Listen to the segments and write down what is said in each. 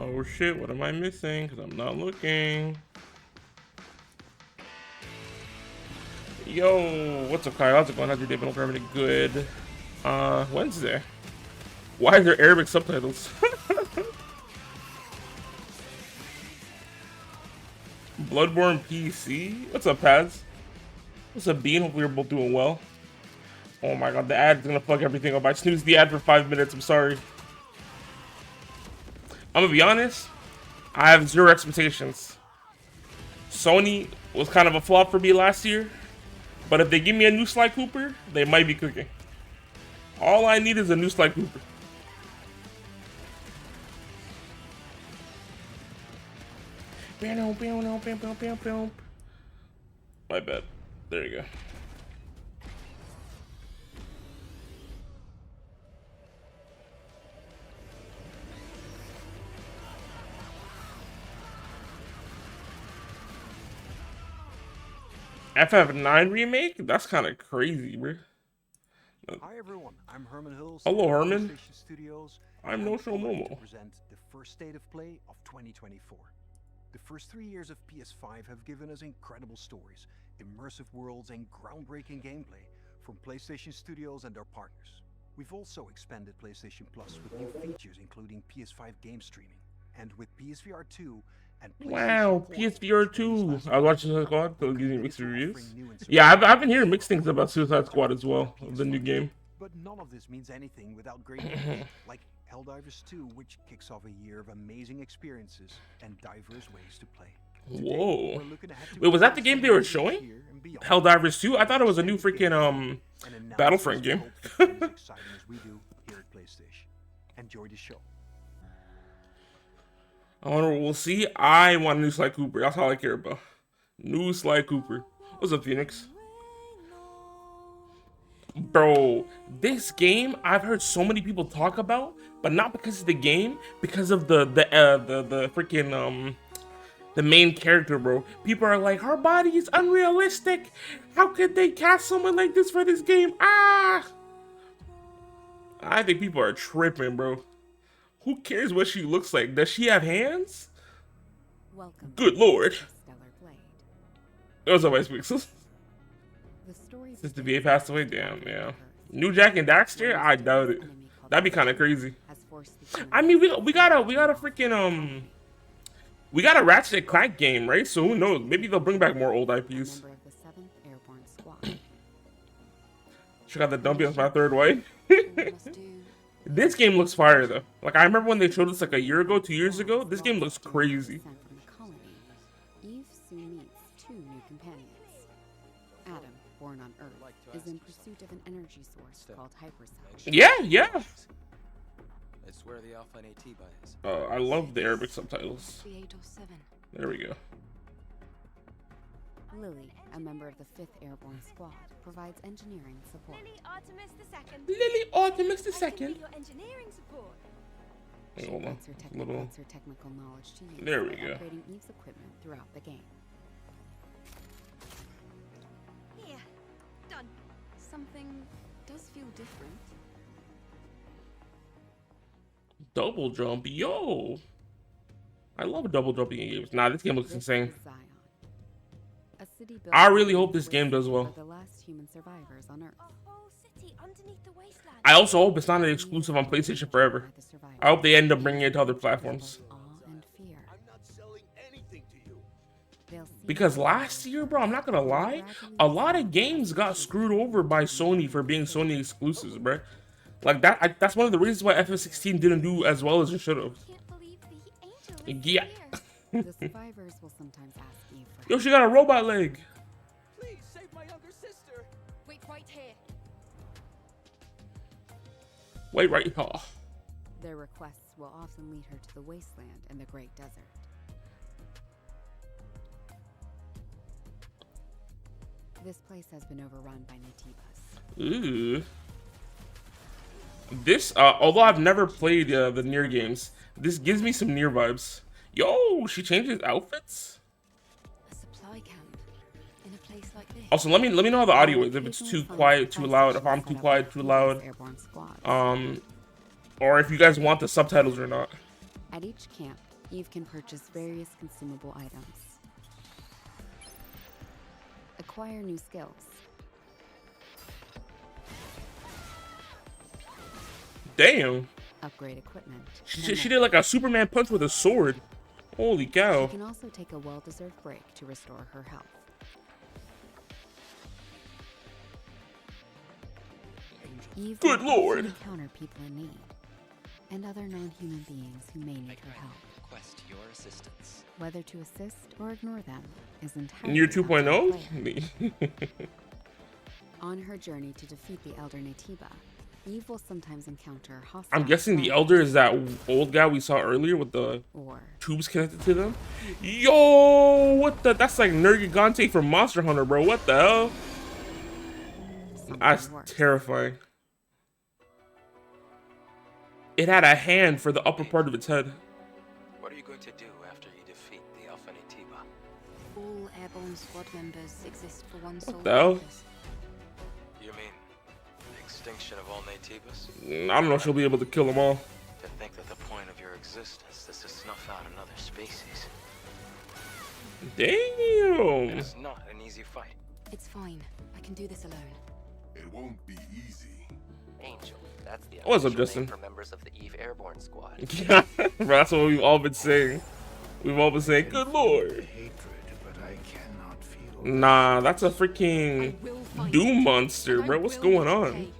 Oh shit, what am I missing? Because I'm not looking. Yo, what's up, Kyle? How's it going? How's your day been? Hope good. Wednesday. Why is there Arabic subtitles? Bloodborne PC? What's up, Paz? What's up, Bean? Hope we're both doing well. Oh my god, the ad's gonna fuck everything up. I snoozed the ad for 5 minutes, I'm sorry. I'm gonna be honest, I have zero expectations. Sony was kind of a flop for me last year, but if they give me a new Sly Cooper, they might be cooking. All I need is a new Sly Cooper. My bad. There you go. FF9 remake? That's kind of crazy, bro. Hi everyone, I'm Herman Hulse. Hello, Herman. Studios, I'm no show Momo. To present the first state of play of 2024. The first 3 years of PS5 have given us incredible stories, immersive worlds, and groundbreaking gameplay from PlayStation Studios and their partners. We've also expanded PlayStation Plus with new features including PS5 game streaming, and with PSVR 2 and wow, PSVR 2. I was watching Suicide Squad, so getting mixed reviews. Yeah, I've been hearing mixed things about Suicide Squad as well, the new game. But none of this means anything without great games, like Helldivers 2, which kicks off a year of amazing experiences and diverse ways to play. Whoa. Wait, was that the game they were showing? Helldivers 2? I thought it was a new freaking Battlefront game. Enjoy the show. I wonder what we'll see. I want a new Sly Cooper. That's all I care about. New Sly Cooper. What's up, Phoenix? Bro, this game I've heard so many people talk about, but not because of the game, because of the freaking the main character, bro. People are like, her body is unrealistic. How could they cast someone like this for this game? Ah! I think people are tripping, bro. Who cares what she looks like? Does she have hands? Welcome. Good lord. Those are my pixels. Since the VA passed away, damn, yeah. New Jack and Daxter? I doubt it. That'd be kind of crazy. I mean, we got a freaking we got a Ratchet and Clank game, right? So who knows? Maybe they'll bring back more old IPs. Check out the Don't Be My Third Wife. This game looks fire though. Like I remember when they showed us like a year ago, 2 years ago. This game looks crazy. Eve soon meets two new companions. Adam, born on Earth, is in pursuit of an energy source called hypersonic. Yeah. I swear the Alpha and AT bias. I love the Arabic subtitles. The 807. There we go. Lily, a member of the 5th Airborne Squad, provides engineering support. Lily Artemis II. I can your engineering support. Hey, hold on. Adds her technical knowledge to use There we by go. upgrading Eve's equipment throughout the game. Here, done. Something does feel different. Double jump, yo! I love double jumping in games. Nah, this game looks insane. Zion, a city built I really hope this game does well. by the last human survivors on Earth. A whole city underneath the wasteland. I also hope it's not an exclusive on PlayStation forever. I hope they end up bringing it to other platforms. Awe and fear. I'm not selling anything to you. They'll see Because last year, bro, I'm not gonna lie, a lot of games got screwed over by Sony for being Sony exclusives, bro. Like that's one of the reasons why FF16 didn't do as well as it should have. Can't believe the angel is Yeah. here. the survivors will sometimes ask Eve for Yo, help. she got a robot leg. Please save my younger sister. Wait right here. Wait, right. Oh. Their requests will often lead her to the wasteland and the Great Desert. This place has been overrun by Natibas. Ooh. This, although I've never played the Nier games, this gives me some Nier vibes. Yo, she changes outfits. A supply camp in a place like this. Also, let me know how the audio is. If it's too quiet, too loud. If I'm too quiet, too loud. Airborne squad. Or if you guys want the subtitles or not. At each camp, Eve can purchase various consumable items, acquire new skills, Damn. upgrade equipment. She did like a Superman punch with a sword. Holy cow. She can also take a well-deserved break to restore her health. Eve Good will often lord. encounter people in need and other non-human beings who may need her help. Request your assistance. Whether to assist or ignore them is entirely Year up to the 2.0? player. On her journey to defeat the Elder Natiba, Eve will sometimes encounter hostile I'm guessing the foes Elder is that old guy we saw earlier with the or tubes connected to them. Yo, what the? That's like Nergigante from Monster Hunter, bro. What the hell? That's something worse. terrifying. It had a hand for the upper part of its head. What are you going to do after you defeat the Alpha Natiba? All airborne squad members exist for one sole the hell? purpose. You mean the extinction of all Nativas? I don't know if she'll be able to kill them all. To think that the point of your existence is to snuff out another species. Damn. It's not an easy fight. It's fine. I can do this alone. It won't be easy. Angel, that's the What's up, official Justin? name for members of the Eve Airborne Squad. Yeah, bro, that's what we've all been saying. We've all been saying, good lord. Hatred, but I cannot feel. Nah, that's a freaking Doom monster, bro. What's going on? Opening.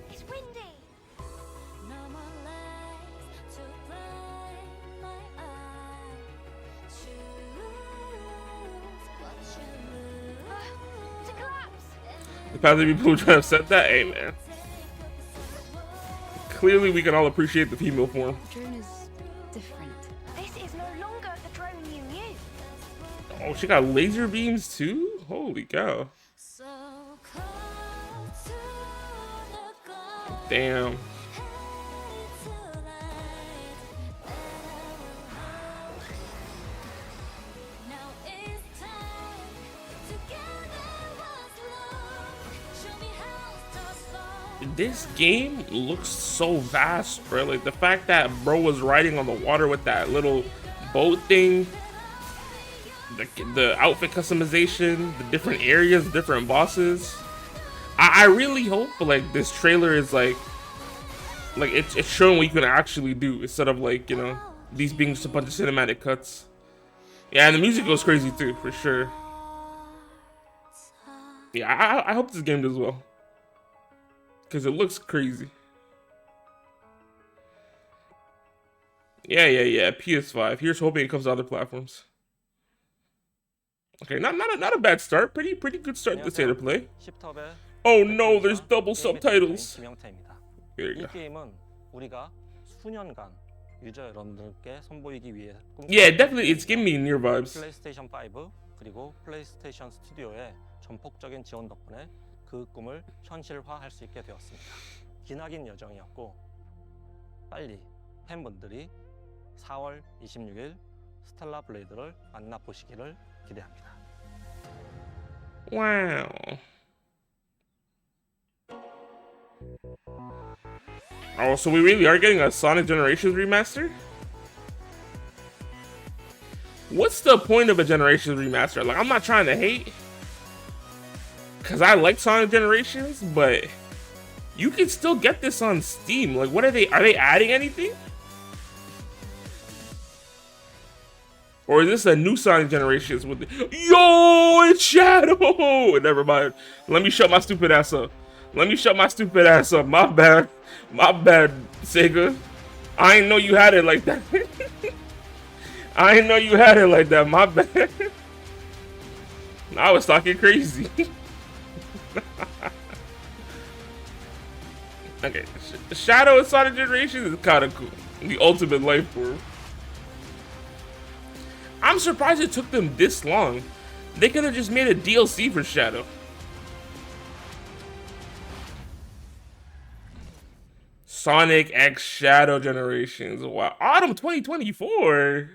It's windy. No more lights to blind my eyes. Choose what you lose. It's a collapse. The past people who try to set that, hey man. Clearly, we can all appreciate the female form. The drone is different. This is no longer the drone you knew. Oh, she got laser beams too? Holy cow. So close to the goal. Damn. Now it's time. Together was love. Show me how to slow. This game looks so vast, bro. Like the fact that bro was riding on the water with that little boat thing, the outfit customization, the different areas, the different bosses. I really hope like this trailer is like it's showing what you can actually do instead of like, you know, these being just a bunch of cinematic cuts. Yeah, and the music goes crazy too, for sure. Yeah, I hope this game does well. Because it looks crazy. Yeah. PS5. Here's hoping it comes to other platforms. Okay, not a bad start. Pretty good start to State of Play. Oh no, there's double subtitles. 김영태입니다. Here you 이 go. 게임은 우리가 수년간 유저 여러분들께 선보이기 위해 Yeah, definitely, it's giving me near vibes. 플레이스테이션 5 그리고 플레이스테이션 스튜디오의 전폭적인 지원 덕분에 그 꿈을 현실화할 수 있게 되었습니다. 기나긴 여정이었고 빨리 팬분들이 4월 26일 스텔라 블레이드를 만나보시기를 기대합니다. Wow. Oh, so we really are getting a Sonic Generations remaster? What's the point of a Generations remaster? Like, I'm not trying to hate, because I like Sonic Generations, but you can still get this on Steam. Like, what are they adding anything? Or is this a new Sonic Generations with yo, it's Shadow! Never mind. Let me shut my stupid ass up. My bad. My bad, Sega. I didn't know you had it like that. My bad. I was talking crazy. Okay, Shadow and Sonic Generations is kind of cool. The ultimate life form. I'm surprised it took them this long. They could have just made a DLC for Shadow. Sonic X Shadow Generations. Wow. Autumn 2024.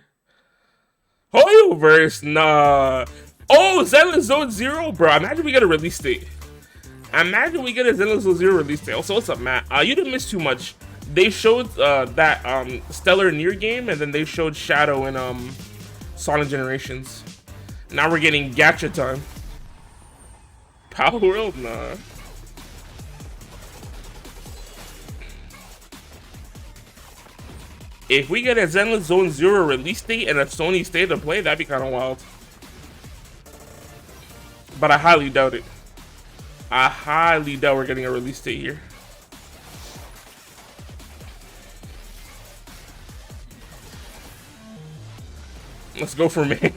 Hoyoverse. Nah. Oh, Zenless Zone Zero? Bro, imagine we get a release date. Imagine we get a Zenless Zone Zero release date. Also, what's up, Matt? You didn't miss too much. They showed that Stellar Near game, and then they showed Shadow in Sonic Generations. Now we're getting Gacha time. Power World, nah. If we get a Zenless Zone Zero release date and a Sony State of Play, that'd be kind of wild. But I highly doubt it. I highly doubt we're getting a release date here. Let's go for me.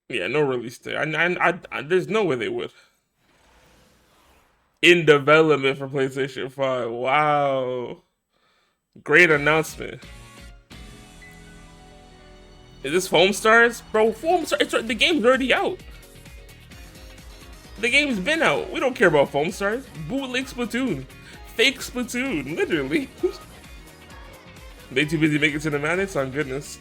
Yeah, no release date. There's no way they would. In development for PlayStation 5. Wow. Great announcement. Is this Foam Stars? Bro, Foam Stars, the game's already out. The game's been out. We don't care about Foam Stars. Bootleg Splatoon. Fake Splatoon, literally. They too busy making cinematics? On goodness.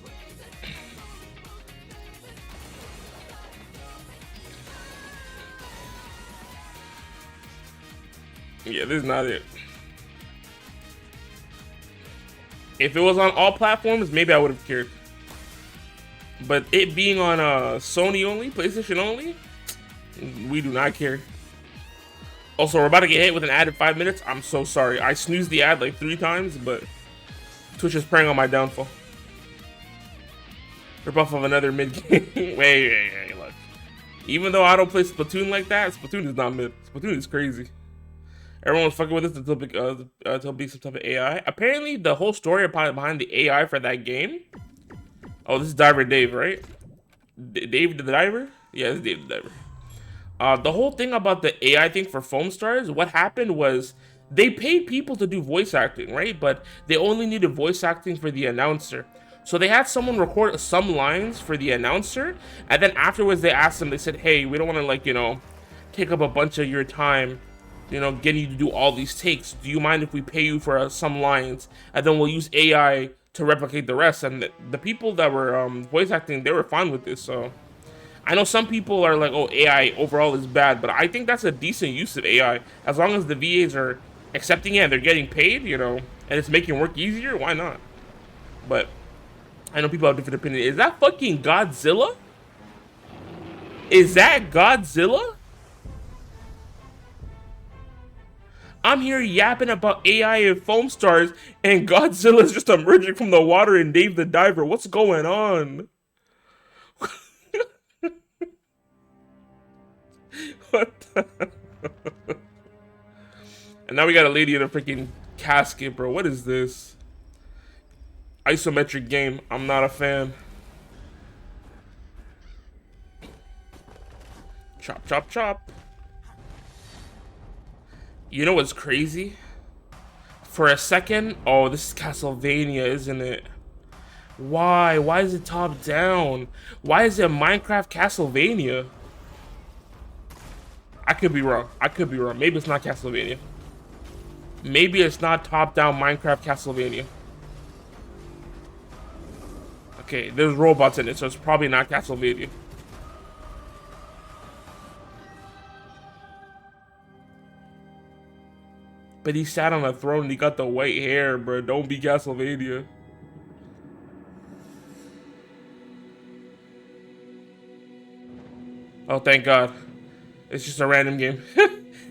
Yeah, this is not it. If it was on all platforms, maybe I would have cared. But it being on Sony only, PlayStation only, we do not care. Also, we're about to get hit with an ad in 5 minutes. I'm so sorry. I snoozed the ad like 3 times, but Twitch is preying on my downfall. Rip off of another mid game. wait, look. Even though I don't play Splatoon like that, Splatoon is not mid. Splatoon is crazy. Everyone's fucking with us until be some type of AI. Apparently, the whole story behind the AI for that game. Oh, this is Diver Dave, right? Dave the Diver? Yeah, it's Dave the Diver. The whole thing about the AI thing for Foam Stars, what happened was they paid people to do voice acting, right? But they only needed voice acting for the announcer. So they had someone record some lines for the announcer, and then afterwards they asked them, they said, hey, we don't want to, like, you know, take up a bunch of your time, you know, getting you to do all these takes. Do you mind if we pay you for some lines, and then we'll use AI to replicate the rest? And the people that were voice acting, they were fine with this. So I know some people are like, oh, AI overall is bad, but I think that's a decent use of AI. As long as the VAs are accepting it and they're getting paid, you know, and it's making work easier, why not? But I know people have different opinions. Is that fucking Godzilla? Is that Godzilla? I'm here yapping about AI and Foam Stars, and Godzilla's just emerging from the water and Dave the Diver. What's going on? What the? And now we got a lady in a freaking casket, bro. What is this? Isometric game. I'm not a fan. Chop, chop, chop. You know what's crazy? For a second, oh, this is Castlevania, isn't it? Why? Why is it top down? Why is it Minecraft Castlevania? I could be wrong. I could be wrong. Maybe it's not Castlevania. Maybe it's not top down Minecraft Castlevania. Okay, there's robots in it, so it's probably not Castlevania. But he sat on a throne and he got the white hair, bro. Don't be Castlevania. Oh, thank God. It's just a random game.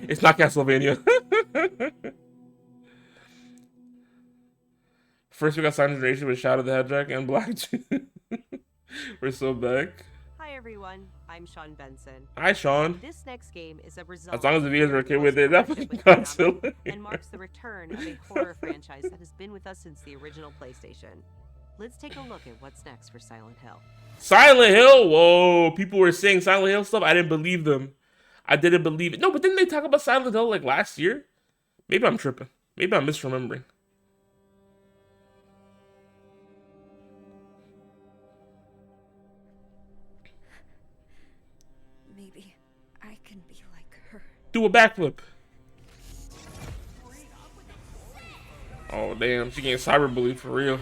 It's not Castlevania. First we got Silent Generation with Shadow the Hedgehog and Black. We're so back. Hi everyone, I'm Sean Benson. Hi Sean. This next game is a result as long as the viewers are okay with it, that's fucking Godzilla. And marks the return of a horror franchise that has been with us since the original PlayStation. Let's take a look at what's next for Silent Hill. Silent Hill? Whoa, people were saying Silent Hill stuff. I didn't believe them. I didn't believe it. No, but didn't they talk about Silent Hill like last year? Maybe I'm tripping. Maybe I'm misremembering. Maybe I can be like her. Do a backflip. Oh, damn. She getting cyberbullied for real.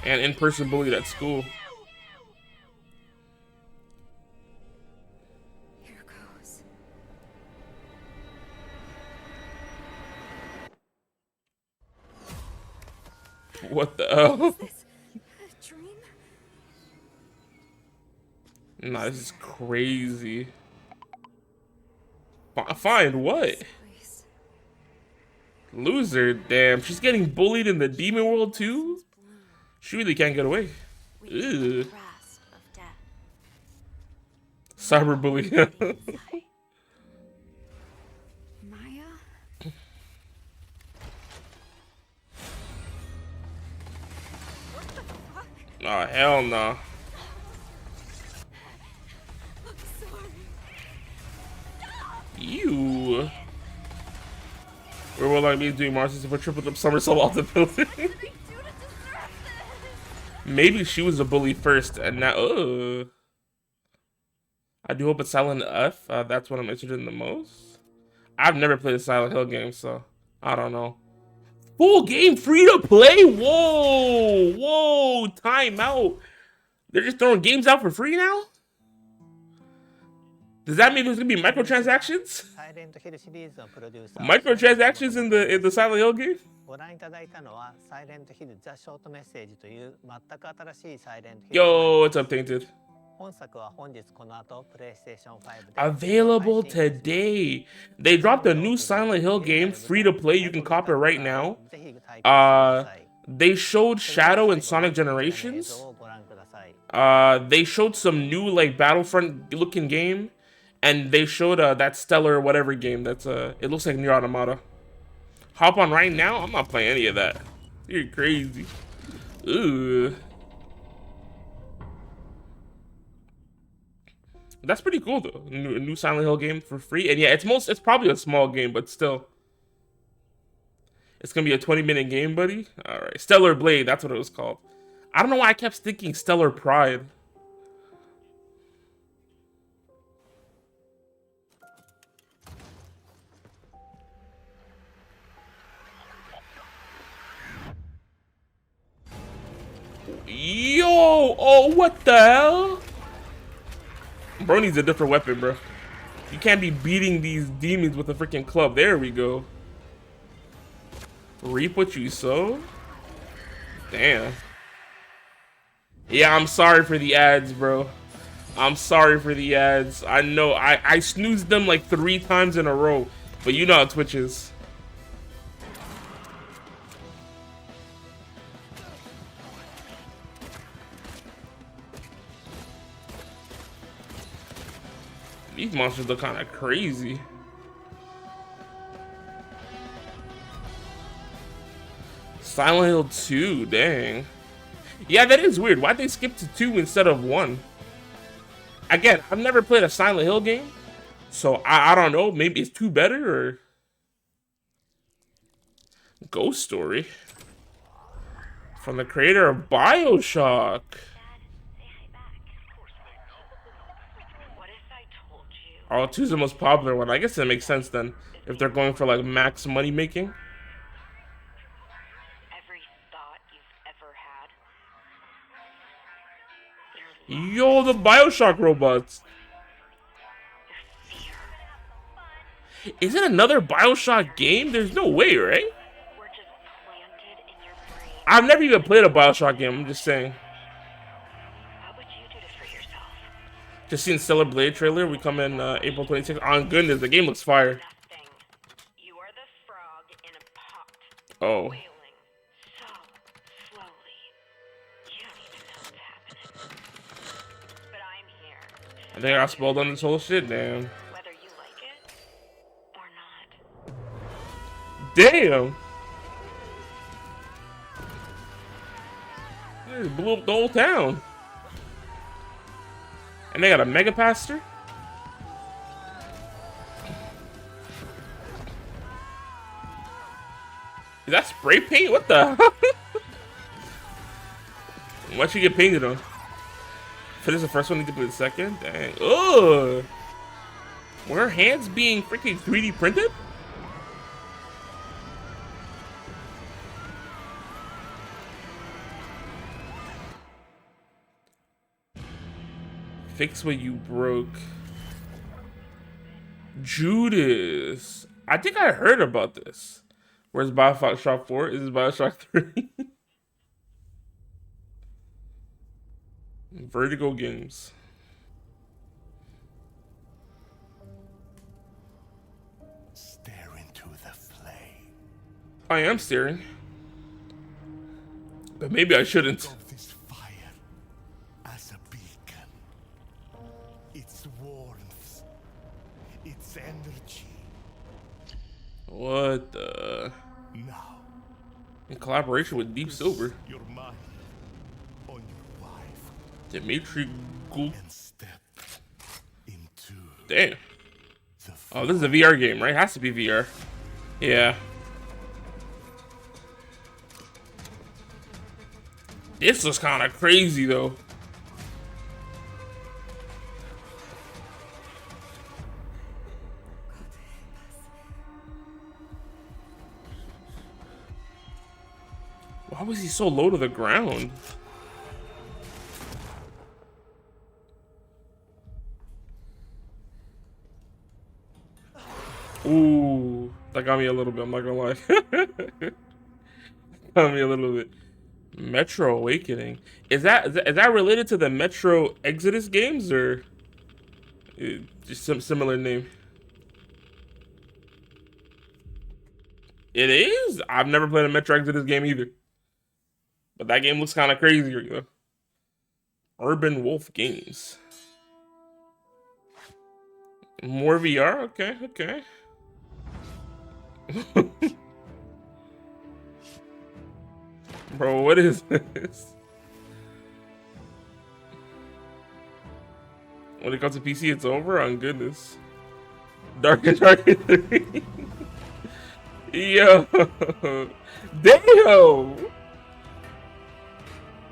And in-person bullied at school. Here goes. What the hell? Is this a dream? Nah, this is crazy. Find what? Place. Loser, damn. She's getting bullied in the demon world too? Bloom. She really can't get away. With Ew. the grasp of death. Cyberbully. Inside. Maya? Oh, hell no. I'm sorry. You. Where will I be doing Marcy's if I tripled up somersault off the building? What did I do to deserve this? Maybe she was a bully first and now. I do hope it's Silent F. That's what I'm interested in the most. I've never played a Silent Hill game, so I don't know. Full game free to play? Whoa! Whoa! Time out. They're just throwing games out for free now? Does that mean there's gonna be microtransactions? Microtransactions in the Silent Hill game? ご覧いただいたのはサイレントヒルザショートメッセージという全く新しいサイレントヒル Yo, what's up, Tainted? 本作は本日この後プレイステーション5で Available today. They dropped a new Silent Hill game, free to play. You can cop it right now. They showed Shadow and Sonic Generations. They showed some new like Battlefront looking game, and they showed that Stellar whatever game. That's it looks like Nier Automata. Hop on right now. I'm not playing any of that. You're crazy. Ooh. That's pretty cool though. A new Silent Hill game for free, and yeah, it's probably a small game, but still, it's gonna be a 20-minute game, buddy. All right, Stellar Blade. That's what it was called. I don't know why I kept thinking Stellar Pride. Yo! Oh, what the hell? Bro needs a different weapon, bro. You can't be beating these demons with a freaking club. There we go. Reap what you sow? Damn. Yeah, I'm sorry for the ads, bro. I'm sorry for the ads. I know I snoozed them like 3 times in a row, but you know how Twitch is. These monsters look kind of crazy. Silent Hill 2, dang. Yeah, that is weird. Why'd they skip to 2 instead of 1? Again, I've never played a Silent Hill game, so I don't know. Maybe it's 2 better or... Ghost Story. From the creator of BioShock. Oh, 2's the most popular one. I guess that makes sense then. If they're going for like max money making. Every thought you've ever had. Yo, the BioShock robots. Is it another BioShock game? There's no way, right? We're just planted in your brain. I've never even played a BioShock game. I'm just saying. What would you do to free yourself? Just seen Stellar Blade trailer. We come in April 26th. Oh, goodness, the game looks fire. Nothing. You are the frog in a pot. Oh. Wailing so slowly. You don't even know what's happening. But I'm here. I think I spoiled on this whole shit, damn. Whether you like it or not. Damn. It blew up the whole town. And they got a mega pastor. Is that spray paint? What the hell? Why'd you get painted on? Finish the first one, need to play the second? Dang. Ugh. Were her hands being freaking 3D printed? Fix what you broke. Judas. I think I heard about this. Where's BioShock 4? Is this BioShock 3? Vertigo Games. Stare into the flame. I am staring. But maybe I shouldn't. Of this fire as a beacon. Its warmth. Its energy. What the? Now. In collaboration with Deep Silver. Your mind on your wife. Dimitri Gul. And step into Damn. the Oh, this is a VR game, right? It has to be VR. Yeah. This was kind of crazy, though. Why was he so low to the ground? Ooh, that got me a little bit, I'm not gonna lie. Got me a little bit. Metro Awakening. Is that related to the Metro Exodus games, or just some similar name? It is? I've never played a Metro Exodus game either. But that game looks kind of crazy, you know. Urban Wolf Games. More VR? Okay, okay. Bro, what is this? When it comes to PC, it's over? On goodness. Dark and 3. Yo. Damn.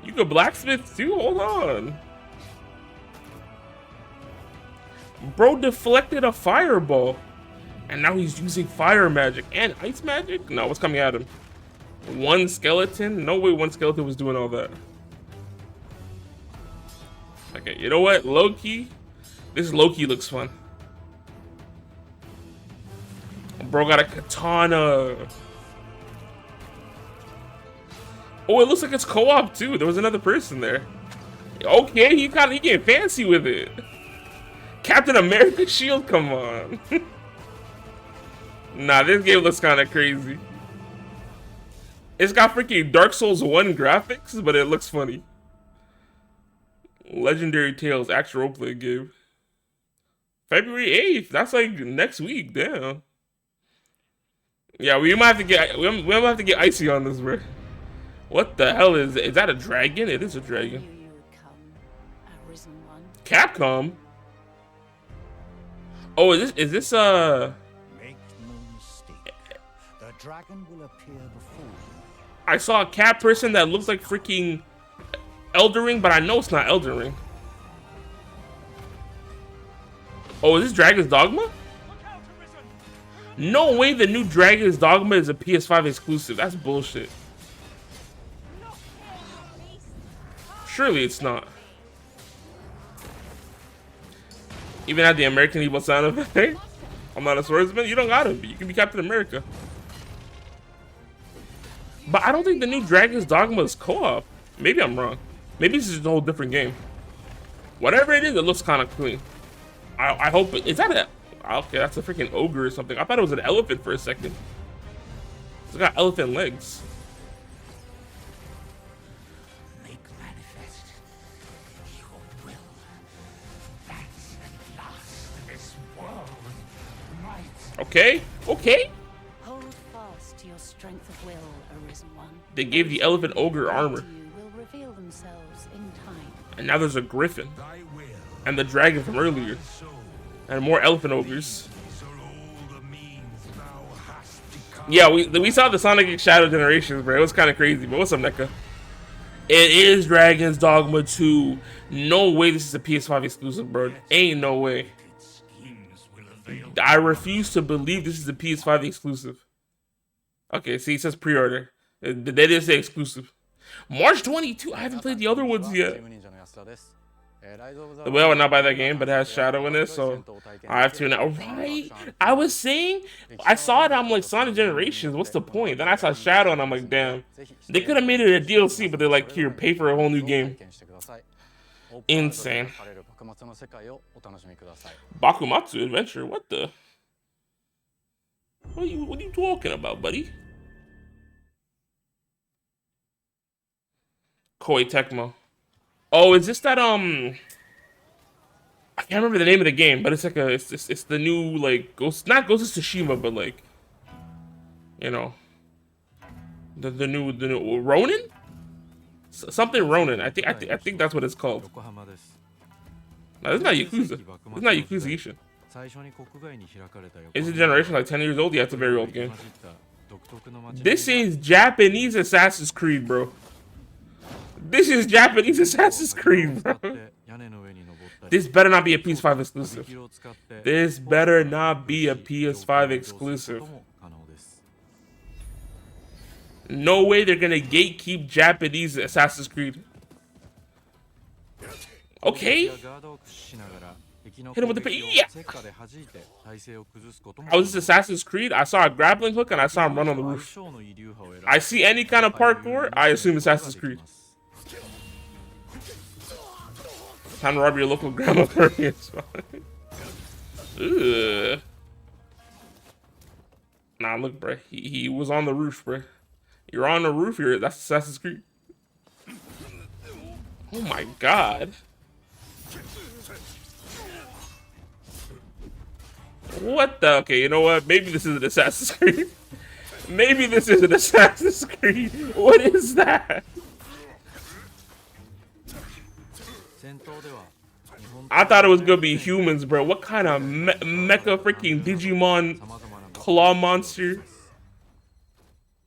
You could blacksmith too? Hold on. Bro deflected a fireball. And now he's using fire magic and ice magic? No, what's coming at him? One skeleton? No way one skeleton was doing all that. Okay, you know what? Low-key. This low-key looks fun. Bro got a katana. Oh, it looks like it's co-op too. There was another person there. Okay, he getting fancy with it. Captain America shield, come on. Nah, this game looks kind of crazy. It's got freaking Dark Souls 1 graphics, but it looks funny. Legendary Tales action roleplay game. February 8th. That's like next week. Damn. Yeah, we might have to get icy on this, bro. What the hell is that a dragon? It is a dragon. Capcom? Oh, is this Make no mistake. The dragon will appear before you. I saw a cat person that looks like freaking Elden Ring, but I know it's not Elden Ring. Oh, is this Dragon's Dogma? No way the new Dragon's Dogma is a PS5 exclusive. That's bullshit. Surely it's not. Even had the American Evil sound effect. I'm not a swordsman. You don't gotta be. You can be Captain America. But I don't think the new Dragon's Dogma is co-op. Maybe I'm wrong. Maybe this is a whole different game. Whatever it is, it looks kind of clean. I hope it, is that a... Okay, that's a freaking ogre or something. I thought it was an elephant for a second. It's got elephant legs. Make manifest your will. That's at last this world might. Okay, okay. Hold fast to your strength of will, Arisen One. They gave the elephant ogre armor. You will reveal themselves in time. And now there's a griffin. And the dragon from earlier. And more elephant ogres. Yeah, we saw the Sonic X Shadow Generations, bro. It was kind of crazy, but what's up, NECA? It is Dragon's Dogma 2. No way this is a PS5 exclusive, bro. Ain't no way. I refuse to believe this is a PS5 exclusive. Okay, see, it says pre-order. They didn't say exclusive. March 22. I haven't played the other ones yet. The way I would not buy that game, but it has Shadow in it, so I have to now. Right? I was saying, I saw it, I'm like, Sonic Generations, what's the point? Then I saw Shadow, and I'm like, damn. They could have made it a DLC, but they're like, here, pay for a whole new game. Insane. Bakumatsu adventure? What the? What are you talking about, buddy? Koei Tecmo. Oh, is this that I can't remember the name of the game, but it's like it's the new like not Ghost of Tsushima, but like, you know, the new Ronin? Something Ronin. I think that's what it's called. No, it's not Yakuza. It's not Yakuza Ishin. Is it generation like 10 years old? Yeah, it's a very old game. This is Japanese Assassin's Creed, bro. This is Japanese Assassin's Creed, bro. This better not be a PS5 exclusive. This better not be a PS5 exclusive. No way they're gonna gatekeep Japanese Assassin's Creed. Okay. Hit him with the yeah. Oh, this is Assassin's Creed. I saw a grappling hook and I saw him run on the roof. I see any kind of parkour, I assume Assassin's Creed. Time to rob your local grandma party. Ugh. Nah, look, bro. He was on the roof, bro. You're on the roof here. That's Assassin's Creed. Oh my god. What the? Okay, you know what? Maybe this is an Assassin's Creed. Maybe this is an Assassin's Creed. What is that? I thought it was gonna be humans, bro. What kind of mecha freaking Digimon claw monster?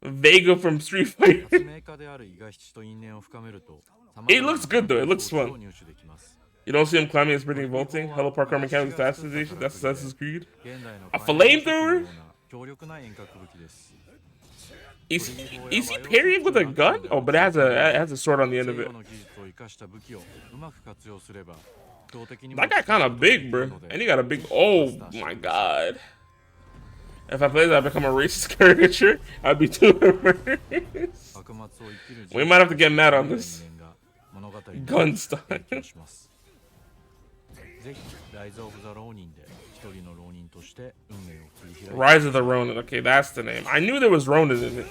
Vega from Street Fighter. It looks good though. It looks fun. You don't see him climbing and sprinting, vaulting. Hello, parkour mechanics, assassination. That's Assassin's Creed. A flamethrower? Is he parrying with a gun? Oh, but it has a sword on the end of it. That guy kind of big, bro. And he got a big. Oh my god. If I play that, I become a racist caricature. I'd be too embarrassed. We might have to get mad on this. Gun style. Rise of the Ronin. Okay, that's the name. I knew there was Ronin in it.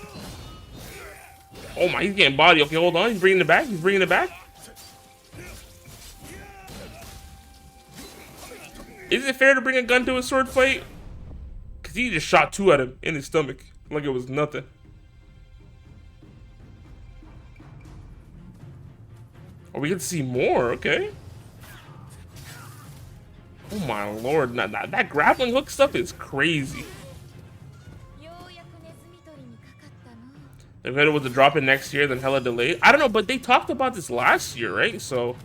Oh my, he's getting body. Okay, hold on. He's bringing it back. He's bringing it back. Is it fair to bring a gun to a sword fight? Because he just shot two at him in his stomach. Like it was nothing. Oh, we get to see more. Okay. Oh my lord. That grappling hook stuff is crazy. If it was to drop in next year, then hella delayed. I don't know, but they talked about this last year, right? So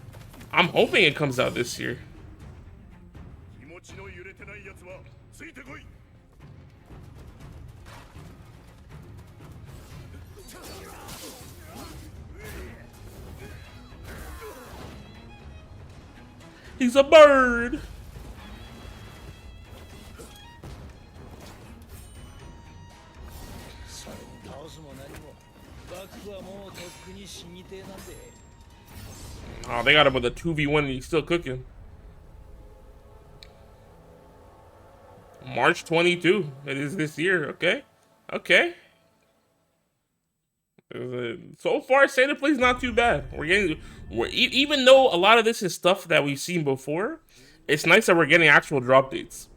I'm hoping it comes out this year. He's a bird. Oh, they got him with a 2v1 and he's still cooking. March 22. It is this year. Okay. Okay. So far, State Play's not too bad. Even though a lot of this is stuff that we've seen before, it's nice that we're getting actual drop dates.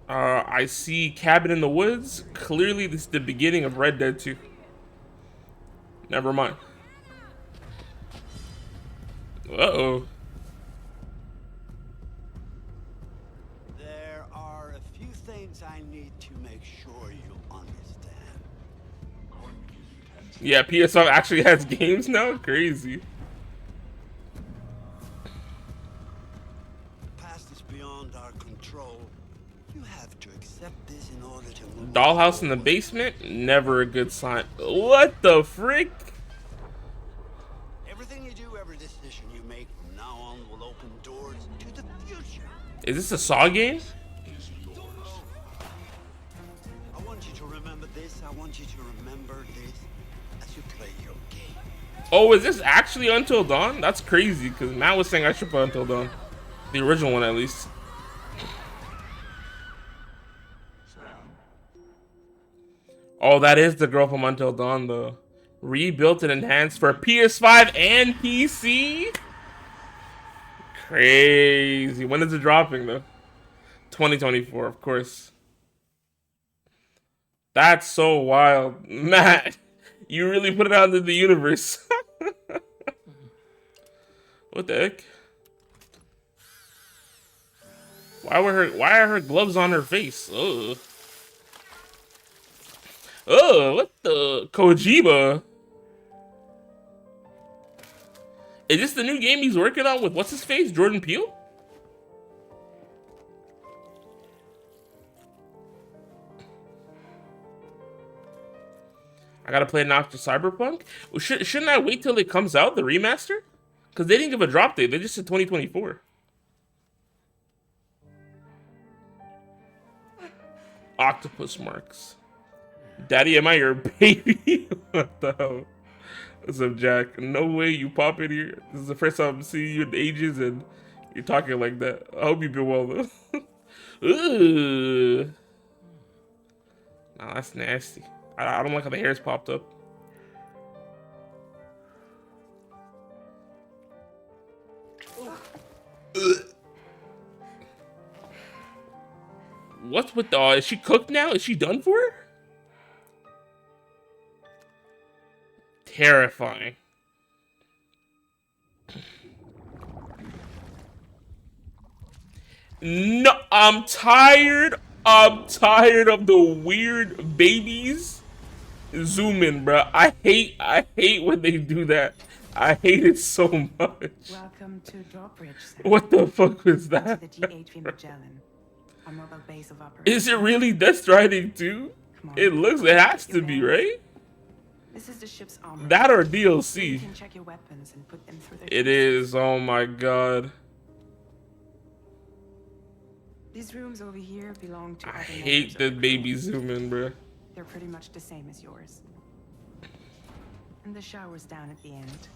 I see Cabin in the Woods. Clearly, this is the beginning of Red Dead 2. Never mind. Uh-oh. There are a few things I need to make sure you understand. Yeah, PS5 actually has games now? Crazy. The past is beyond our control. You have to accept this in order to move Dollhouse in the basement? Never a good sign. What the frick? Everything you do, every decision you make from now on will open doors to the future. Is this a Saw game? I want you to remember this. I want you to remember this as you play your game. Oh, is this actually Until Dawn? That's crazy, because Matt was saying I should put Until Dawn. The original one, at least. Oh, that is the girl from Until Dawn, though. Rebuilt and enhanced for PS5 and PC? Crazy. When is it dropping, though? 2024, of course. That's so wild. Matt, you really put it out into the universe. What the heck? Why are her gloves on her face? Ugh. Oh, what the Kojima? Is this the new game he's working on with what's his face? Jordan Peele? I gotta play it now after Cyberpunk? Well, shouldn't I wait till it comes out, the remaster? Because they didn't give a drop date, they just said 2024. Octopus marks. Daddy, am I your baby? What the hell? What's up, Jack? No way you pop in here. This is the first time I'm seeing you in ages and you're talking like that. I hope you've been well, though. Ooh. Nah, that's nasty. I don't like how the hair's popped up. What's with the... is she cooked now? Is she done for? Terrifying. No, I'm tired. I'm tired of the weird babies. Zoom in, bro. I hate when they do that. I hate it so much. Welcome to Drawbridge, Sam. What the fuck was that? To the DHV Magellan, our mobile base of operations. Is it really Death Stranding 2? It looks, it has to be, right? This is the ship's armor. That or DLC. You can check your weapons and put them through their It is, oh my god. These rooms over here belong to I hate the baby zoom in, bro. They're pretty much the same as yours. And the shower's down at the end.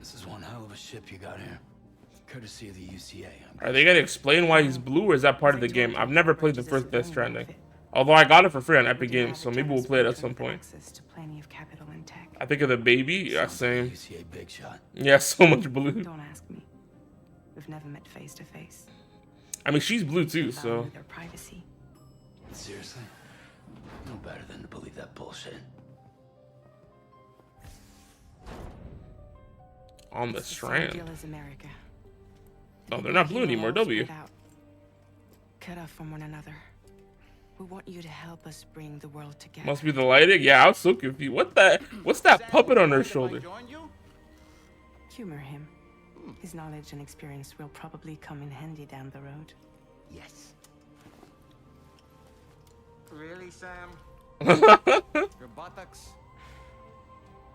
This is one hell of a ship you got here. Courtesy of the UCA. Are they gonna explain why he's blue, or is that part of the game? I've never played the first Death Stranding. Although I got it for free on Epic Games, so maybe we'll play it at some point. I think of the baby, yeah, same. Yeah, so much blue. Don't ask me. We've never met face to face. I mean, she's blue too, so. Their privacy. Seriously? No better than to believe that bullshit. On the strand. Deal is America. No, they're not blue anymore, W. Cut off from one another. We want you to help us bring the world together. Must be the lighting? Yeah, I was so confused. What the? What's that puppet on her shoulder? Humor him. His knowledge and experience will probably come in handy down the road. Yes. Really, Sam? Your buttocks?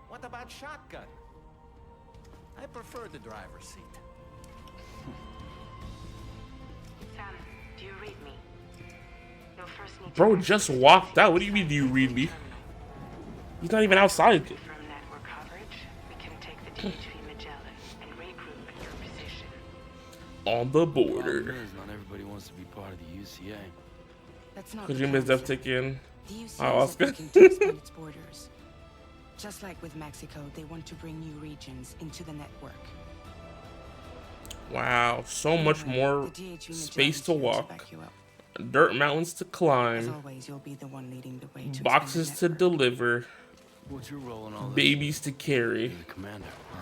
What about shotgun? I prefer the driver's seat. Sam, do you read me? You'll first need Bro just walked out. What do you mean, do you read me? He's not even outside. from network coverage. We can take the DHV Magellan and regroup at your position. On the border. Not everybody wants to be part of the UCA. That's not Kojima's dev taken. The UCA Oh, Oscar. is looking to expand its borders. Just like with Mexico, they want to bring new regions into the network. Wow, so much more space to walk. Dirt mountains to As climb. always, you'll be the one leading the way to Boxes to deliver. What's your role in all this? Babies to carry. You're the commander, huh?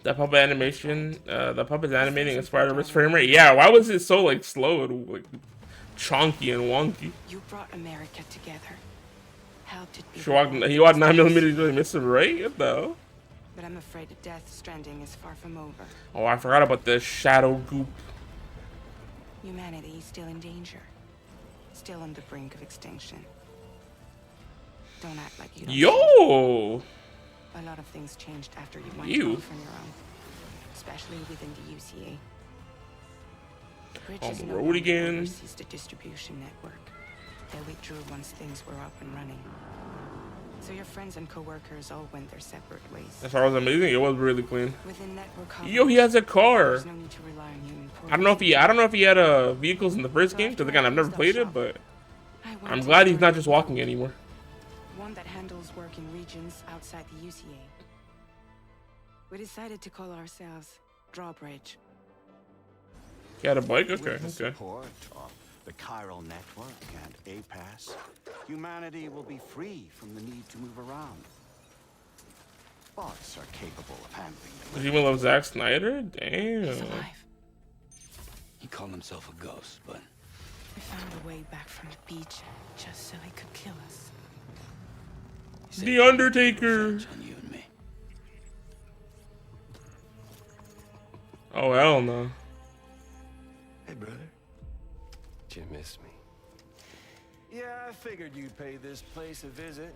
That puppet animation, the puppet's animating in Spider-Verse frame rate. Yeah, why was it so like slow and like chonky and wonky? You brought America together. Helped it be He walked 9mm, he's really missing, right? What the hell? But I'm afraid the Death Stranding is far from over. Oh, I forgot about the shadow goop. Humanity is still in danger. Still on the brink of extinction. Don't act like you don't. Yo! A lot of things changed after you went You. off on your own. Especially within the UCA. On Bridges the no road longer again. oversees the distribution network. They withdrew once things were up and running. So your friends and co-workers all went their separate ways. As far as amazing, it was really clean. Within network Yo, he has a car. There's no need to rely on human I don't know if he had vehicles in the first game, because again I've never played it, but I'm glad he's not just walking anymore. One that handles work in regions outside the UCA. We decided to call ourselves Drawbridge. He had a bike? With Okay, the okay. support of the chiral network and APAS, humanity will be free from the need to move around. Bots are capable of handling the Does he even love Zack Snyder? Damn. He's alive. He called himself a ghost, but We found a way back from the beach just so he could kill us. The Undertaker. on you and me. Oh hell no. Hey, brother. Did you miss me? Yeah, I figured you'd pay this place a visit,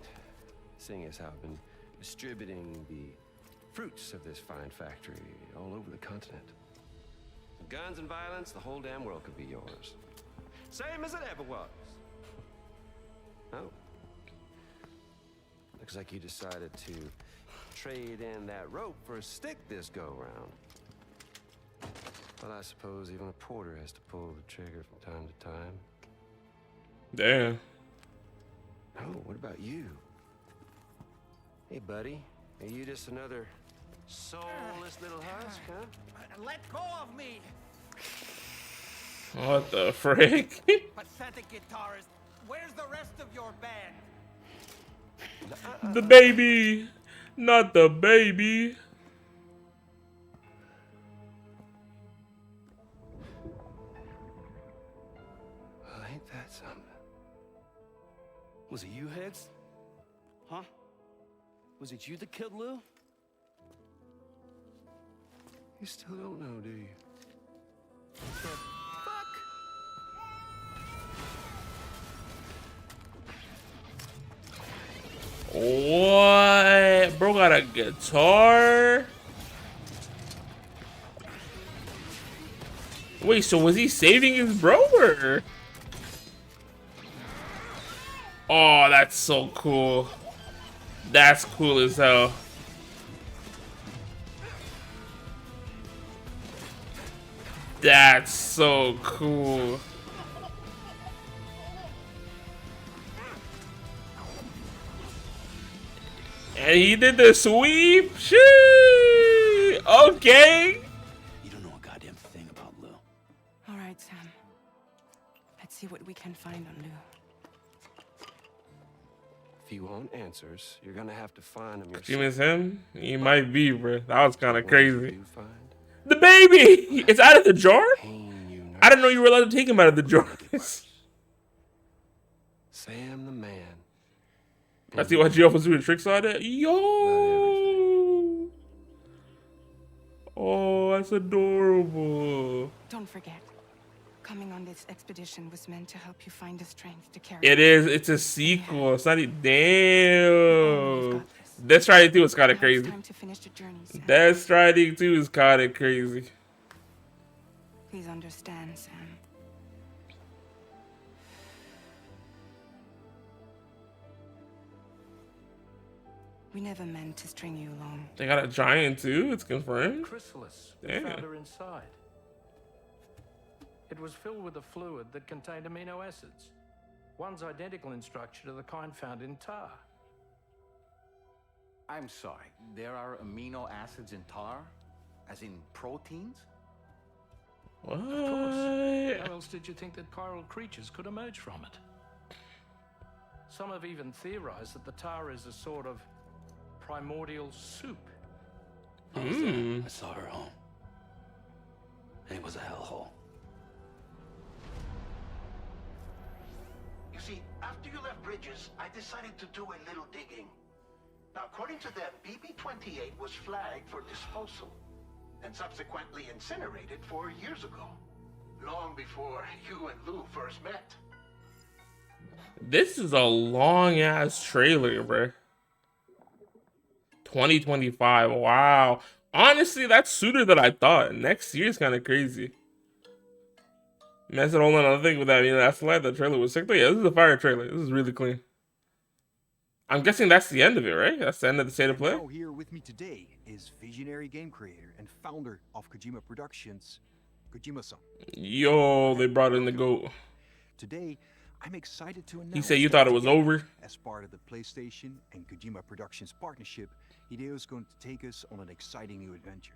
seeing as how I've been distributing the fruits of this fine factory all over the continent. With guns and violence, the whole damn world could be yours. Same as it ever was. Oh. Looks like you decided to trade in that rope for a stick this go-round. Well, I suppose even a porter has to pull the trigger from time to time. Damn. Oh, what about you? Hey, buddy. Are you just another soulless little husk, huh? Let go of me! What the frick? Pathetic guitarist. Where's the rest of your band? The baby. Not the baby. Well, ain't that something? Was it you, Heads? Huh? Was it you that killed Lou? You still don't know, do you? What? Bro got a guitar? Wait, so was he saving his bro or? Oh, that's so cool. That's cool as hell. That's so cool. And he did the sweep. Shee. Okay. You don't know a goddamn thing about Lou. All right, Sam. Let's see what we can find on Lou. If you want answers, you're gonna have to find them yourself. You miss him? He might be, bro. That was kind of crazy. You find? The baby! It's out of the jar? I didn't know you were allowed to take him out of the jar. Sam the man. I see why Geoff was doing tricks on it. Yo! Oh, that's adorable. Don't forget, coming on this expedition was meant to help you find the strength to carry. It is. It's a sequel. It's not even. Damn. Death Stranding 2 is kind of crazy. Time to finish the journey, Sam. Death Stranding 2 is kind of crazy. Please understand, Sam. We never meant to string you along. They got a giant too. It's confirmed. Chrysalis. We Damn. found her inside. It was filled with a fluid that contained amino acids. One's identical in structure to the kind found in tar. I'm sorry, there are amino acids in tar? As in proteins? What? Of course. How else did you think that chiral creatures could emerge from it? Some have even theorized that the tar is a sort of primordial soup. I saw her home. And it was a hellhole. You see, after you left Bridges, I decided to do a little digging. Now, according to them, BB-28 was flagged for disposal and subsequently incinerated 4 years ago, long before you and Lou first met. This is a long ass trailer, bro. 2025. Wow. Honestly, that's sooner than I thought. Next year is kind of crazy. Man, I said hold on another thing with that. You know, that's why the trailer was sick. But yeah, this is a fire trailer. This is really clean. I'm guessing that's the end of it, right? That's the end of the State of Play? Now here with me today is visionary game creator and founder of Kojima Productions, Kojima-san. Yo, they brought in the GOAT. Today, I'm excited to announce He said you thought it was over? As part of the PlayStation and Kojima Productions partnership, Hideo is going to take us on an exciting new adventure.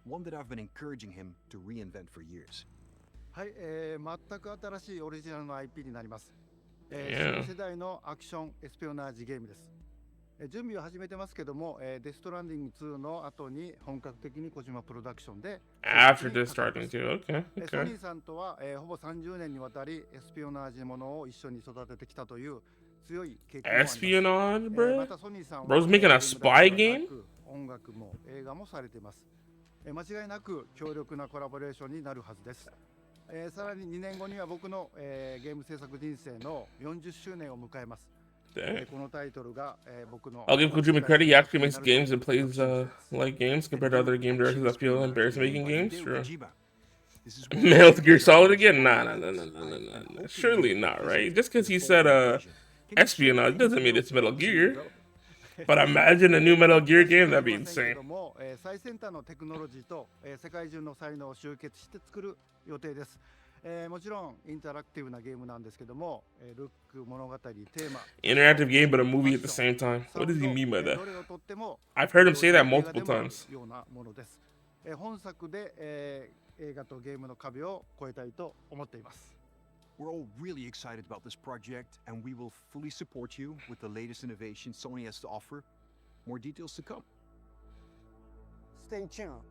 One that I've been encouraging him to reinvent for years. はい、全く新しいオリジナルの IP になります。Yeah. 新世代のアクションエスピオナージゲームです。準備を始めてますけども、デストランディング2の後に本格的に小島プロダクションで After Death Stranding 2, okay, ソ okay. ニーさんとは、ほぼ30年にわたりエスピオナージものを一緒に育ててきたという強い経験があります。 Espionage, bro? またソニーさんは Bro's making a spy game? 音楽も映画もされています。間違いなく強力なコラボレーションになるはずです。さらに2年後には僕の、ゲーム制作人生の40周年を迎えます。このタイトルが、僕の I'll give Kojima credit. He actually makes games and plays like games compared to other game directors that feel embarrassed making games. Sure. Metal Gear Solid again? Nah. Surely not, right? Just because he said espionage doesn't mean it's Metal Gear. But imagine a new Metal Gear game, that'd be insane. 最先端のテクノロジーと、世界中の才能を集結して作る予定です。もちろんインタラクティブなゲームなんですけども、ルック、物語、テーマ Interactive game but a movie at the same time. What does he mean by that? I've heard him say that multiple times. ようなものです。本作で、映画とゲームの壁を越えたいと思っています。We're all really excited about this project, and we will fully support you with the latest innovations Sony has to offer. More details to come. Stay tuned.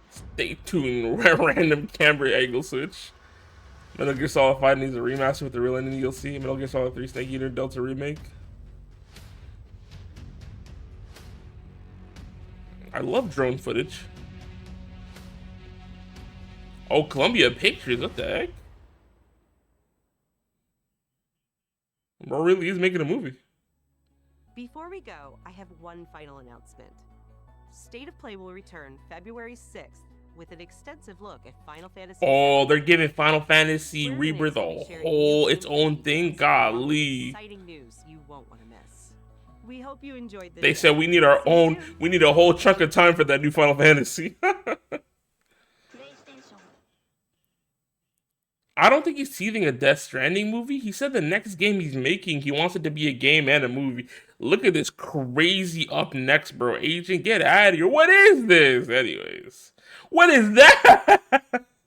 Stay tuned. Random camera angle switch. Metal Gear Solid 5 needs a remaster with the real ending DLC. Metal Gear Solid 3 Snake Eater Delta remake. I love drone footage. Oh, Columbia Pictures. What the heck? Bro really is making a movie. Before we go, I have one final announcement. State of Play will return February 6th with an extensive look at Final Fantasy. Oh, they're giving Final Fantasy Rebirth a whole its own thing. Golly. Exciting news you won't want to miss. We hope you enjoyed this. They said we need our own. We need a whole chunk of time for that new Final Fantasy. I don't think he's teasing a Death Stranding movie. He said the next game he's making, he wants it to be a game and a movie. Look at this crazy up next, bro. Agent, get out of here. What is this? Anyways, what is that?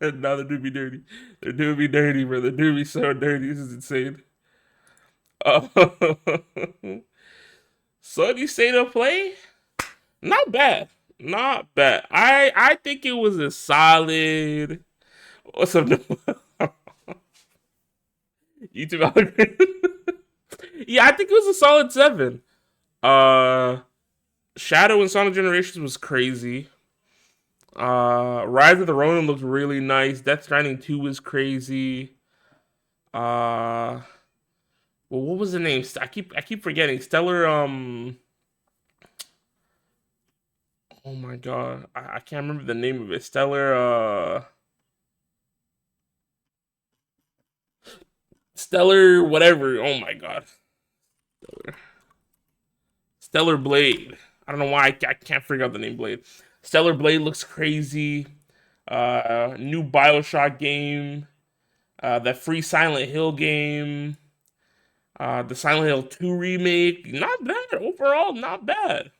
No, they're doing me dirty. They're doing me dirty, bro. They're doing me so dirty. This is insane. Sony State of Play? Not bad. Not bad. I think it was a solid. What's up? YouTube algorithm. Yeah, I think it was a solid 7. Shadow and Sonic Generations was crazy. Rise of the Ronin looked really nice. Death Stranding 2 was crazy. Well, what was the name? I keep forgetting. Stellar. Oh my god, I can't remember the name of it. Stellar whatever. Oh my god. Stellar Blade. I don't know why I can't figure out the name Blade. Stellar Blade looks crazy. New BioShock game. That free Silent Hill game. The Silent Hill 2 remake. Not bad. Overall, not bad.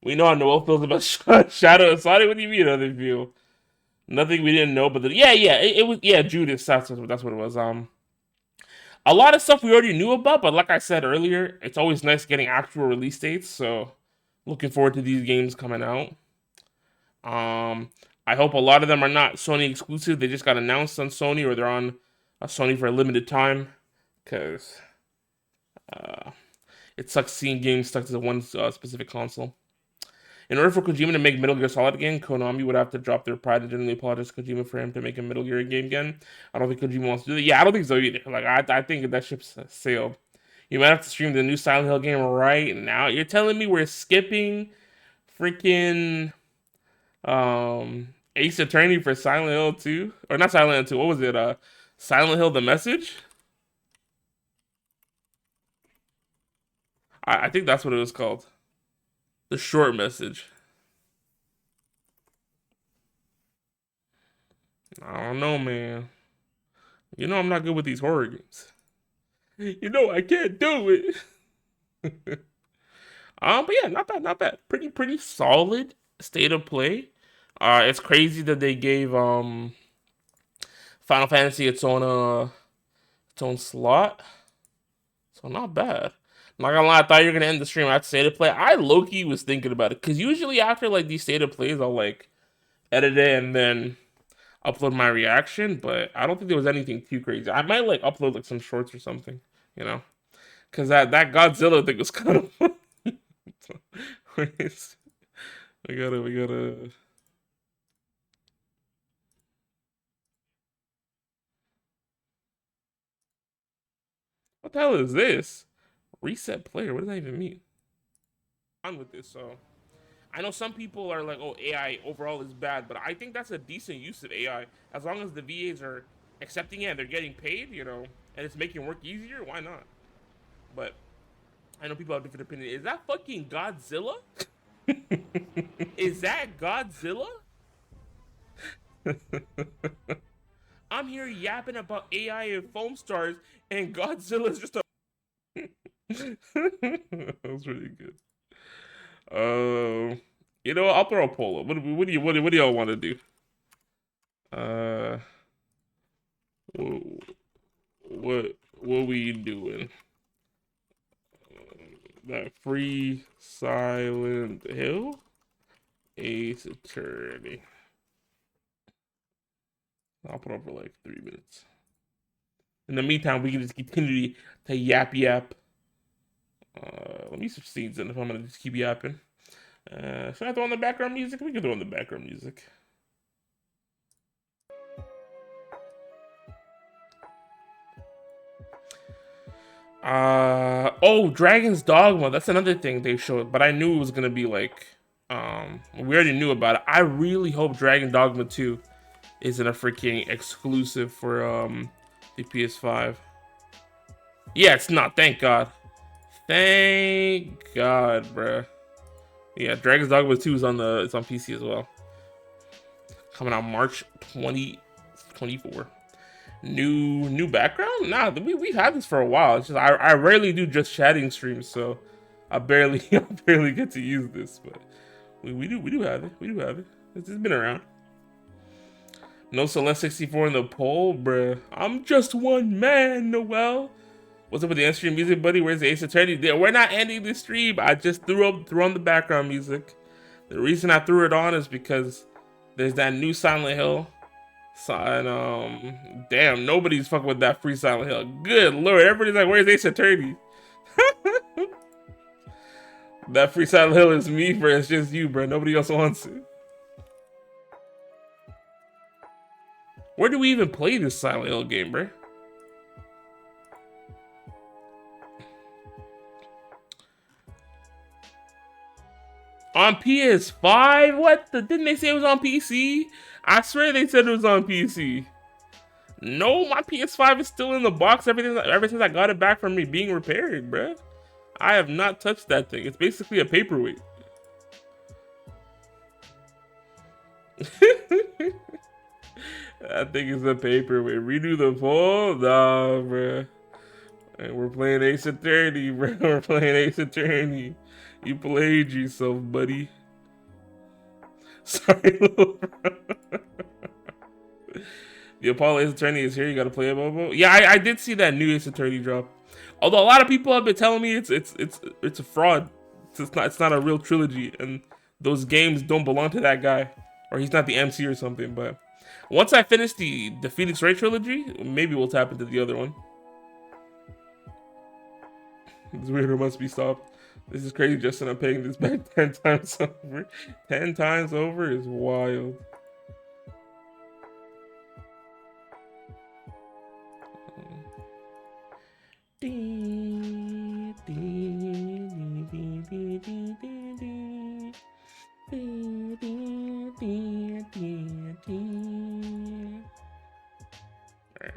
We know how Noel feels about Shadow and Sonic. What do you mean how they feel? Nothing we didn't know, but it was Judas. That's what it was. A lot of stuff we already knew about, but like I said earlier, it's always nice getting actual release dates. So, looking forward to these games coming out. I hope a lot of them are not Sony exclusive. They just got announced on Sony, or they're on Sony for a limited time. Because it sucks seeing games stuck to one specific console. In order for Kojima to make Metal Gear Solid again, Konami would have to drop their pride and genuinely apologize to Kojima for him to make a Metal Gear game again. I don't think Kojima wants to do that. Yeah, I don't think so either. Like, I think that ship's sailed. You might have to stream the new Silent Hill game right now. You're telling me we're skipping freaking Ace Attorney for Silent Hill 2? Or not Silent Hill 2, what was it? Silent Hill The Message? I think that's what it was called. The short message. I don't know, man. You know I'm not good with these horror games. You know I can't do it. But yeah, not bad, not bad. Pretty solid state of play. It's crazy that they gave Final Fantasy its own slot. So not bad. Not gonna lie, I thought you were gonna end the stream after state of play. I low-key was thinking about it. Cause usually after like these state of plays, I'll like edit it and then upload my reaction, but I don't think there was anything too crazy. I might like upload like some shorts or something, you know? Cause that Godzilla thing was kind of fun. we gotta what the hell is this? Reset player, what does that even mean? On with this, so I know some people are like, oh, AI overall is bad, but I think that's a decent use of AI. As long as the VAs are accepting it and they're getting paid, you know, and it's making work easier, why not? But I know people have different opinions. Is that fucking Godzilla? Is that Godzilla? I'm here yapping about AI and foam stars, and Godzilla's just a. That was really good. You know what? I'll throw a poll up. What do y'all want to do? What we doing? That free Silent Hill? Ace Attorney. I'll put up for like 3 minutes. In the meantime, we can just continue to yap. Let me switch scenes in if I'm gonna just keep yapping. Should I throw on the background music? We can throw on the background music. Oh, Dragon's Dogma. That's another thing they showed, but I knew it was gonna be like, we already knew about it. I really hope Dragon Dogma 2 isn't a freaking exclusive for the PS5. Yeah, it's not. Thank God. Thank God, bruh. Yeah, Dragon's Dogma 2 is it's on PC as well. Coming out March 2024. New background? Nah, we've had this for a while. It's just I rarely do just chatting streams, so I barely get to use this, but we do have it. We do have it. It's been around. No Celeste 64 in the poll, bruh. I'm just one man, Noel. What's up with the end stream music, buddy? Where's the Ace Attorney? We're not ending the stream. I just threw on the background music. The reason I threw it on is because there's that new Silent Hill. And damn, nobody's fucking with that free Silent Hill. Good lord, everybody's like, where's Ace Attorney? That free Silent Hill is me, bro. It's just you, bro. Nobody else wants it. Where do we even play this Silent Hill game, bro? On PS5? What the? Didn't they say it was on PC? I swear they said it was on PC. No, my PS5 is still in the box ever since I got it back from me being repaired, bruh. I have not touched that thing. It's basically a paperweight. That thing is a paperweight. Redo the poll? Nah, bruh. And we're playing Ace Attorney, bruh. We're playing Ace Attorney. You played yourself, buddy. Sorry, little bro. The Apollo Ace Attorney is here. You gotta play it, Bobo. Yeah, I did see that new Ace Attorney drop. Although a lot of people have been telling me it's a fraud. It's not a real trilogy, and those games don't belong to that guy, or he's not the MC or something. But once I finish the Phoenix Wright trilogy, maybe we'll tap into the other one. This weirdo must be stopped. This is crazy, Justin. I'm paying this back 10 times over. 10 times over is wild. Alright,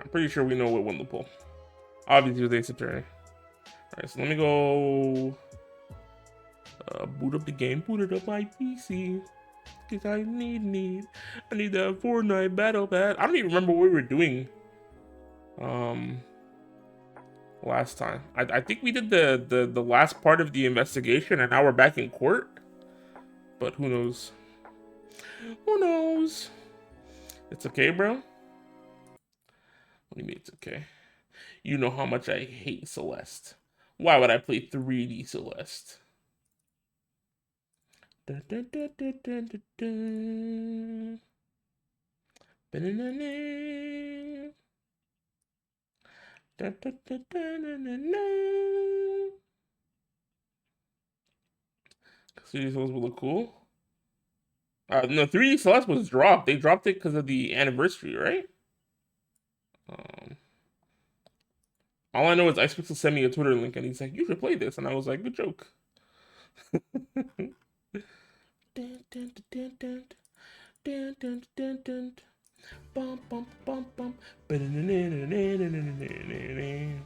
I'm pretty sure we know what won the poll. Obviously, it was Ace Attorney. Alright, so let me go Boot up the game, boot it up my PC. Cause I need that Fortnite battle pass. I don't even remember what we were doing last time. I think we did the last part of the investigation and now we're back in court. But who knows? Who knows? It's okay, bro. What do you mean it's okay? You know how much I hate Celeste. Why would I play 3D Celeste? Dun, dun, dun, dun, dun, dun, dun. Ba-na-na-na. Dun, dun, dun, dun, dun, dun, dun. 3D Celeste will look cool. No, 3D Celeste was dropped. They dropped it because of the anniversary, right? All I know is Icepixel sent me a Twitter link and he's like, "You should play this," and I was like, "Good joke." Dun, dun, dun, dun, dun, dun, dun, dun. Bum, bum, bum, bum. Ba-da-na-na-na-na-na-na-na-na.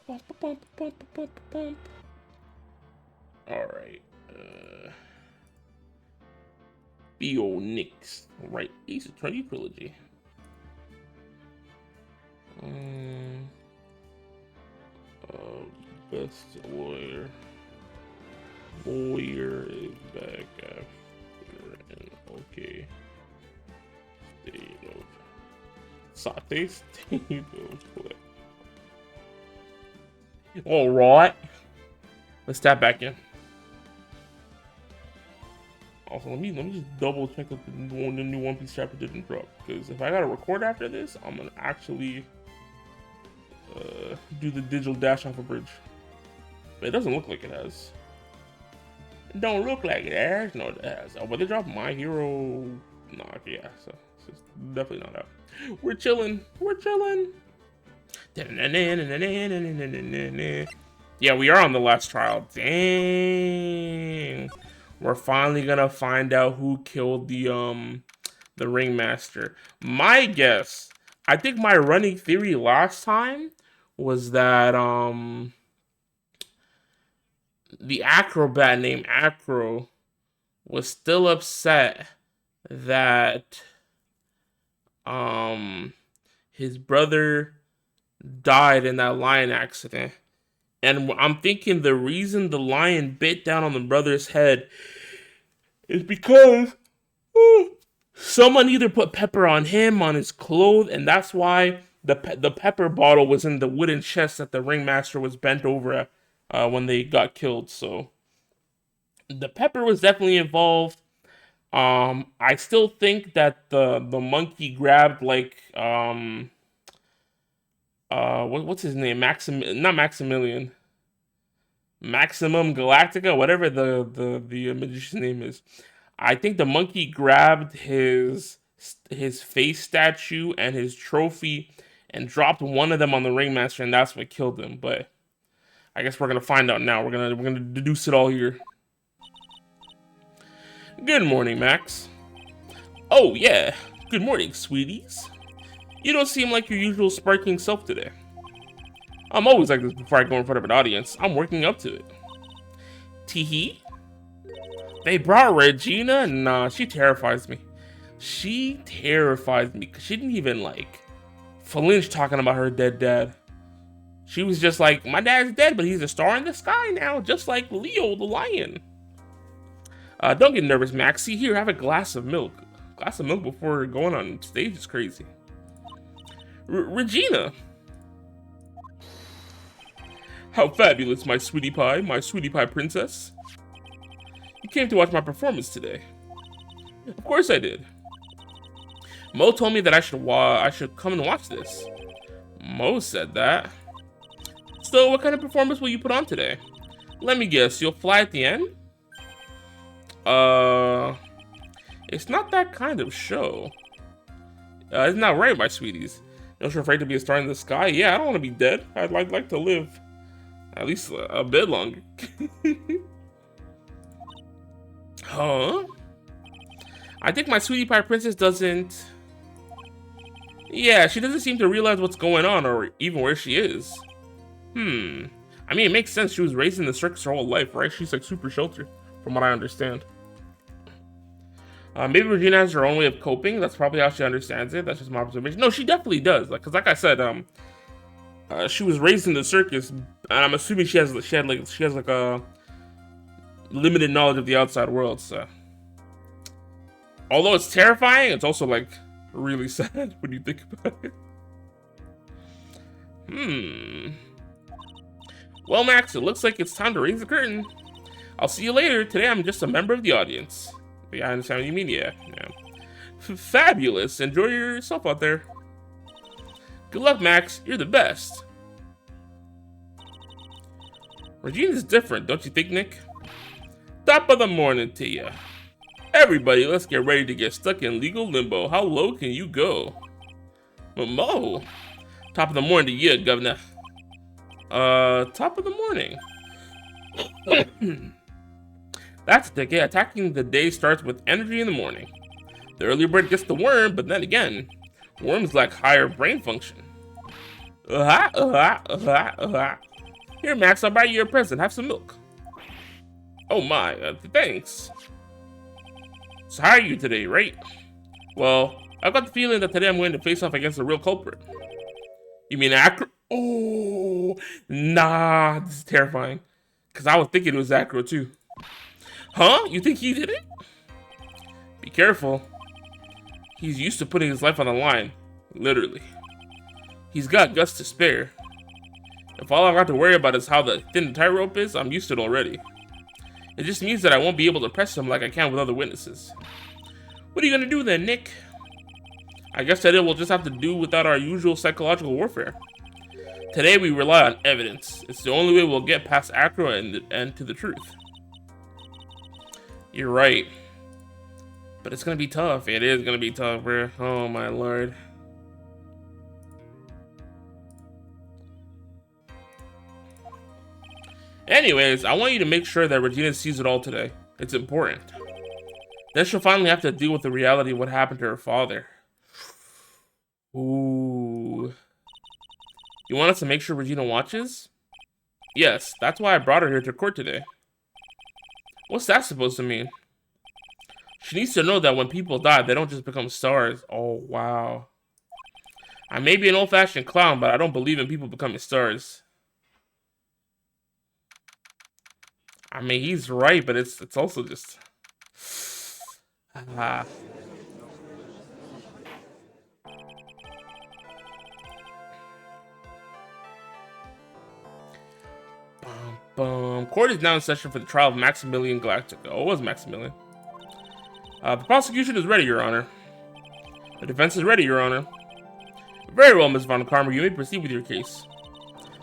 Bum, bum, bum, bum, bum, bum. All right. Nix. Right. Ace Attorney Trilogy. Best lawyer. Lawyer is back after an okay state of Sate state of play. All right, let's tap back in. Also, let me just double check if the new One Piece chapter didn't drop, because if I gotta record after this, I'm gonna actually do the digital dash off a bridge. But it doesn't look like it has. It don't look like it has. No, it has. Oh, but they dropped My Hero. No, yeah, so it's definitely not out. We're chilling. We're chilling. Yeah, we are on the last trial. Dang. We're finally gonna find out who killed the ringmaster. My guess, I think my running theory last time was that the acrobat named Acro was still upset that his brother died in that lion accident. And I'm thinking the reason the lion bit down on the brother's head is because someone either put pepper on him, on his clothes, and that's why the pepper bottle was in the wooden chest that the ringmaster was bent over when they got killed. So the pepper was definitely involved. I still think that the monkey grabbed like what's his name? Not Maximilian. Maximum Galactica, whatever the magician's name is. I think the monkey grabbed his face statue and his trophy and dropped one of them on the ringmaster, and that's what killed him. But I guess we're gonna find out now. We're gonna deduce it all here. Good morning, Max. Oh yeah. Good morning, sweeties. You don't seem like your usual sparkling self today. I'm always like this before I go in front of an audience. I'm working up to it. Teehee? They brought Regina? Nah, she terrifies me. She terrifies me because she didn't even like flinch talking about her dead dad. She was just like, my dad's dead, but he's a star in the sky now, just like Leo the lion. Don't get nervous, Maxie. Here, have a glass of milk. A glass of milk before going on stage is crazy. Regina. How fabulous, my sweetie pie princess. You came to watch my performance today. Of course I did. Mo told me that I should come and watch this. Mo said that. So what kind of performance will you put on today? Let me guess, you'll fly at the end? It's not that kind of show. Isn't that right, my sweeties? Don't you afraid to be a star in the sky? Yeah, I don't want to be dead. I'd like to live at least a bit longer. Huh? I think my sweetie pie princess doesn't... Yeah, she doesn't seem to realize what's going on or even where she is. I mean, it makes sense. She was raised in the circus her whole life, right? She's like super sheltered, from what I understand. Maybe Regina has her own way of coping. That's probably how she understands it. That's just my observation. No, she definitely does. Like, cause like I said, she was raised in the circus, and I'm assuming she has like a limited knowledge of the outside world. So, although it's terrifying, it's also like really sad when you think about it. Well, Max, it looks like it's time to raise the curtain. I'll see you later. Today I'm just a member of the audience. Yeah, I understand what you mean. Yeah. Fabulous. Enjoy yourself out there. Good luck, Max. You're the best. Regina's different, don't you think, Nick? Top of the morning to you. Everybody, let's get ready to get stuck in legal limbo. How low can you go? Mo. Top of the morning to you, Governor. Top of the morning. That's the ticket. Attacking the day starts with energy in the morning. The early bird gets the worm, but then again, worms lack higher brain function. Here, Max, I'll buy you a present. Have some milk. Oh my, thanks. So how are you today, right? Well, I've got the feeling that today I'm going to face off against a real culprit. You mean Acro? Oh, nah, this is terrifying. Because I was thinking it was Acro too. Huh? You think he did it? Be careful. He's used to putting his life on the line. Literally. He's got guts to spare. If all I've got to worry about is how thin the tightrope is, I'm used to it already. It just means that I won't be able to press him like I can with other witnesses. What are you gonna do then, Nick? I guess today we'll just have to do without our usual psychological warfare. Today we rely on evidence. It's the only way we'll get past Acro and to the truth. You're right. But it's gonna be tough. It is gonna be tough, bro. Oh my lord. Anyways, I want you to make sure that Regina sees it all today. It's important. Then she'll finally have to deal with the reality of what happened to her father. Ooh. You want us to make sure Regina watches? Yes, that's why I brought her here to court today. What's that supposed to mean? She needs to know that when people die, they don't just become stars. Oh, wow. I may be an old-fashioned clown, but I don't believe in people becoming stars. I mean, he's right, but it's also just... Court is now in session for the trial of Maximilian Galactica. Oh, it was Maximilian. The prosecution is ready, Your Honor. The defense is ready, Your Honor. Very well, Ms. Von Karma, you may proceed with your case.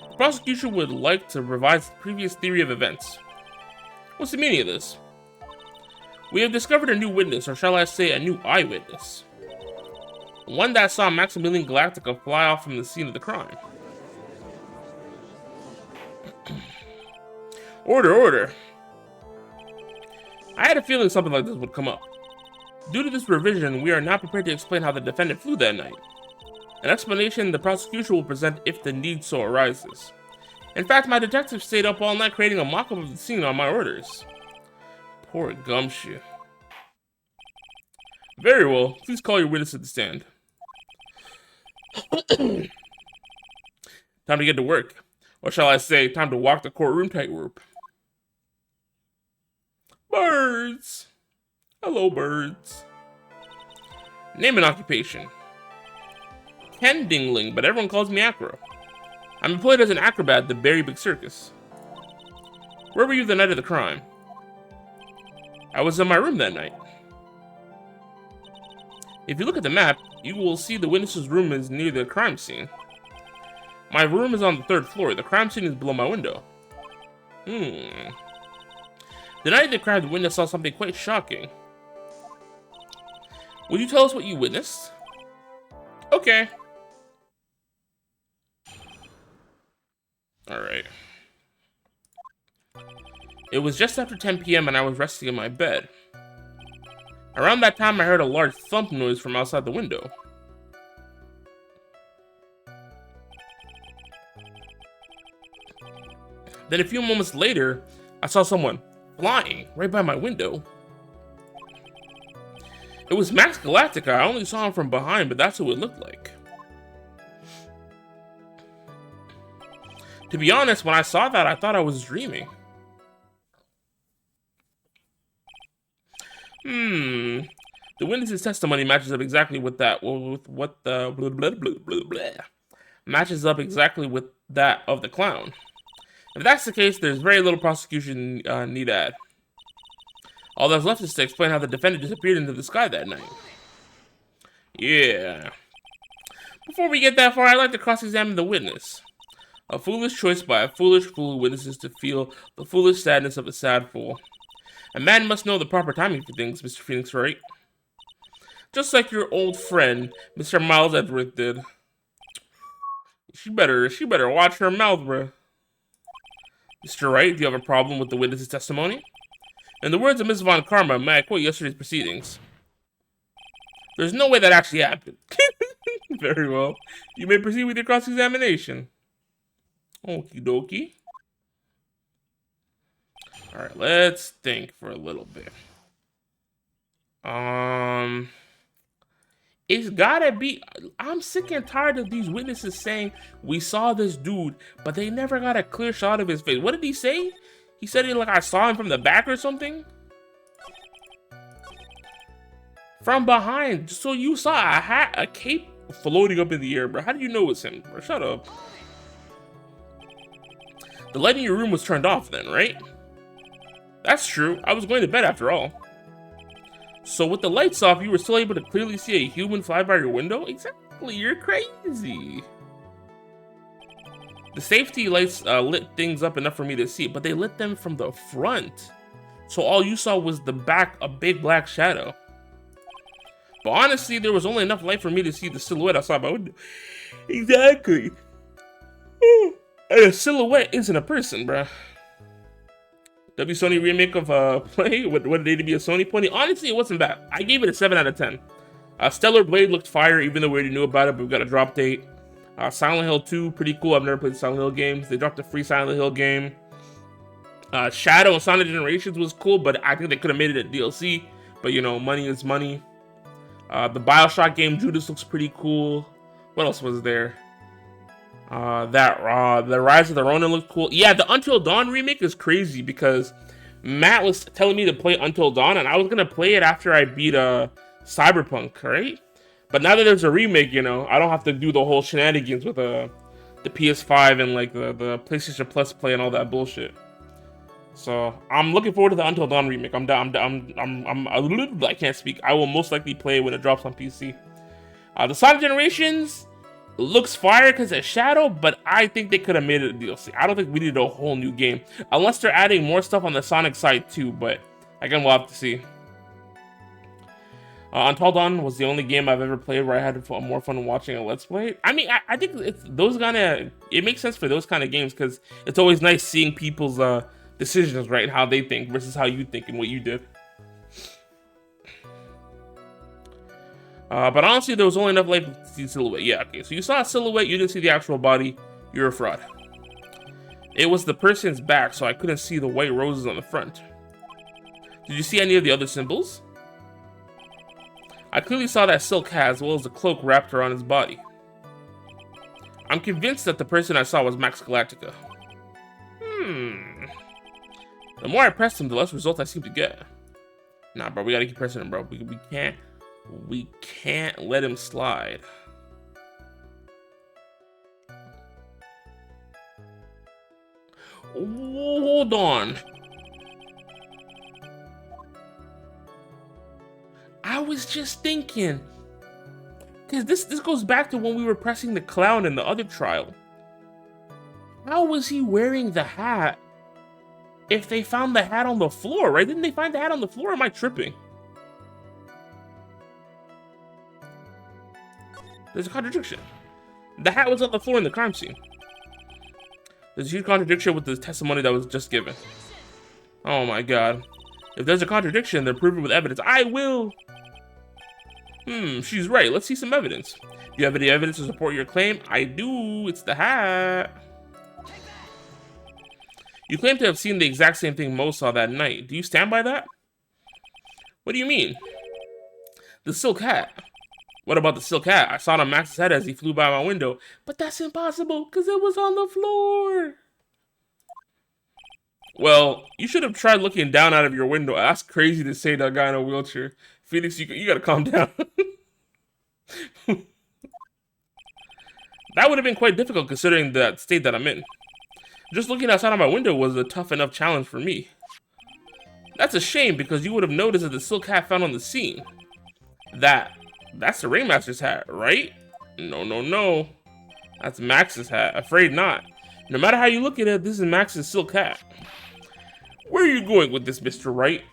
The prosecution would like to revise the previous theory of events. What's the meaning of this? We have discovered a new witness, or shall I say a new eyewitness. One that saw Maximilian Galactica fly off from the scene of the crime. Order, order. I had a feeling something like this would come up. Due to this revision, we are not prepared to explain how the defendant flew that night. An explanation the prosecution will present if the need so arises. In fact, my detective stayed up all night creating a mock-up of the scene on my orders. Poor Gumshoe. Very well, please call your witness to the stand. Time to get to work. Or shall I say, time to walk the courtroom tightrope. Birds! Hello, birds. Name and occupation. Ken Dingling, but everyone calls me Acro. I'm employed as an acrobat at the Berry Big Circus. Where were you the night of the crime? I was in my room that night. If you look at the map, you will see the witness's room is near the crime scene. My room is on the 3rd floor. The crime scene is below my window. The night of the crime, the witness saw something quite shocking. Will you tell us what you witnessed? Okay. Alright. It was just after 10 p.m. and I was resting in my bed. Around that time, I heard a large thump noise from outside the window. Then a few moments later, I saw someone flying right by my window. It was Max Galactica. I only saw him from behind, but that's who it looked like. To be honest, when I saw that, I thought I was dreaming. The witness's testimony matches up exactly with that. With what the blah, blah, blah, blah, blah, matches up exactly with that of the clown. If that's the case, there's very little prosecution need to add. All that's left is to explain how the defendant disappeared into the sky that night. Yeah. Before we get that far, I'd like to cross-examine the witness. A foolish choice by a foolish fool who witnesses to feel the foolish sadness of a sad fool. A man must know the proper timing for things, Mr. Phoenix Wright. Just like your old friend, Mr. Miles Edgeworth did. She better watch her mouth, bruh. Mr. Wright, do you have a problem with the witness's testimony? In the words of Miss Von Karma, may I quote yesterday's proceedings? There's no way that actually happened. Very well. You may proceed with your cross-examination. Okie dokie. Alright, let's think for a little bit. It's gotta be... I'm sick and tired of these witnesses saying, we saw this dude, but they never got a clear shot of his face. What did he say? He said it like I saw him from the back or something? From behind. So you saw a hat, a cape floating up in the air, bro. How do you know it's him, bro? Shut up. The light in your room was turned off then, right? That's true. I was going to bed after all. So with the lights off, you were still able to clearly see a human fly by your window? Exactly. You're crazy. The safety lights lit things up enough for me to see, but they lit them from the front. So all you saw was the back, a big black shadow. But honestly, there was only enough light for me to see the silhouette outside my window. Exactly. And a silhouette isn't a person, bruh. W Sony remake of Play? What did it be a Sony pony? Honestly, it wasn't bad. I gave it a 7 out of 10. Stellar Blade looked fire, even though we already knew about it, but we got a drop date. Silent Hill 2, pretty cool. I've never played the Silent Hill games. They dropped a free Silent Hill game. Shadow and Sonic Generations was cool, but I think they could have made it a DLC. But, you know, money is money. The Bioshock game, Judas, looks pretty cool. What else was there? The Rise of the Ronin looked cool. Yeah, the Until Dawn remake is crazy because Matt was telling me to play Until Dawn, and I was gonna play it after I beat Cyberpunk, right? But now that there's a remake, you know, I don't have to do the whole shenanigans with the PS5 and like the PlayStation Plus play and all that bullshit. So I'm looking forward to the Until Dawn remake. I can't speak. I will most likely play it when it drops on PC. The Sonic Generations looks fire because it's Shadow, but I think they could have made it a DLC. I don't think we needed a whole new game unless they're adding more stuff on the Sonic side too. But again, we'll have to see. Until Dawn was the only game I've ever played where I had more fun watching a Let's Play. I mean, I think it's those kind of. It makes sense for those kind of games because it's always nice seeing people's decisions, right, and how they think versus how you think and what you did. But honestly, there was only enough light to see silhouette. Yeah, okay. So you saw a silhouette, you didn't see the actual body. You're a fraud. It was the person's back, so I couldn't see the white roses on the front. Did you see any of the other symbols? I clearly saw that silk hat as well as the cloak wrapped around his body. I'm convinced that the person I saw was Max Galactica. The more I pressed him, the less results I seem to get. Nah, bro, we gotta keep pressing him, bro. We can't let him slide. Hold on. I was just thinking, because this goes back to when we were pressing the clown in the other trial. How was he wearing the hat if they found the hat on the floor, right? Didn't they find the hat on the floor, or am I tripping? There's a contradiction. The hat was on the floor in the crime scene. There's a huge contradiction with the testimony that was just given. Oh my god. If there's a contradiction, then prove it with evidence. I will! She's right. Let's see some evidence. Do you have any evidence to support your claim? I do. It's the hat. You claim to have seen the exact same thing Mo saw that night. Do you stand by that? What do you mean? The silk hat. What about the silk hat? I saw it on Max's head as he flew by my window. But that's impossible, because it was on the floor. Well, you should have tried looking down out of your window. That's crazy to say to a guy in a wheelchair. Phoenix, you gotta calm down. That would have been quite difficult considering the state that I'm in. Just looking outside of my window was a tough enough challenge for me. That's a shame because you would have noticed that the silk hat found on the scene. That's the Rainmaster's hat, right? No. That's Max's hat. Afraid not. No matter how you look at it, this is Max's silk hat. Where are you going with this, Mr. Wright?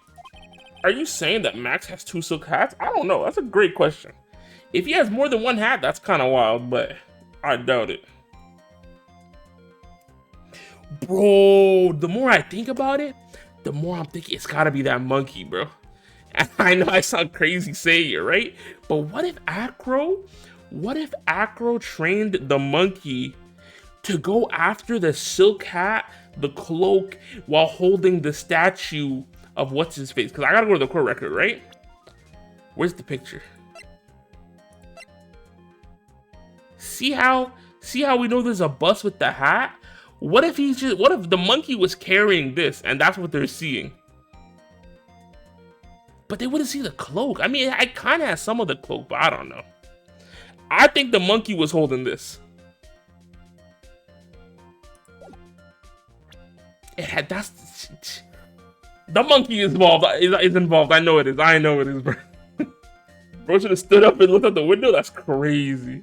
Are you saying that Max has 2 silk hats? I don't know. That's a great question. If he has more than 1 hat, that's kind of wild, but I doubt it. Bro, the more I think about it, the more I'm thinking it's gotta be that monkey, bro. And I know I sound crazy saying it, right? But what if Acro trained the monkey to go after the silk hat, the cloak, while holding the statue of what's his face? Because I gotta go to the court record, right? Where's the picture? See how we know there's a bus with the hat? What if the monkey was carrying this and that's what they're seeing? But they wouldn't see the cloak. I mean, I kind of have some of the cloak, but I don't know. I think the monkey was holding this. The monkey is involved. Is involved. I know it is. I know it is, bro. Bro should have stood up and looked out the window. That's crazy.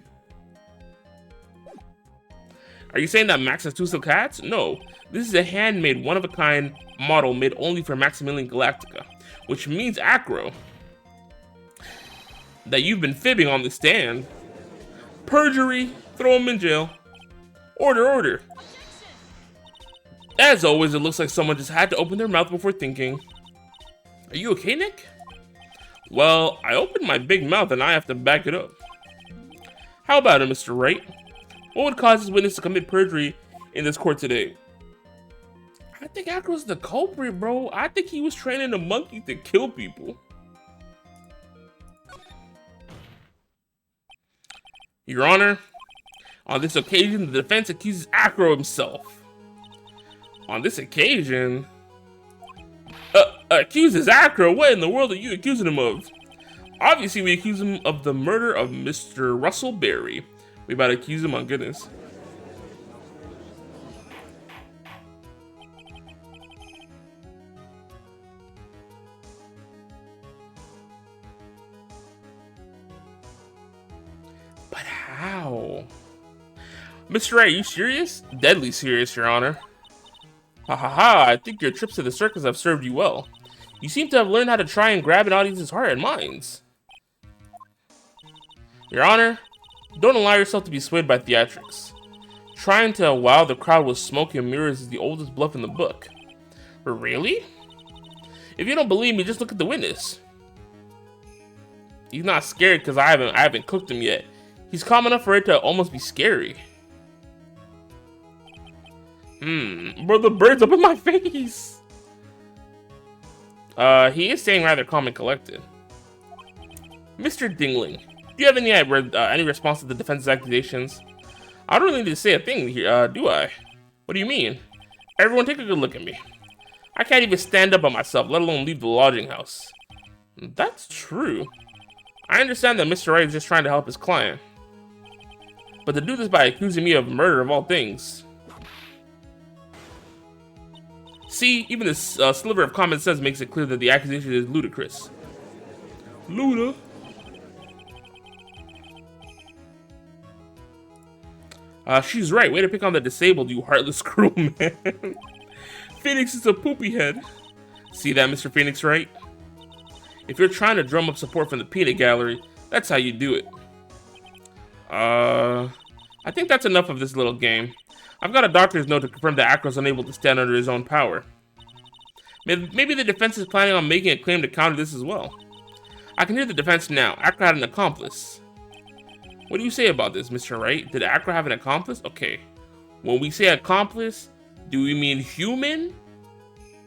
Are you saying that Max has 2 silk hats? No. This is a handmade, one-of-a-kind model made only for Maximilian Galactica, which means, Acro, that you've been fibbing on the stand. Perjury. Throw him in jail. Order. As always, it looks like someone just had to open their mouth before thinking. Are you okay, Nick? Well, I opened my big mouth and I have to back it up. How about it, Mr. Wright? What would cause this witness to commit perjury in this court today? I think Acro's the culprit, bro. I think he was training a monkey to kill people. Your Honor, on this occasion, the defense accuses Acro himself. On this occasion? Accuses Acro? What in the world are you accusing him of? Obviously, we accuse him of the murder of Mr. Russell Berry. We about to accuse him, on goodness. But how? Mr. Wright, are you serious? Deadly serious, Your Honor. I think your trips to the circus have served you well. You seem to have learned how to try and grab an audience's heart and minds. Your Honor, don't allow yourself to be swayed by theatrics. Trying to wow the crowd with smoke and mirrors is the oldest bluff in the book. Really? If you don't believe me, just look at the witness. He's not scared because I haven't cooked him yet. He's calm enough for it to almost be scary. Bro, the bird's up in my face. He is staying rather calm and collected. Mr. Dingling, do you have any response to the defense's accusations? I don't really need to say a thing here, do I? What do you mean? Everyone take a good look at me. I can't even stand up by myself, let alone leave the lodging house. That's true. I understand that Mr. Wright is just trying to help his client. But to do this by accusing me of murder of all things. See, even this sliver of common sense makes it clear that the accusation is ludicrous. Luda. She's right. Way to pick on the disabled, you heartless, cruel man. Phoenix is a poopy head. See that, Mr. Phoenix, right? If you're trying to drum up support from the peanut gallery, that's how you do it. I think that's enough of this little game. I've got a doctor's note to confirm that Acro's unable to stand under his own power. Maybe the defense is planning on making a claim to counter this as well. I can hear the defense now. Acro had an accomplice. What do you say about this, Mr. Wright? Did Acro have an accomplice? Okay. When we say accomplice, Do we mean human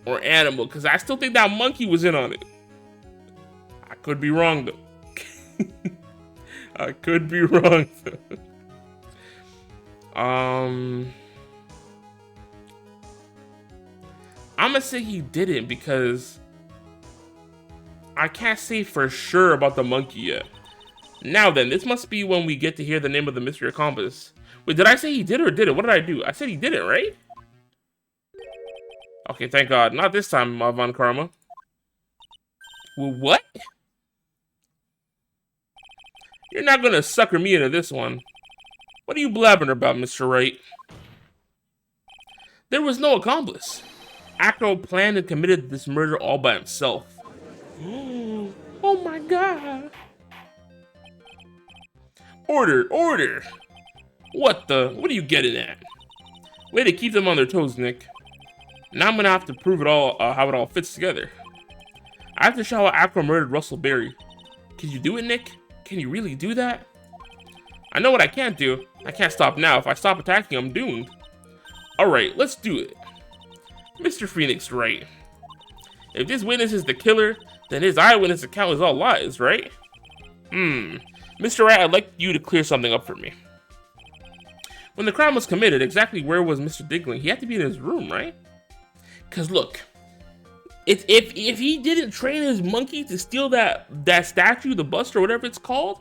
or animal? Because I still think that monkey was in on it. I could be wrong, though. I could be wrong, though. I'm gonna say he didn't because I can't say for sure about the monkey yet. Now then, this must be when we get to hear the name of the mystery accomplice. Wait, did I say he did or did it? What did I do? I said he did it, right? Okay, thank God. Not this time, Von Karma. Well, what? You're not gonna sucker me into this one. What are you blabbering about, Mr. Wright? There was no accomplice. Acro planned and committed this murder all by himself. Oh my God. Order, order. What are you getting at? Way to keep them on their toes, Nick. Now I'm gonna have to prove it all, how it all fits together. I have to show how Acro murdered Russell Berry. Can you do it, Nick? Can you really do that? I know what I can't do. I can't stop now. If I stop attacking, I'm doomed. Alright, let's do it. Mr. Phoenix Wright. If this witness is the killer, then his eyewitness account is all lies, right? Mr. Wright, I'd like you to clear something up for me. When the crime was committed, exactly where was Mr. Dingling? He had to be in his room, right? Because look, if he didn't train his monkey to steal that statue, the bust or whatever it's called,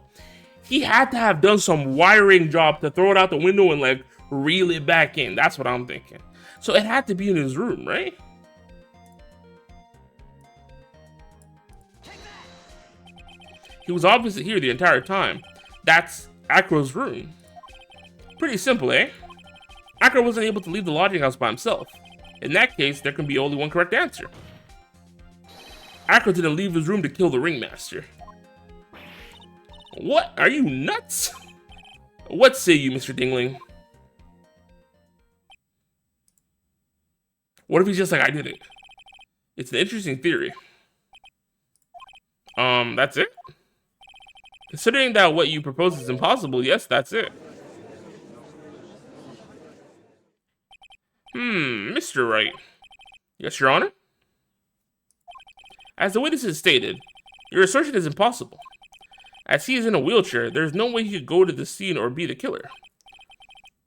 he had to have done some wiring job to throw it out the window and like reel it back in. That's what I'm thinking. So it had to be in his room, right? He was obviously here the entire time. That's Acro's room. Pretty simple, eh? Acro wasn't able to leave the lodging house by himself. In that case, there can be only one correct answer. Acro didn't leave his room to kill the ringmaster. What? Are you nuts? What say you, Mr. Dingling? What if he's just like, I did it? It's an interesting theory. That's it? Considering that what you propose is impossible, yes, that's it. Mr. Wright. Yes, Your Honor? As the witnesses stated, your assertion is impossible. As he is in a wheelchair, there's no way he could go to the scene or be the killer.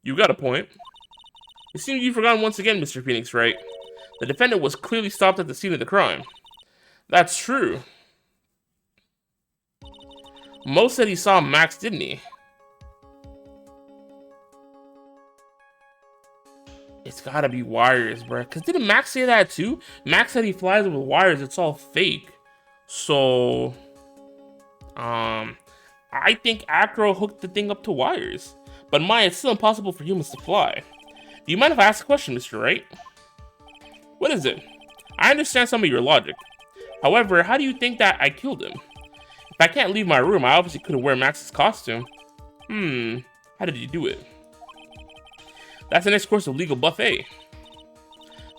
You got a point. It seems you've forgotten once again, Mr. Phoenix Wright. The defendant was clearly stopped at the scene of the crime. That's true. Mo said he saw Max, didn't he? It's gotta be wires, bro. Cause didn't Max say that too? Max said he flies with wires. It's all fake. So, I think Acro hooked the thing up to wires. But Maya, it's still impossible for humans to fly. Do you mind if I ask a question, Mr. Wright? What is it? I understand some of your logic. However, how do you think that I killed him? If I can't leave my room, I obviously couldn't wear Max's costume. How did you do it? That's the next course of legal buffet.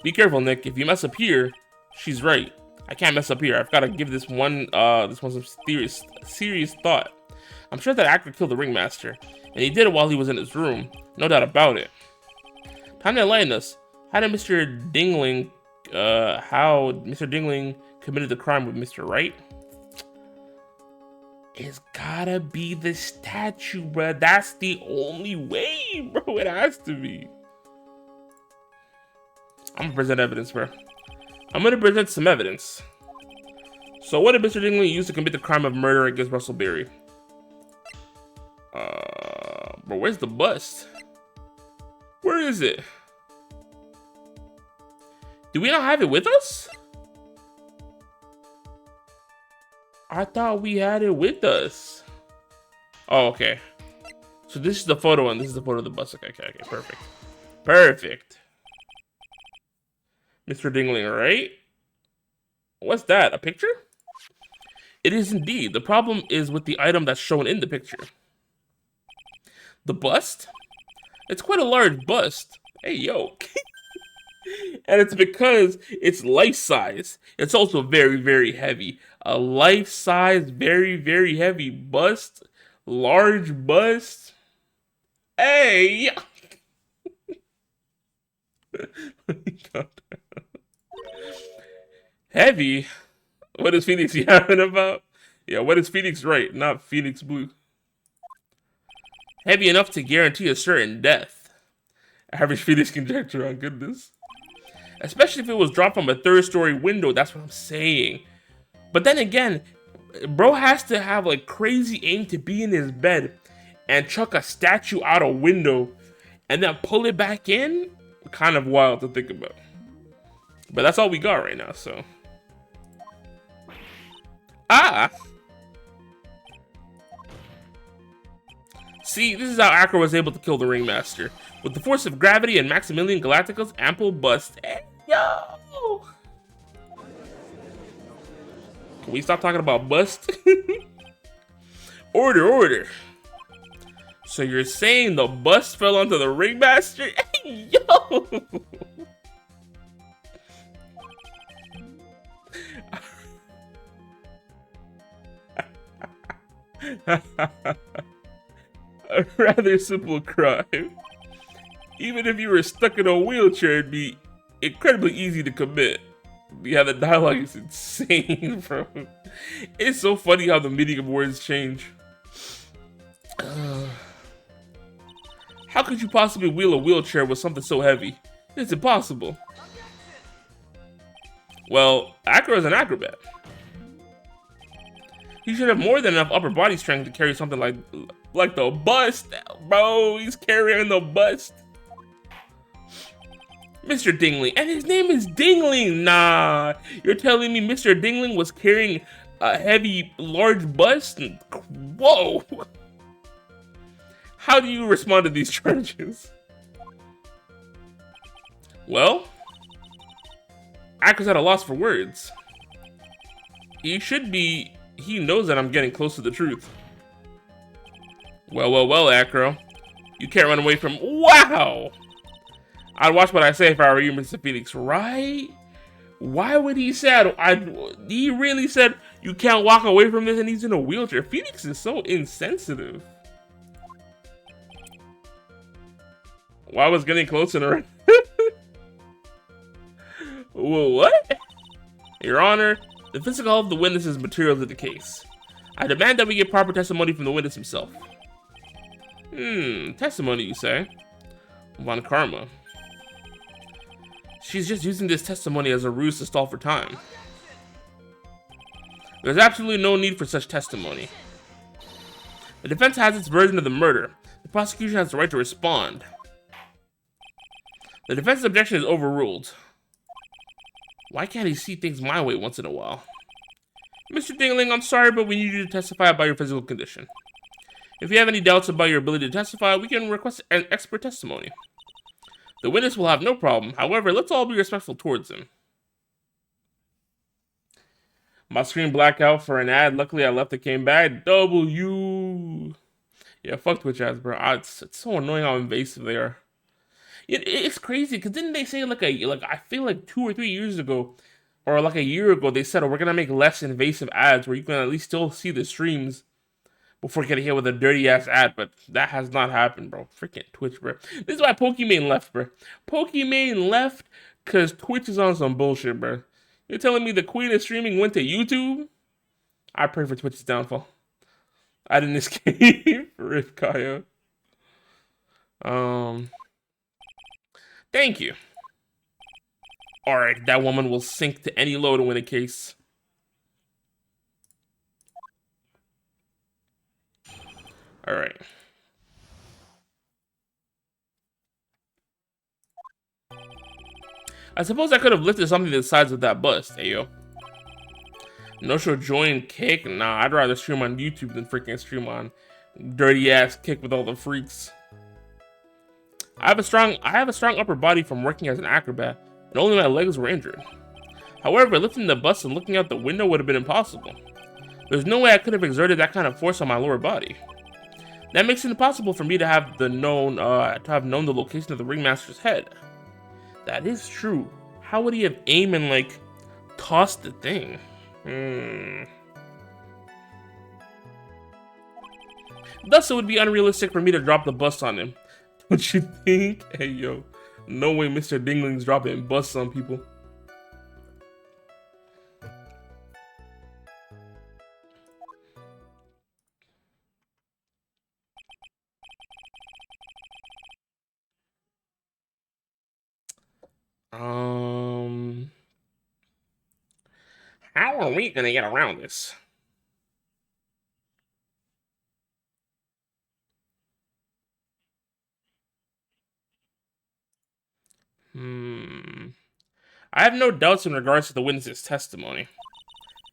Be careful, Nick. If you mess up here, she's right. I can't mess up here. I've got to give this one some serious thought. I'm sure that actor killed the ringmaster, and he did it while he was in his room. No doubt about it. Time to enlighten us. How did Mr. Dingling committed the crime with Mr. Wright? It's gotta be the statue, bro. That's the only way, bro. It has to be. I'm gonna present evidence, bro. I'm gonna present some evidence. So what did Mr. Dingling use to commit the crime of murder against Russell Berry? Bro, where's the bust? Where is it? Do we not have it with us? I thought we had it with us. Oh, okay. So this is the photo and this is the photo of the bus. Okay, perfect. Perfect. Mr. Dingling, right? What's that, a picture? It is indeed. The problem is with the item that's shown in the picture. The bust? It's quite a large bust. Hey, yo. And it's because it's life-size. It's also very, very heavy. A life-size, very, very heavy bust. Large bust. Hey! Heavy? What is Phoenix yapping about? Yeah, what is Phoenix right, not Phoenix Blue? Heavy enough to guarantee a certain death. Average Phoenix conjecture on goodness. Especially if it was dropped from a third-story window, that's what I'm saying. But then again, bro has to have like crazy aim to be in his bed and chuck a statue out a window and then pull it back in. Kind of wild to think about. But that's all we got right now, so. Ah! See, this is how Acro was able to kill the Ringmaster. With the force of gravity and Maximilian Galactica's ample bust. Hey, yo! Can we stop talking about bust? Order. So you're saying the bust fell onto the Ringmaster? Hey, yo! A rather simple crime. Even if you were stuck in a wheelchair, it'd be incredibly easy to commit. Yeah, the dialogue is insane, bro. It's so funny how the meaning of words change. How could you possibly wheel a wheelchair with something so heavy? It's impossible. Well, Acro is an acrobat. He should have more than enough upper body strength to carry something like the bust. Bro, he's carrying the bust. Mr. Dingling. And his name is Dingling. Nah. You're telling me Mr. Dingling was carrying a heavy, large bust? Whoa. How do you respond to these charges? Well, Acro's at a loss for words. He knows that I'm getting close to the truth. Well, Acro. You can't run away from... Wow! I'd watch what I say if I were you, Mr. Phoenix, right? Why would he say... He really said you can't walk away from this and he's in a wheelchair. Phoenix is so insensitive. Why was getting close in a... What? Your Honor, the physical health of the witness is material to the case. I demand that we get proper testimony from the witness himself. Testimony, you say? Von Karma. She's just using this testimony as a ruse to stall for time. There's absolutely no need for such testimony. The defense has its version of the murder. The prosecution has the right to respond. The defense's objection is overruled. Why can't he see things my way once in a while? Mr. Dingling, I'm sorry, but we need you to testify about your physical condition. If you have any doubts about your ability to testify, we can request an expert testimony. The witness will have no problem. However, let's all be respectful towards him. My screen blacked out for an ad. Luckily, I left it, came back. W. Yeah, fuck Twitch ads, bro. It's so annoying how invasive they are. It's crazy, because didn't they say I feel like 2 or 3 years ago, or like a year ago, they said, oh, we're going to make less invasive ads where you can at least still see the streams before getting hit with a dirty-ass ad, but that has not happened, bro. Freaking Twitch, bro. This is why Pokimane left, bro. Pokimane left because Twitch is on some bullshit, bro. You're telling me the queen of streaming went to YouTube? I pray for Twitch's downfall. I didn't escape. Rip Kaya. Thank you. Alright, that woman will sink to any low to win a case. Alright. I suppose I could have lifted something to the size of that bust, ayo. No show join Kick? Nah, I'd rather stream on YouTube than freaking stream on dirty ass Kick with all the freaks. I have a strong upper body from working as an acrobat, and only my legs were injured. However, lifting the bust and looking out the window would have been impossible. There's no way I could have exerted that kind of force on my lower body. That makes it impossible for me to have known the location of the Ringmaster's head. That is true. How would he have aimed and like tossed the thing? Thus, it would be unrealistic for me to drop the bust on him. Don't you think? Hey yo, No way Mr. Dingling's dropping busts on people. How are we gonna get around this? I have no doubts in regards to the witness's testimony.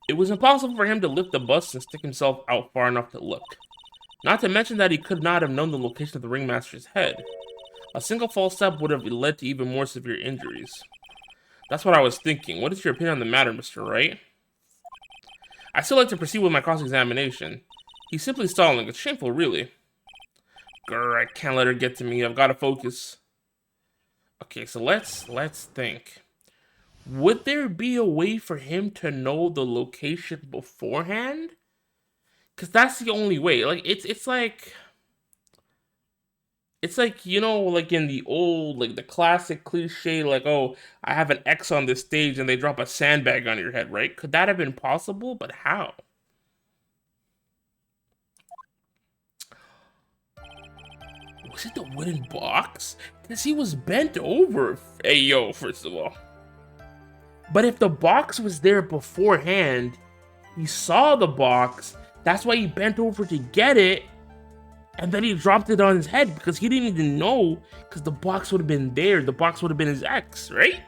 It was impossible for him to lift the bus and stick himself out far enough to look. Not to mention that he could not have known the location of the ringmaster's head. A single false step would have led to even more severe injuries. That's what I was thinking. What is your opinion on the matter, Mr. Wright? I still like to proceed with my cross-examination. He's simply stalling. It's shameful, really. Grr, I can't let her get to me. I've got to focus. Okay, so let's think. Would there be a way for him to know the location beforehand? Because that's the only way. Like, it's like... It's like, you know, like in the old, like the classic cliche, like, oh, I have an X on this stage and they drop a sandbag on your head, right? Could that have been possible? But how? Was it the wooden box? Because he was bent over. Hey, yo, first of all. But if the box was there beforehand, he saw the box, that's why he bent over to get it. And then he dropped it on his head because he didn't even know, because the box would have been there. The box would have been his ex, right?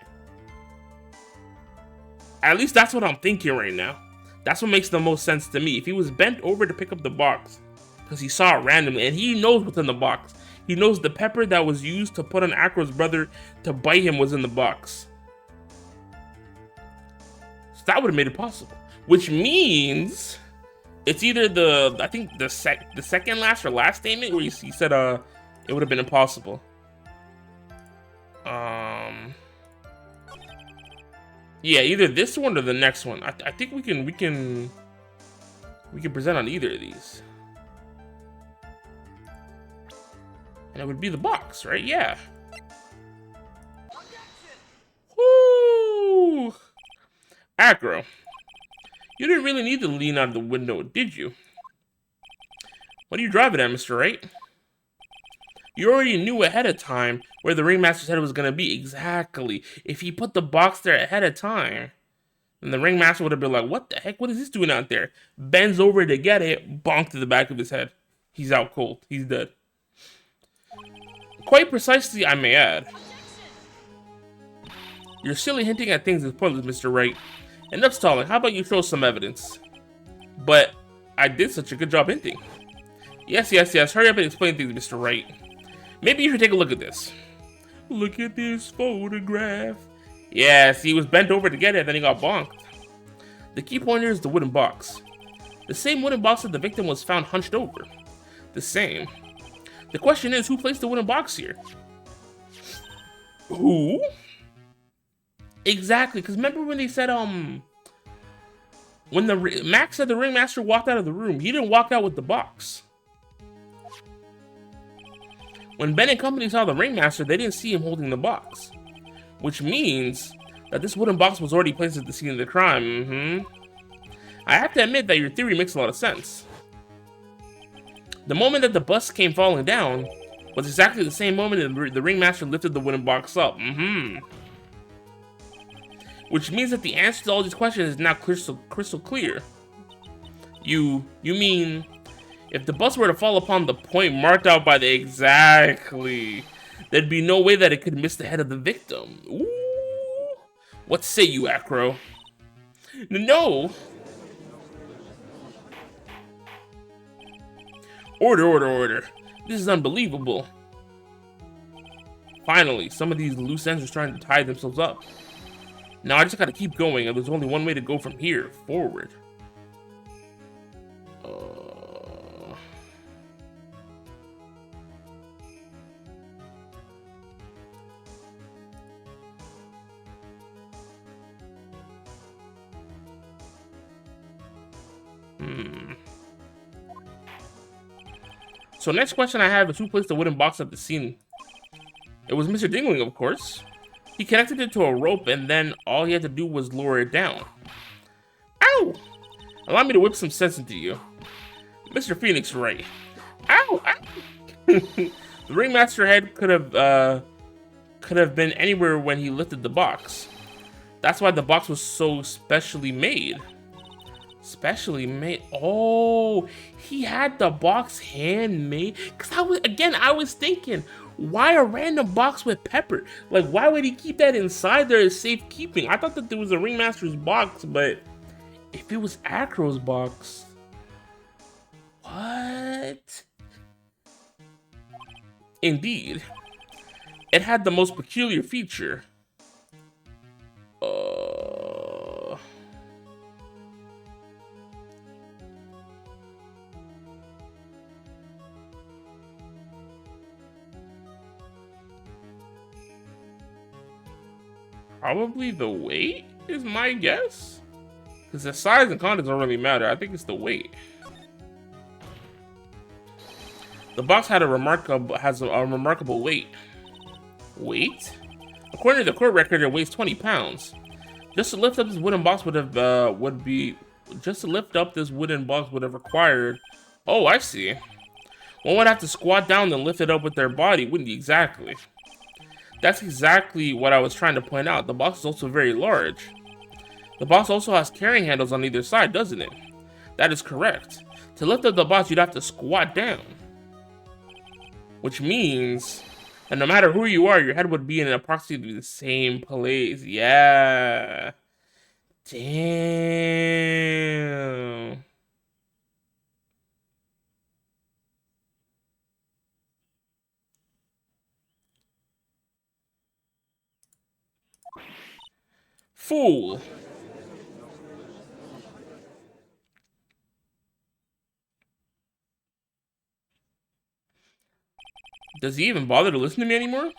At least that's what I'm thinking right now. That's what makes the most sense to me. If he was bent over to pick up the box because he saw it randomly, and he knows what's in the box. He knows the pepper that was used to put on Acro's brother to bite him was in the box. So that would have made it possible. Which means... it's either I think the second last or last statement where he said it would have been impossible. Yeah, either this one or the next one. I think we can present on either of these. And it would be the box, right? Yeah. Woo! Acro. You didn't really need to lean out of the window, did you? What are you driving at, Mr. Wright? You already knew ahead of time where the ringmaster's head was going to be. Exactly. If he put the box there ahead of time, then the ringmaster would have been like, what the heck? What is this doing out there? Bends over to get it, bonk to the back of his head. He's out cold. He's dead. Quite precisely, I may add. You're silly hinting at things is pointless, Mr. Wright. Enough stalling. How about you show some evidence? But I did such a good job hinting. Yes. Hurry up and explain things, Mr. Wright. Maybe you should take a look at this. Look at this photograph. Yes, he was bent over to get it, then he got bonked. The key point here is the wooden box. The same wooden box that the victim was found hunched over. The same. The question is, who placed the wooden box here? Who? Exactly, because remember when they said, when Max said the ringmaster walked out of the room, he didn't walk out with the box. When Ben and company saw the ringmaster, they didn't see him holding the box. Which means that this wooden box was already placed at the scene of the crime. I have to admit that your theory makes a lot of sense. The moment that the bus came falling down was exactly the same moment that the ringmaster lifted the wooden box up. Which means that the answer to all these questions is now crystal clear. You mean, if the bus were to fall upon the point marked out by the exactly, there'd be no way that it could miss the head of the victim. Ooh. What say you, Acro? No! Order. This is unbelievable. Finally, some of these loose ends are starting to tie themselves up. Now I just gotta keep going, and there's only one way to go from here, forward. So next question I have is, who placed the wooden box at the scene It was Mr. Dingling, of course. He connected it to a rope, and then all he had to do was lower it down. Ow! Allow me to whip some sense into you. Mr. Phoenix, right? Ow! Ow! The ringmaster head could have been anywhere when he lifted the box. That's why the box was so specially made. Specially made. Oh, he had the box handmade. Cause I was thinking, why a random box with pepper? Like, why would he keep that inside there as safekeeping? I thought that there was a ringmaster's box, but if it was Acro's box, what? Indeed, it had the most peculiar feature. Probably the weight is my guess. Because the size and contents don't really matter. I think it's the weight. The box had a remarkable weight. Weight? According to the court record, it weighs 20 pounds. Just to lift up this wooden box would have required. Oh, I see. One would have to squat down and lift it up with their body, wouldn't he? Exactly. That's exactly what I was trying to point out. The box is also very large. The box also has carrying handles on either side, doesn't it? That is correct. To lift up the box, you'd have to squat down. Which means that no matter who you are, your head would be in approximately the same place. Yeah. Damn. Fool. Does he even bother to listen to me anymore?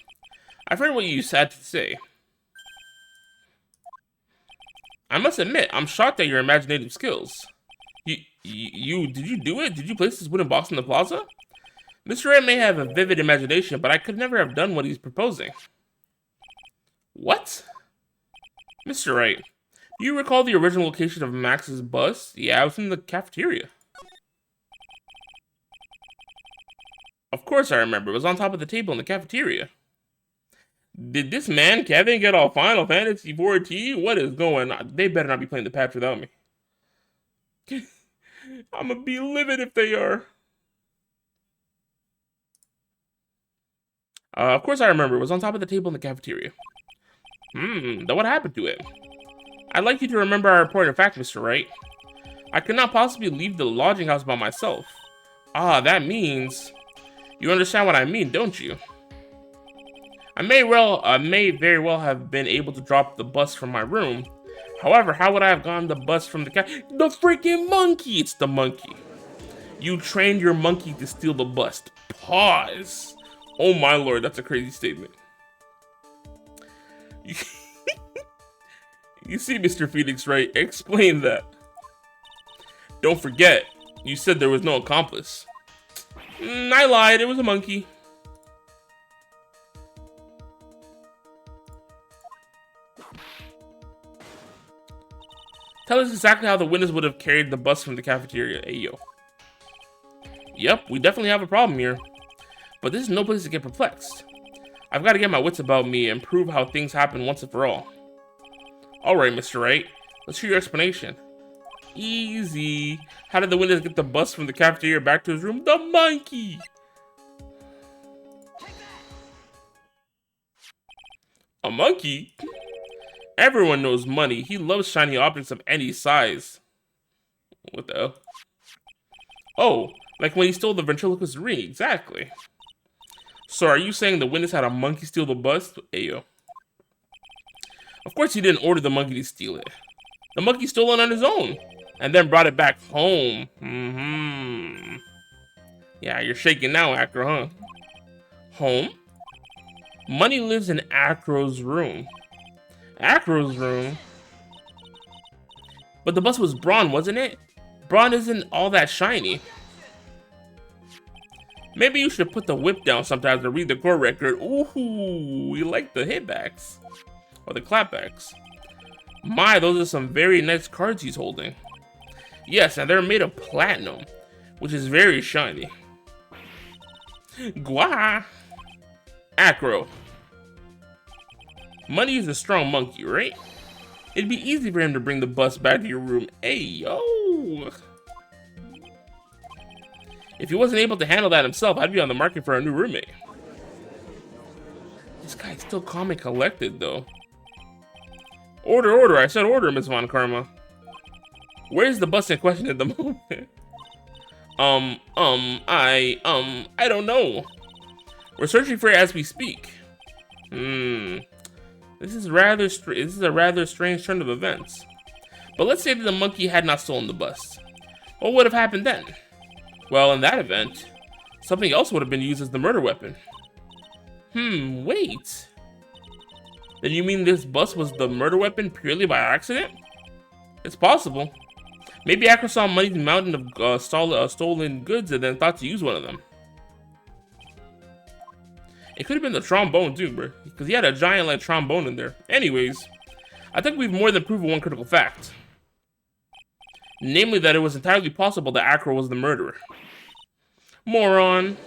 I've heard what you had to say. I must admit, I'm shocked at your imaginative skills. Did you do it? Did you place this wooden box in the plaza? Mr. Wright may have a vivid imagination, but I could never have done what he's proposing. What? Mr. Wright, do you recall the original location of Max's bus? Yeah, it was in the cafeteria. Of course I remember. It was on top of the table in the cafeteria. Did this man, Kevin, get all Final Fantasy 14? What is going on? They better not be playing the patch without me. I'm gonna be livid if they are. Of course I remember. It was on top of the table in the cafeteria. Then what happened to it? I'd like you to remember our important fact, Mr. Wright. I could not possibly leave the lodging house by myself. Ah, that means... You understand what I mean, don't you? I may very well have been able to drop the bus from my room. However, how would I have gotten the bus from the The freaking monkey! It's the monkey. You trained your monkey to steal the bus. Pause. Oh my lord, that's a crazy statement. You see, Mr. Phoenix, right? Explain that. Don't forget, you said there was no accomplice. I lied, it was a monkey. Tell us exactly how the witness would have carried the bus from the cafeteria. Ayo. Yep, we definitely have a problem here. But this is no place to get perplexed. I've got to get my wits about me and prove how things happen once and for all. Alright, Mr. Wright. Let's hear your explanation. Easy. How did the witness get the bus from the cafeteria back to his room? The monkey! A monkey? Everyone knows money. He loves shiny objects of any size. What the hell? Oh, like when he stole the ventriloquist ring. Exactly. So are you saying the witness had a monkey steal the bus? Ayo. Of course he didn't order the monkey to steal it. The monkey stole it on his own. And then brought it back home. Yeah, you're shaking now, Acro, huh? Home? Money lives in Acro's room. Acro's room? But the bus was brawn, wasn't it? Brawn isn't all that shiny. Maybe you should put the whip down sometimes and read the court record. Ooh, we like the hitbacks. Or the clapbacks. My, those are some very nice cards he's holding. Yes, and they're made of platinum, which is very shiny. Gua! Acro. Money is a strong monkey, right? It'd be easy for him to bring the bus back to your room. Hey, yo! If he wasn't able to handle that himself, I'd be on the market for a new roommate. This guy's still calm and collected, though. Order, order. I said order, Miss Von Karma. Where's the bus in question at the moment? I don't know. We're searching for it as we speak. This is a rather strange turn of events. But let's say that the monkey had not stolen the bus. What would have happened then? Well, in that event, something else would have been used as the murder weapon. Wait. Then you mean this bus was the murder weapon purely by accident? It's possible. Maybe Acro saw Money's mountain of stolen goods and then thought to use one of them. It could have been the trombone too, bro. Because he had a giant like trombone in there. Anyways, I think we've more than proven one critical fact. Namely that it was entirely possible that Acro was the murderer. Moron.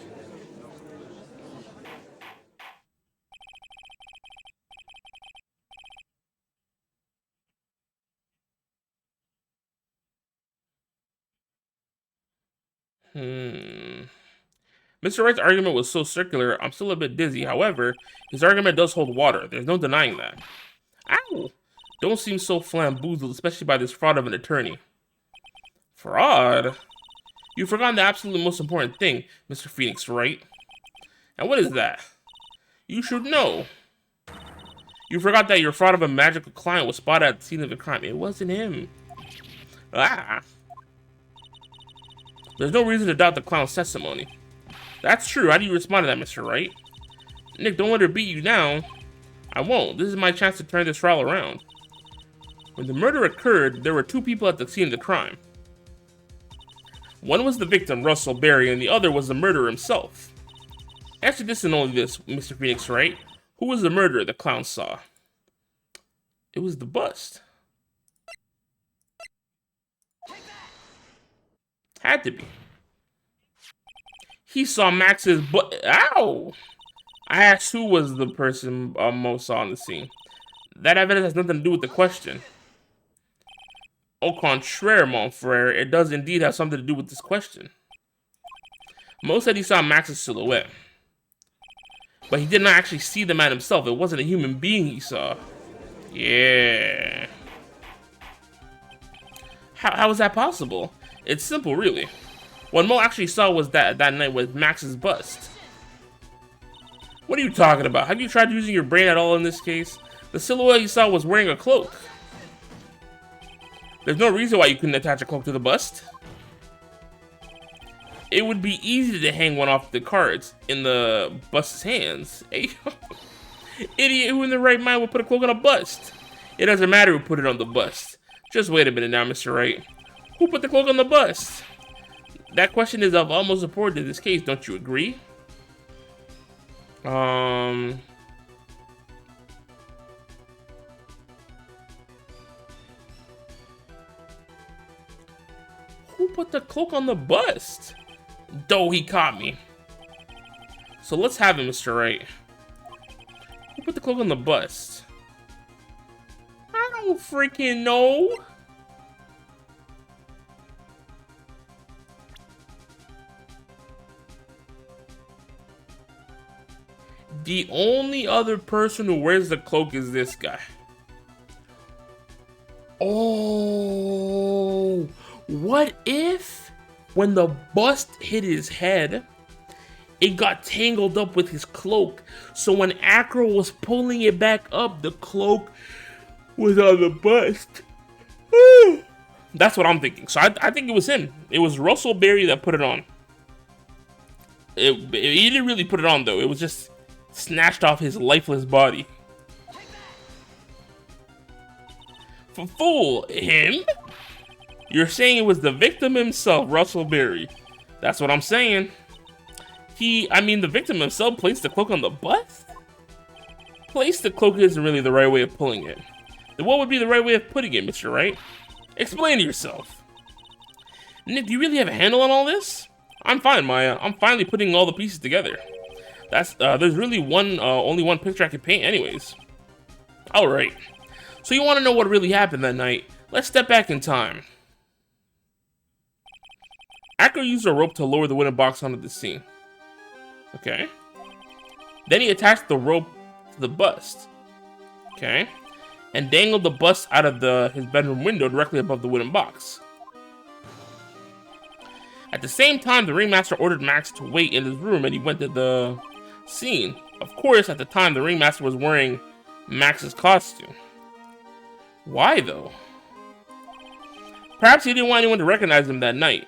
Mr. Wright's argument was so circular, I'm still a bit dizzy. However, his argument does hold water. There's no denying that. Ow! Don't seem so flamboozled, especially by this fraud of an attorney. Fraud? You've forgotten the absolutely most important thing, Mr. Phoenix Wright. And what is that? You should know. You forgot that your fraud of a magical client was spotted at the scene of the crime. It wasn't him. Ah! There's no reason to doubt the clown's testimony. That's true. How do you respond to that, Mr. Wright? Nick, don't let her beat you now. I won't. This is my chance to turn this trial around. When the murder occurred, there were two people at the scene of the crime. One was the victim, Russell Berry, and the other was the murderer himself. Answer this and only this, Mr. Phoenix Wright. Who was the murderer the clown saw? It was the bust. Had to be. He saw Max's butt. Ow! I asked who was the person Mo saw on the scene. That evidence has nothing to do with the question. Au contraire, mon frere, it does indeed have something to do with this question. Mo said he saw Max's silhouette. But he did not actually see the man himself. It wasn't a human being he saw. Yeah. How is that possible? It's simple, really. What Mo actually saw was that night was Max's bust. What are you talking about? Have you tried using your brain at all in this case? The silhouette he saw was wearing a cloak. There's no reason why you couldn't attach a cloak to the bust. It would be easy to hang one off the cards in the bust's hands. Hey, idiot who in the right mind would put a cloak on a bust? It doesn't matter who put it on the bust. Just wait a minute now, Mr. Wright. Who put the cloak on the bust? That question is of utmost importance in this case, don't you agree? Who put the cloak on the bust? Though he caught me. So let's have it, Mr. Wright. Who put the cloak on the bust? I don't freaking know. The only other person who wears the cloak is this guy. Oh, what if when the bust hit his head, it got tangled up with his cloak? So when Acro was pulling it back up, the cloak was on the bust. That's what I'm thinking. So I think it was him. It was Russell Berry that put it on. He didn't really put it on though. It was just snatched off his lifeless body. For fool, him? You're saying it was the victim himself, Russell Berry. That's what I'm saying. The victim himself placed the cloak on the bust? Place the cloak isn't really the right way of pulling it. Then what would be the right way of putting it, Mr. Wright? Explain to yourself. Nick, do you really have a handle on all this? I'm fine, Maya. I'm finally putting all the pieces together. There's really only one picture I can paint anyways. Alright. So you want to know what really happened that night? Let's step back in time. Acro used a rope to lower the wooden box onto the scene. Okay. Then he attached the rope to the bust. Okay. And dangled the bust out of his bedroom window directly above the wooden box. At the same time, the ringmaster ordered Max to wait in his room and he went to the scene. Of course, at the time, the ringmaster was wearing Max's costume. Why, though? Perhaps he didn't want anyone to recognize him that night.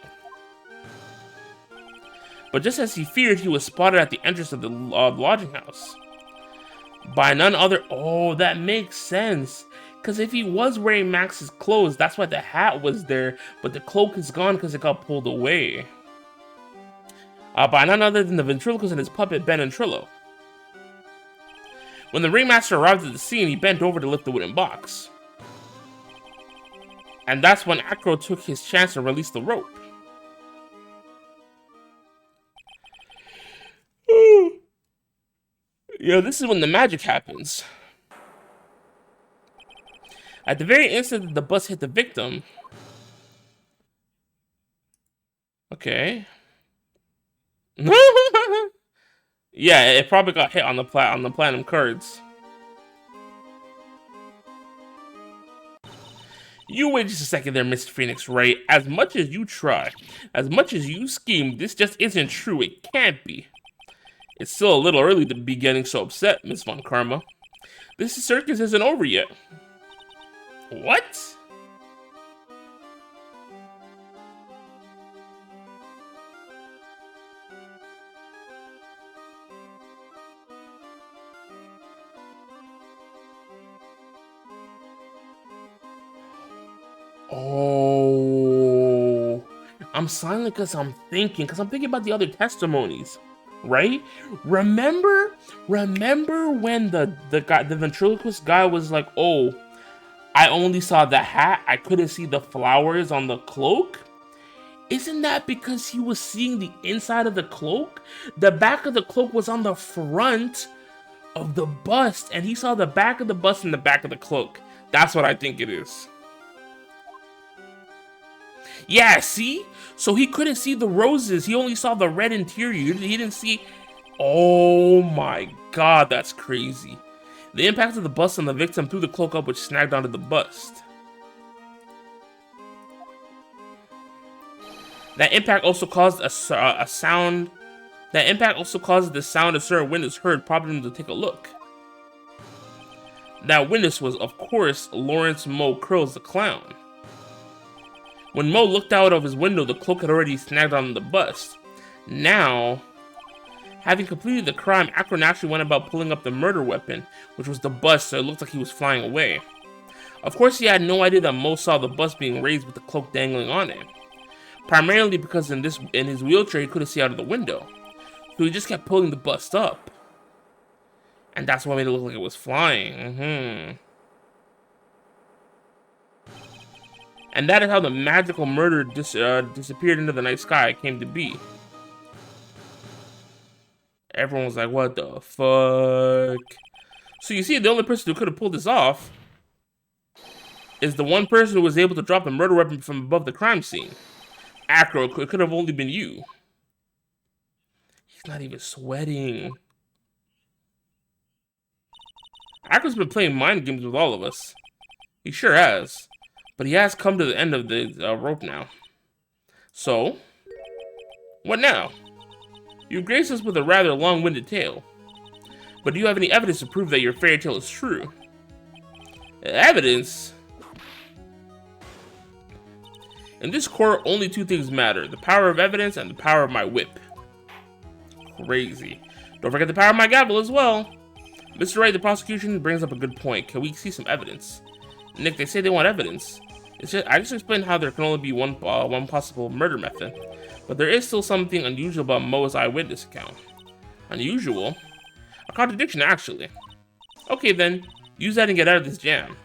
But just as he feared, he was spotted at the entrance of the lodging house. By none other... Oh, that makes sense. Because if he was wearing Max's clothes, that's why the hat was there. But the cloak is gone because it got pulled away. By none other than the ventriloquist and his puppet, Ben and Trillo. When the ringmaster arrived at the scene, he bent over to lift the wooden box. And that's when Acro took his chance to release the rope. Yeah, this is when the magic happens. At the very instant that the bus hit the victim... Okay. Yeah, it probably got hit on the platinum cards. You wait just a second there, Mr. Phoenix Wright. As much as you try, as much as you scheme, this just isn't true. It can't be. It's still a little early to be getting so upset, Miss Von Karma. This circus isn't over yet. What? Oh, I'm silent because I'm thinking about the other testimonies, right? Remember when the ventriloquist guy was like, "Oh, I only saw the hat. I couldn't see the flowers on the cloak." Isn't that because he was seeing the inside of the cloak? The back of the cloak was on the front of the bust, and he saw the back of the bust and the back of the cloak. That's what I think it is. Yeah, see? So he couldn't see the roses. He only saw the red interior. He didn't see... Oh my god, that's crazy. The impact of the bust on the victim threw the cloak up, which snagged onto the bust. That impact also caused a sound... That impact also caused the sound of certain witness heard, prompting him to take a look. That witness was, of course, Lawrence Mo Curls the clown. When Mo looked out of his window, the cloak had already snagged on the bust. Now, having completed the crime, Acro naturally went about pulling up the murder weapon, which was the bust, so it looked like he was flying away. Of course, he had no idea that Mo saw the bust being raised with the cloak dangling on it. Primarily because in his wheelchair, he couldn't see out of the window. So he just kept pulling the bust up. And that's what made it look like it was flying. And that is how the magical murder disappeared into the night sky came to be. Everyone was like, what the fuck? So you see, the only person who could have pulled this off is the one person who was able to drop the murder weapon from above the crime scene. Acro, it could have only been you. He's not even sweating. Acro's been playing mind games with all of us. He sure has. But he has come to the end of the rope now. So, what now? You graced us with a rather long-winded tale. But do you have any evidence to prove that your fairy tale is true? Evidence? In this court, only two things matter. The power of evidence and the power of my whip. Crazy. Don't forget the power of my gavel as well. Mr. Wright, the prosecution brings up a good point. Can we see some evidence? Nick, they say they want evidence. I just explained how there can only be one possible murder method. But there is still something unusual about Mo's eyewitness account. Unusual? A contradiction, actually. Okay then, use that and get out of this jam.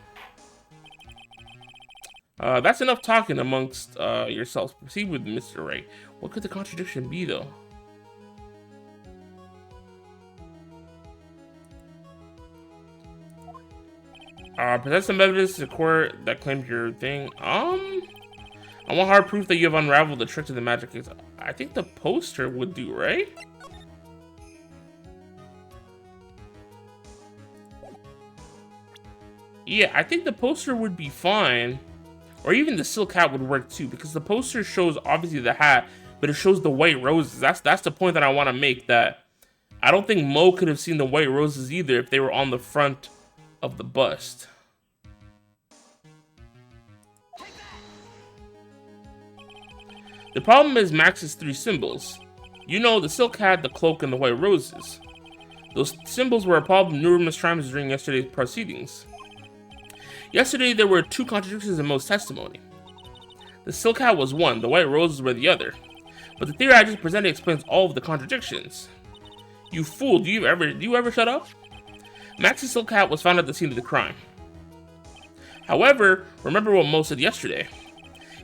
That's enough talking amongst yourselves. Proceed with Mr. Ray. What could the contradiction be, though? Present some evidence to the court that claims your thing. I want hard proof that you have unraveled the trick to the magic case. I think the poster would do, right? Yeah, I think the poster would be fine. Or even the silk hat would work too, because the poster shows obviously the hat, but it shows the white roses. That's the point that I want to make, that I don't think Mo could have seen the white roses either if they were on the front of the bust. The problem is Max's three symbols. You know, the silk hat, the cloak, and the white roses. Those symbols were a problem numerous times during yesterday's proceedings. Yesterday, there were two contradictions in Mo's testimony. The silk hat was one, the white roses were the other. But the theory I just presented explains all of the contradictions. You fool, do you ever shut up? Max's silk hat was found at the scene of the crime. However, remember what Mo said yesterday.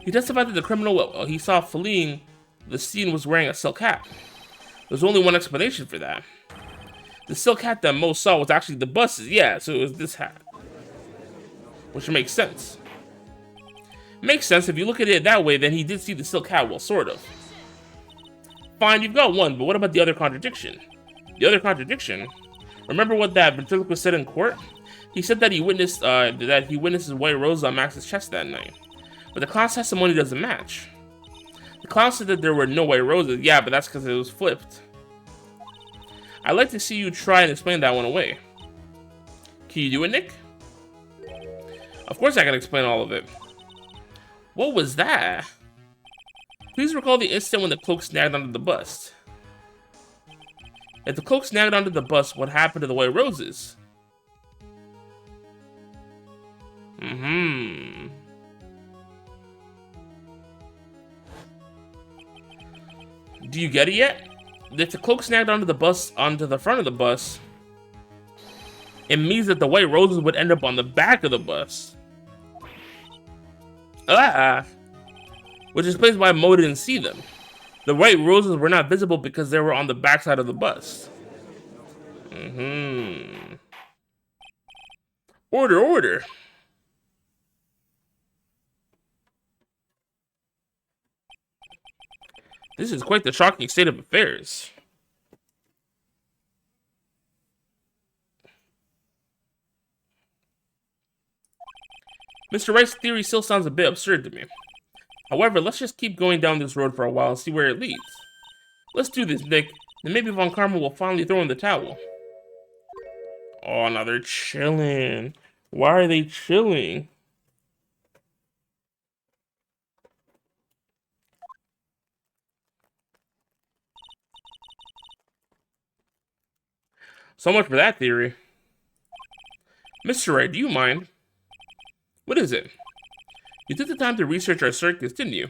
He testified that the criminal he saw fleeing the scene was wearing a silk hat. There's only one explanation for that. The silk hat that Mo saw was actually the bus's, yeah, so it was this hat. Which makes sense. Makes sense if you look at it that way, then he did see the silk hat, well, sort of. Fine, you've got one, but what about the other contradiction? The other contradiction? Remember what that ventriloquist said in court? He said that he witnessed his white rose on Max's chest that night. But the clown's testimony doesn't match. The clown said that there were no white roses. Yeah, but that's because it was flipped. I'd like to see you try and explain that one away. Can you do it, Nick? Of course I can explain all of it. What was that? Please recall the instant when the cloak snagged onto the bust. If the cloak snagged onto the bust, what happened to the white roses? Do you get it yet? If the cloak snagged onto the front of the bus, it means that the white roses would end up on the back of the bus. Which explains why Mo didn't see them. The white roses were not visible because they were on the backside of the bus. Order, order. This is quite the shocking state of affairs. Mr. Wright's theory still sounds a bit absurd to me. However, let's just keep going down this road for a while and see where it leads. Let's do this, Nick. Then maybe Von Karma will finally throw in the towel. Oh, now they're chilling. Why are they chilling? So much for that theory. Mr. Wright, do you mind? What is it? You took the time to research our circus, didn't you?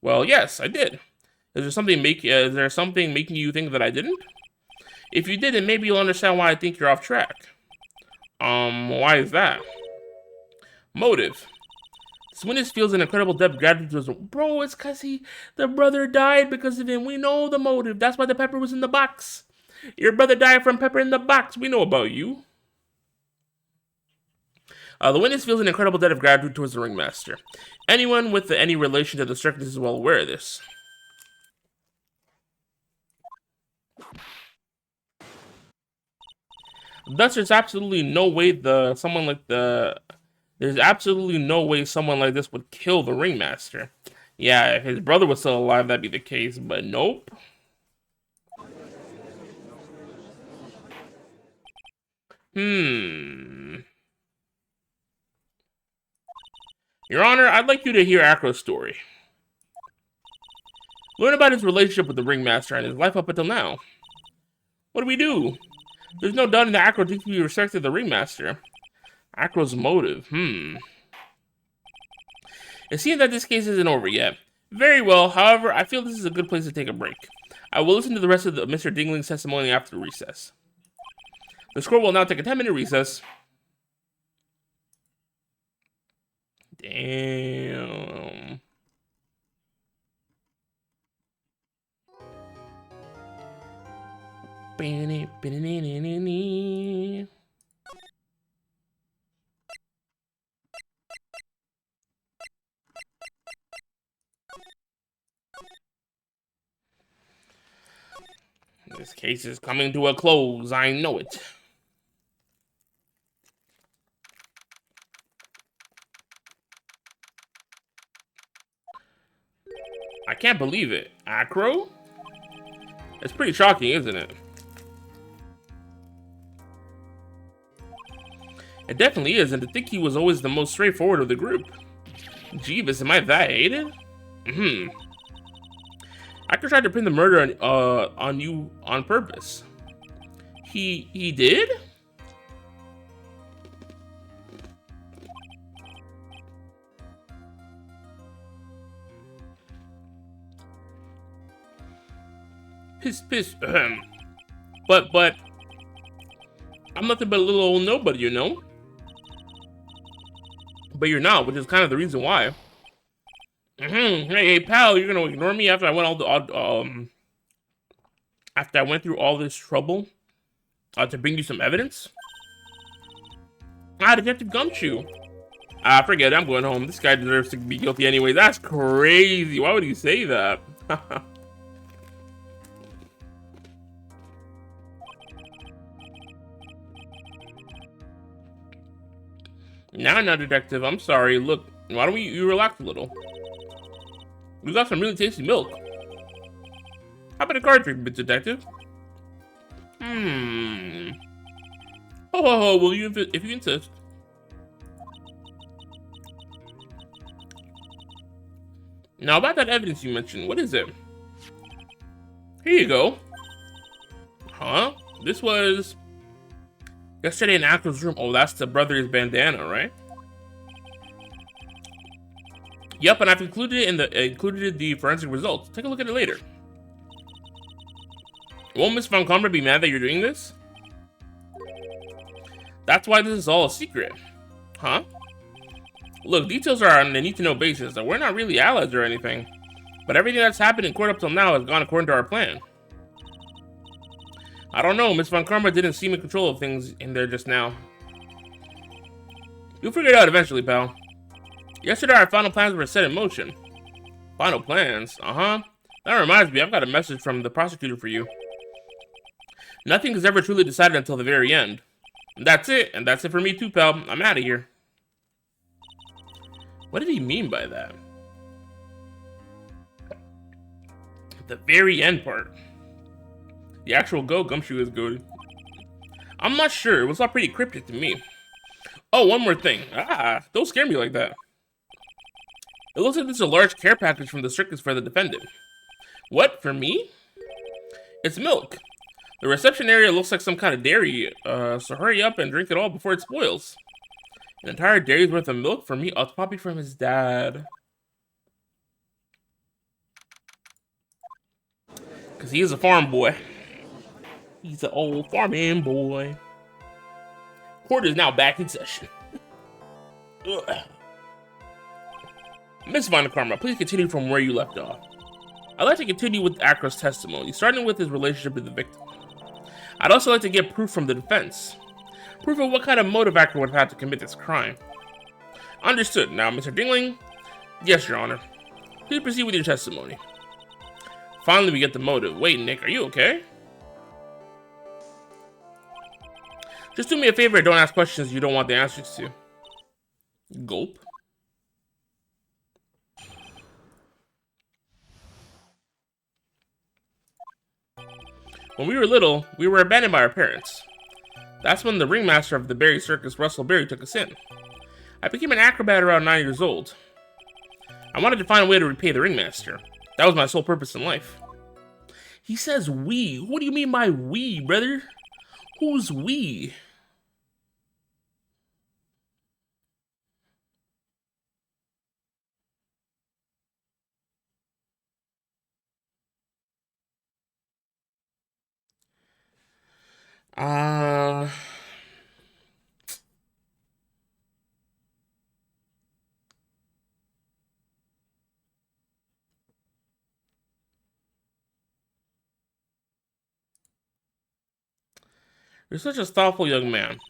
Well, yes, I did. Is there something making you think that I didn't? If you didn't, maybe you'll understand why I think you're off track. Why is that? Motive. Swinnis feels an incredible depth of gratitude towards him. Bro, it's because the brother died because of him. We know the motive. That's why the pepper was in the box. Your brother died from pepper in the box. We know about you. The witness feels an incredible debt of gratitude towards the ringmaster. Anyone with any relation to the circus is well aware of this. Thus, there's absolutely no way someone like this would kill the ringmaster. Yeah, if his brother was still alive, that'd be the case, but nope. Your Honor, I'd like you to hear Acro's story. Learn about his relationship with the ringmaster and his life up until now. What do we do? There's no doubt in that Acro deeply respected the ringmaster. Acro's motive, It seems that this case isn't over yet. Very well. However, I feel this is a good place to take a break. I will listen to the rest of Mr. Dingling's testimony after recess. The score will now take a 10-minute recess. Damn. This case is coming to a close. I know it. I can't believe it. Acro? It's pretty shocking, isn't it? It definitely is, and to think he was always the most straightforward of the group. Jeeves, am I that hated? Acro tried to pin the murder on you on purpose. He did? Piss. But I'm nothing but a little old nobody, you know? But you're not, which is kind of the reason why. Hey, pal, you're gonna ignore me after I went after I went through all this trouble to bring you some evidence? Detective Gumshoe. Forget it, I'm going home. This guy deserves to be guilty anyway. That's crazy. Why would he say that? Now, detective, I'm sorry. Look, why don't you relax a little? We got some really tasty milk. How about a card trick, detective? Oh, will you if you insist? Now about that evidence you mentioned, what is it? Here you go. Huh? This was yesterday in Acro's room. Oh, that's the brother's bandana, right? Yep, and I've included it in the forensic results. Take a look at it later. Won't Miss Von Comber be mad that you're doing this? That's why this is all a secret. Huh? Look, details are on a need-to-know basis, so we're not really allies or anything. But everything that's happened in court up till now has gone according to our plan. I don't know, Miss Von Karma didn't seem in control of things in there just now. You'll figure it out eventually, pal. Yesterday, our final plans were set in motion. Final plans? Uh-huh. That reminds me, I've got a message from the prosecutor for you. Nothing is ever truly decided until the very end. And that's it for me too, pal. I'm out of here. What did he mean by that? The very end part. The actual Gumshoe is good. I'm not sure. It was all pretty cryptic to me. Oh, one more thing. Don't scare me like that. It looks like there's a large care package from the circus for the defendant. What? For me? It's milk. The reception area looks like some kind of dairy, so hurry up and drink it all before it spoils. An entire dairy's worth of milk for me? I'll copy from his dad. Because he is a farm boy. He's an old farming boy. Court is now back in session. Miss Von Karma, please continue from where you left off. I'd like to continue with Acro's testimony, starting with his relationship with the victim. I'd also like to get proof from the defense. Proof of what kind of motive Acro would have had to commit this crime. Understood. Now, Mr. Dingling? Yes, Your Honor. Please proceed with your testimony. Finally, we get the motive. Wait, Nick, are you okay? Just do me a favor and don't ask questions you don't want the answers to. Gulp. When we were little, we were abandoned by our parents. That's when the ringmaster of the Berry Circus, Russell Berry, took us in. I became an acrobat around 9 years old. I wanted to find a way to repay the ringmaster. That was my sole purpose in life. He says we. What do you mean by we, brother? Who's we? Uh, you're such a thoughtful young man.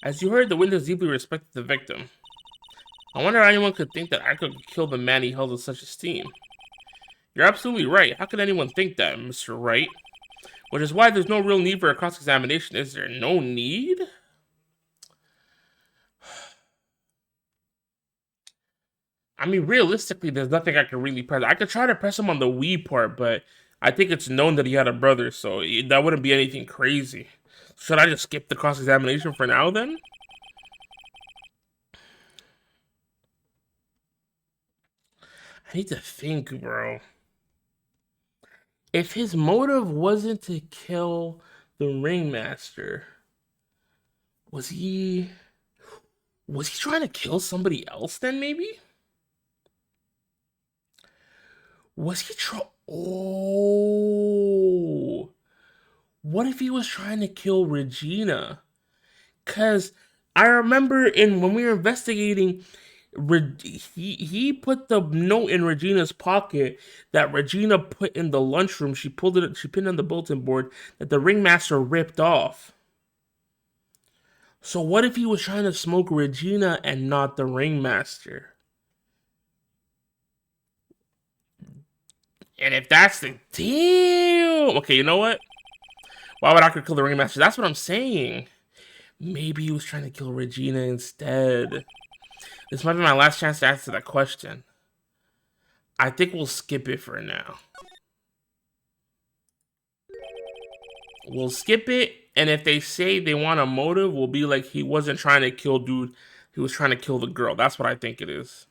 As you heard, the Windows deeply respected the victim. I wonder how anyone could think that I could kill the man he held in such esteem. You're absolutely right. How could anyone think that, Mr. Wright? Which is why there's no real need for a cross-examination. Is there no need? I mean, realistically, there's nothing I can really press. I could try to press him on the we part, but I think it's known that he had a brother, so that wouldn't be anything crazy. Should I just skip the cross-examination for now, then? I need to think, bro. If his motive wasn't to kill the ringmaster, was he trying to kill somebody else then, maybe? Was he Oh, what if he was trying to kill Regina? Cause I remember when we were investigating, he put the note in Regina's pocket that Regina put in the lunchroom. She pinned on the bulletin board that the ringmaster ripped off. So what if he was trying to smoke Regina and not the ringmaster? And if that's the deal, okay, you know what? Why would Akira kill the ringmaster? That's what I'm saying. Maybe he was trying to kill Regina instead. This might be my last chance to answer that question. I think we'll skip it for now. We'll skip it, and if they say they want a motive, we'll be like, he wasn't trying to kill dude. He was trying to kill the girl. That's what I think it is.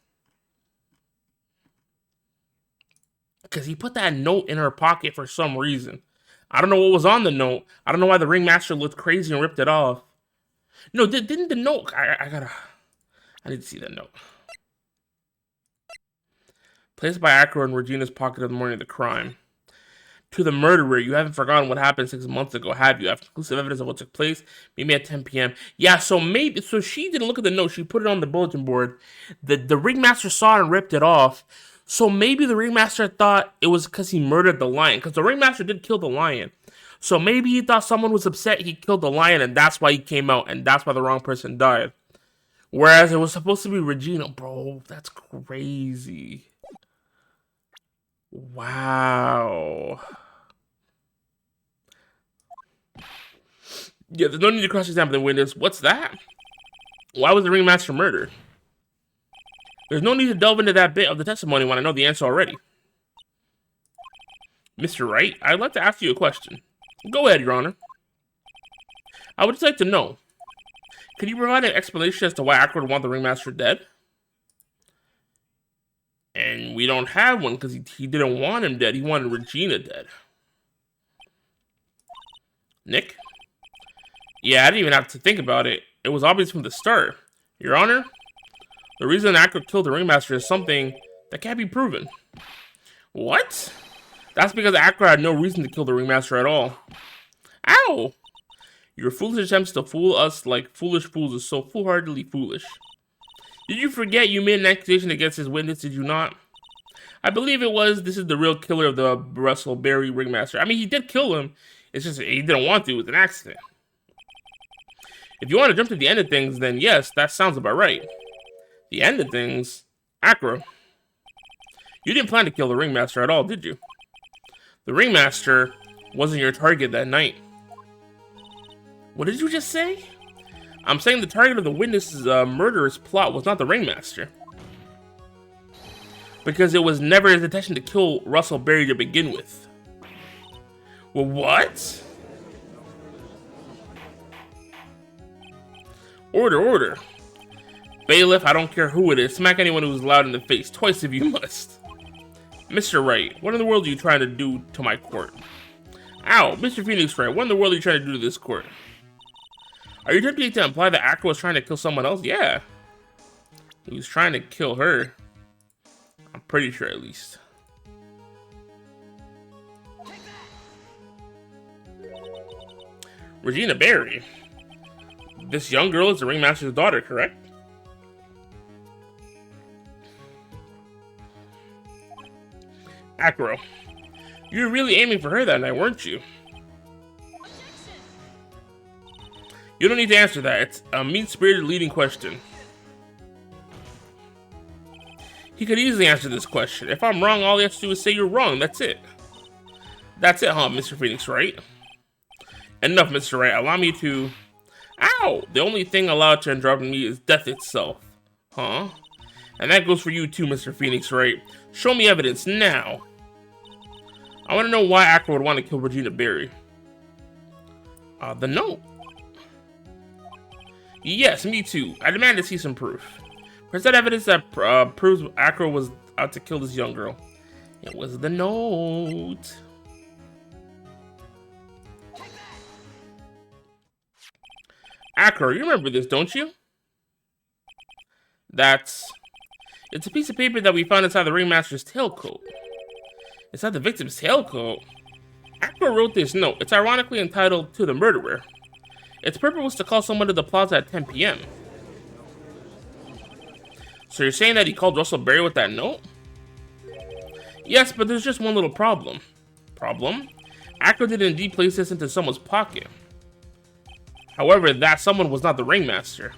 Because he put that note in her pocket for some reason. I don't know what was on the note. I don't know why the ringmaster looked crazy and ripped it off. No, didn't the note... I need to see that note. Placed by Akira in Regina's pocket on the morning of the crime. To the murderer, you haven't forgotten what happened 6 months ago, have you? After conclusive evidence of what took place, meet me at 10 p.m. Yeah, so she didn't look at the note. She put it on the bulletin board. The ringmaster saw it and ripped it off. So maybe the ringmaster thought it was because he murdered the lion. Because the ringmaster did kill the lion. So maybe he thought someone was upset he killed the lion, and that's why he came out, and that's why the wrong person died. Whereas it was supposed to be Regina. Bro, that's crazy. Wow. Yeah, there's no need to cross-examine the witness. What's that? Why was the ringmaster murdered? There's no need to delve into that bit of the testimony when I know the answer already. Mr. Wright, I'd like to ask you a question. Go ahead, Your Honor. I would just like to know, could you provide an explanation as to why Akira would want the ringmaster dead? And we don't have one because he didn't want him dead. He wanted Regina dead. Nick? Yeah, I didn't even have to think about it. It was obvious from the start. Your Honor, the reason Akira killed the ringmaster is something that can't be proven. What? That's because Akira had no reason to kill the ringmaster at all. Ow! Your foolish attempts to fool us like foolish fools is so foolhardily foolish. Did you forget you made an accusation against his witness, did you not? I believe it was, this is the real killer of the Russell Berry ringmaster. I mean, he did kill him. It's just he didn't want to. It was an accident. If you want to jump to the end of things, then yes, that sounds about right. The end of things? Akira. You didn't plan to kill the ringmaster at all, did you? The ringmaster wasn't your target that night. What did you just say? I'm saying the target of the witness's murderous plot was not the ringmaster. Because it was never his intention to kill Russell Berry to begin with. Well, what? Order. Bailiff, I don't care who it is. Smack anyone who's loud in the face. Twice if you must. Mr. Wright, what in the world are you trying to do to my court? Ow, Mr. Phoenix Wright, what in the world are you trying to do to this court? Are you attempting to imply that Akira was trying to kill someone else? Yeah. He was trying to kill her. I'm pretty sure, at least. Regina Berry. This young girl is the ringmaster's daughter, correct? Acro. You were really aiming for her that night, weren't you? You don't need to answer that. It's a mean-spirited leading question. He could easily answer this question. If I'm wrong, all he has to do is say you're wrong. That's it. That's it, huh, Mr. Phoenix Wright? Enough, Mr. Wright. Allow me to... Ow! The only thing allowed to interrupt me is death itself. Huh? And that goes for you too, Mr. Phoenix Wright. Show me evidence now. I want to know why Acro would want to kill Regina Berry. The note. Yes, me too. I demand to see some proof. Present evidence that proves Acro was out to kill this young girl. It was the note. Acro, you remember this, don't you? It's a piece of paper that we found inside the ringmaster's tailcoat. Inside the victim's tailcoat? Acro wrote this note. It's ironically entitled "To the Murderer." Its purpose was to call someone to the plaza at 10 p.m. So you're saying that he called Russell Berry with that note? Yes, but there's just one little problem. Problem? Acro did indeed place this into someone's pocket. However, that someone was not the ringmaster.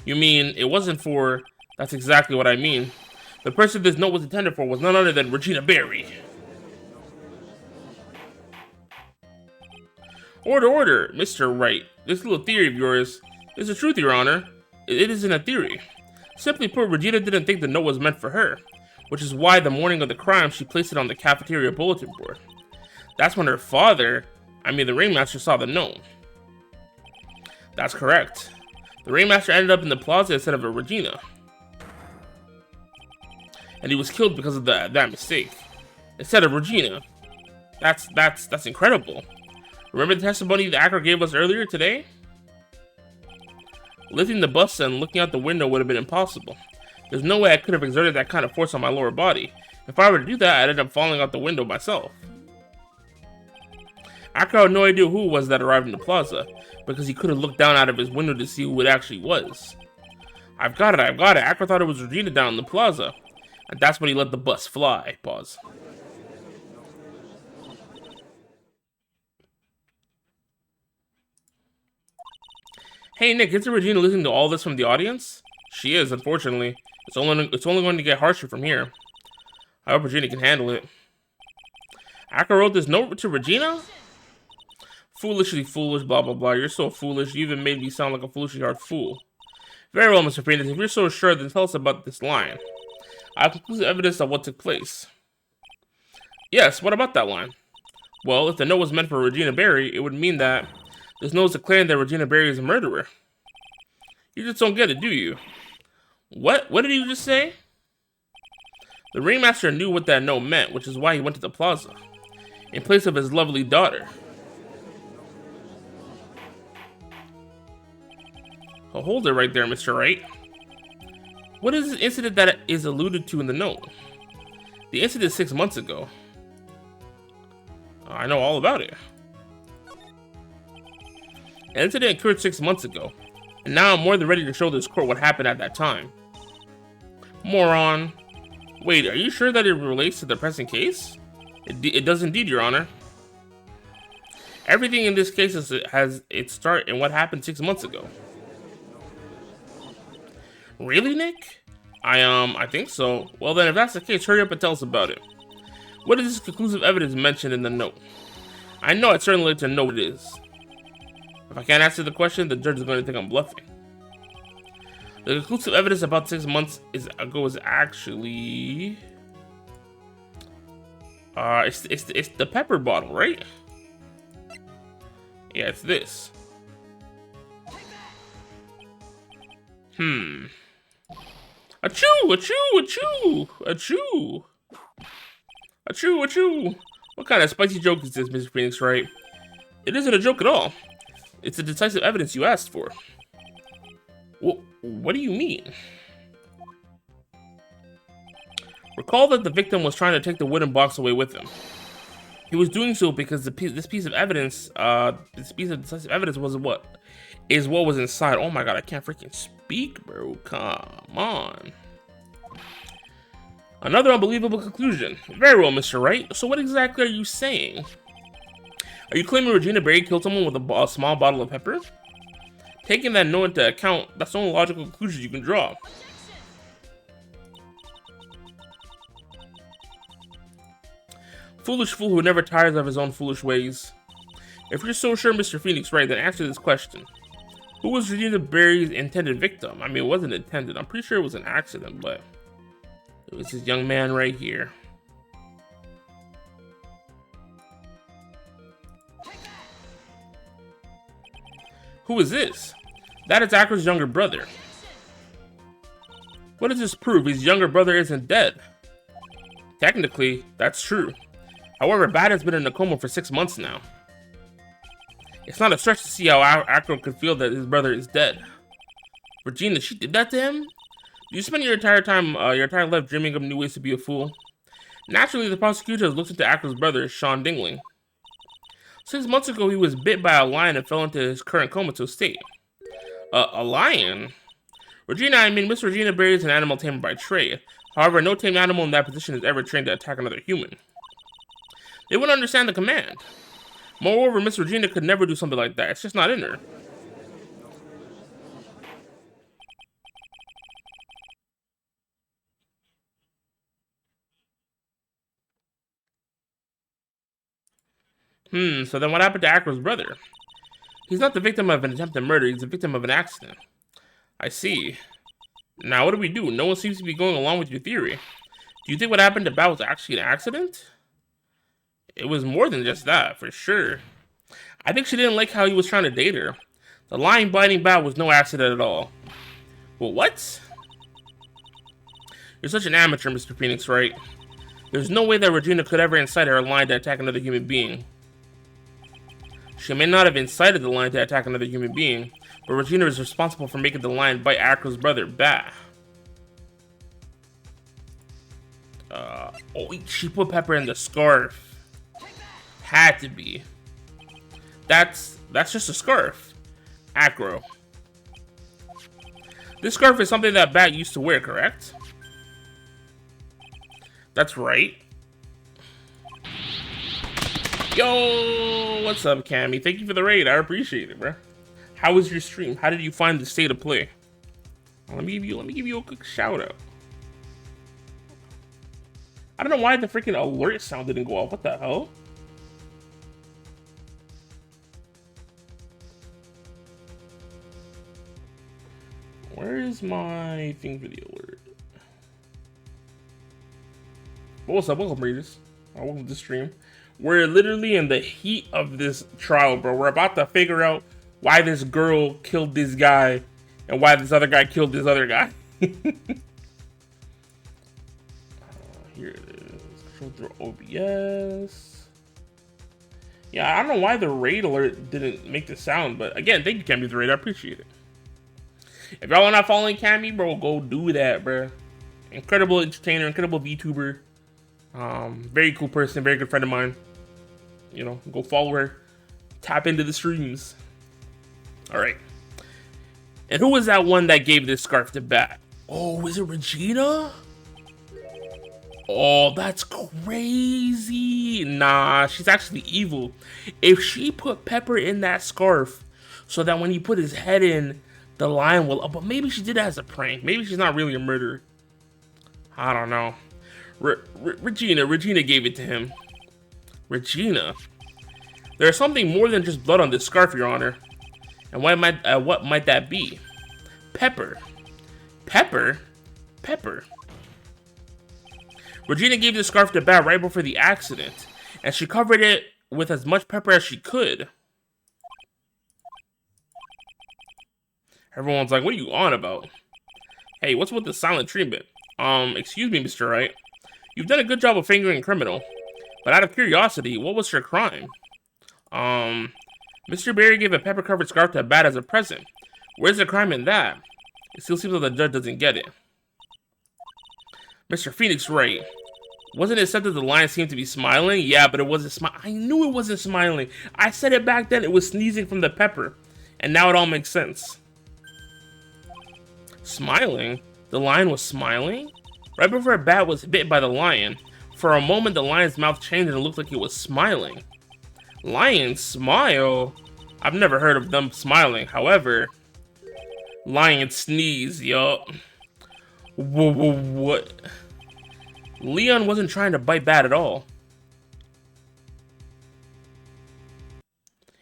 You mean it wasn't for... That's exactly what I mean. The person this note was intended for was none other than Regina Berry. Order, order, Mr. Wright. This little theory of yours is the truth, Your Honor. It isn't a theory. Simply put, Regina didn't think the note was meant for her, which is why the morning of the crime she placed it on the cafeteria bulletin board. That's when her father, the ringmaster, saw the note. That's correct. The ringmaster ended up in the plaza instead of a Regina. And he was killed because of that mistake. Instead of Regina. That's incredible. Remember the testimony the actor gave us earlier today? Lifting the bus and looking out the window would have been impossible. There's no way I could have exerted that kind of force on my lower body. If I were to do that, I'd end up falling out the window myself. Acro had no idea who it was that arrived in the plaza, because he could have looked down out of his window to see who it actually was. I've got it. Acro thought it was Regina down in the plaza. And that's when he let the bus fly. Pause. Hey Nick, isn't Regina listening to all this from the audience? She is, unfortunately. It's only going to get harsher from here. I hope Regina can handle it. Acro wrote this note to Regina? Foolishly foolish, blah blah blah. You're so foolish, you even made me sound like a foolishly hard fool. Very well, Mr. Phoenix, if you're so sure, then tell us about this line. I have conclusive evidence of what took place. Yes, what about that line? Well, if the note was meant for Regina Berry, it would mean that this note is declaring that Regina Berry is a murderer. You just don't get it, do you? What? What did you just say? The ringmaster knew what that note meant, which is why he went to the plaza. In place of his lovely daughter. Oh, hold it right there, Mr. Wright. What is the incident that is alluded to in the note? The incident 6 months ago. I know all about it. An incident occurred 6 months ago, and now I'm more than ready to show this court what happened at that time. Moron. Wait, are you sure that it relates to the present case? It does indeed, Your Honor. Everything in this case has its start in what happened 6 months ago. Really, Nick? I think so. Well then, if that's the case, hurry up and tell us about it. What is this conclusive evidence mentioned in the note? I know I'd certainly like to know what it is. If I can't answer the question, the judge is going to think I'm bluffing. The conclusive evidence about 6 months ago is actually... it's the pepper bottle, right? Yeah, it's this. Achoo! Achoo! Achoo! Achoo! Achoo! Achoo! What kind of spicy joke is this, Mr. Phoenix Wright? It isn't a joke at all. It's the decisive evidence you asked for. What do you mean? Recall that the victim was trying to take the wooden box away with him. He was doing so because this piece of evidence, this piece of decisive evidence was what was inside. Oh my god, I can't freaking speak, bro. Come on. Another unbelievable conclusion. Very well, Mr. Wright. So what exactly are you saying? Are you claiming Regina Berry killed someone with a small bottle of pepper? Taking that note into account, that's the only logical conclusion you can draw. Foolish fool who never tires of his own foolish ways. If you're so sure Mr. Phoenix Wright, then answer this question. Who was Regina Berry's intended victim? I mean, it wasn't intended. I'm pretty sure it was an accident, but it was this young man right here. Who is this? That is Acker's younger brother. What does this prove? His younger brother isn't dead. Technically, that's true. However, Bat has been in a coma for 6 months now. It's not a stretch to see how Acker could feel that his brother is dead. Regina, she did that to him? Do you spend your entire life dreaming of new ways to be a fool? Naturally, the prosecutor has looked into Acker's brother, Sean Dingling. 6 months ago, he was bit by a lion and fell into his current comatose state. A lion? Regina, I mean, Miss Regina Berry is an animal tamer by trade. However, no tamed animal in that position is ever trained to attack another human. They wouldn't understand the command. Moreover, Miss Regina could never do something like that. It's just not in her. So then what happened to Acker's brother? He's not the victim of an attempted murder, he's the victim of an accident. I see. Now what do we do? No one seems to be going along with your theory. Do you think what happened to Bat was actually an accident? It was more than just that, for sure. I think she didn't like how he was trying to date her. The lion biting Bat was no accident at all. Well, what? You're such an amateur, Mr. Phoenix Wright. There's no way that Regina could ever incite her lion to attack another human being. She may not have incited the lion to attack another human being, but Regina is responsible for making the lion bite Acker's brother, Bat. Oh, she put pepper in the scarf. Had to be. That's just a scarf. Acro. This scarf is something that Bat used to wear, correct? That's right. Yo, what's up, Cammy? Thank you for the raid. I appreciate it, bro. How was your stream? How did you find the state of play? Let me give you a quick shout out. I don't know why the freaking alert sound didn't go off. What the hell? Where is my thing for the alert? What's up? Welcome, readers. Welcome to the stream. We're literally in the heat of this trial, bro. We're about to figure out why this girl killed this guy and why this other guy killed this other guy. Here it is. Control through OBS. Yeah, I don't know why the raid alert didn't make the sound, but again, thank you, Cammy, for the raid. I appreciate it. If y'all are not following Cammy, bro, go do that, bro. Incredible entertainer, incredible VTuber. Very cool person, very good friend of mine. You know, go follow her. Tap into the streams. Alright. And who was that one that gave this scarf to Bat? Oh, was it Regina? Oh, that's crazy. Nah, she's actually evil. If she put pepper in that scarf so that when he put his head in, the lion will... But maybe she did it as a prank. Maybe she's not really a murderer. I don't know. Regina gave it to him. Regina? There's something more than just blood on this scarf, Your Honor. And what might that be? Pepper. Pepper? Pepper. Regina gave the scarf to Bat right before the accident, and she covered it with as much pepper as she could. Everyone's like, what are you on about? Hey, what's with the silent treatment? Excuse me, Mr. Wright. You've done a good job of fingering a criminal. But out of curiosity, what was your crime? Mr. Berry gave a pepper-covered scarf to Bat as a present. Where's the crime in that? It still seems like the judge doesn't get it. Mr. Phoenix Wright, Wasn't it said that the lion seemed to be smiling? Yeah, but it wasn't smiling. I knew it wasn't smiling. I said it back then. It was sneezing from the pepper. And now it all makes sense. Smiling? The lion was smiling? Right before a bat was bit by the lion, for a moment the lion's mouth changed and it looked like it was smiling. Lions smile? I've never heard of them smiling. However, lion sneeze, yo. What? Leon wasn't trying to bite Bat at all.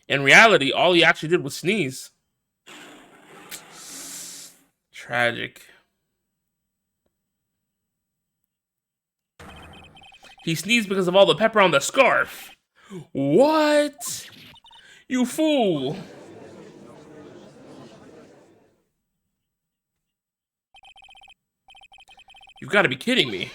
In reality, all he actually did was sneeze. Tragic. He sneezed because of all the pepper on the scarf. What? You fool. You've got to be kidding me.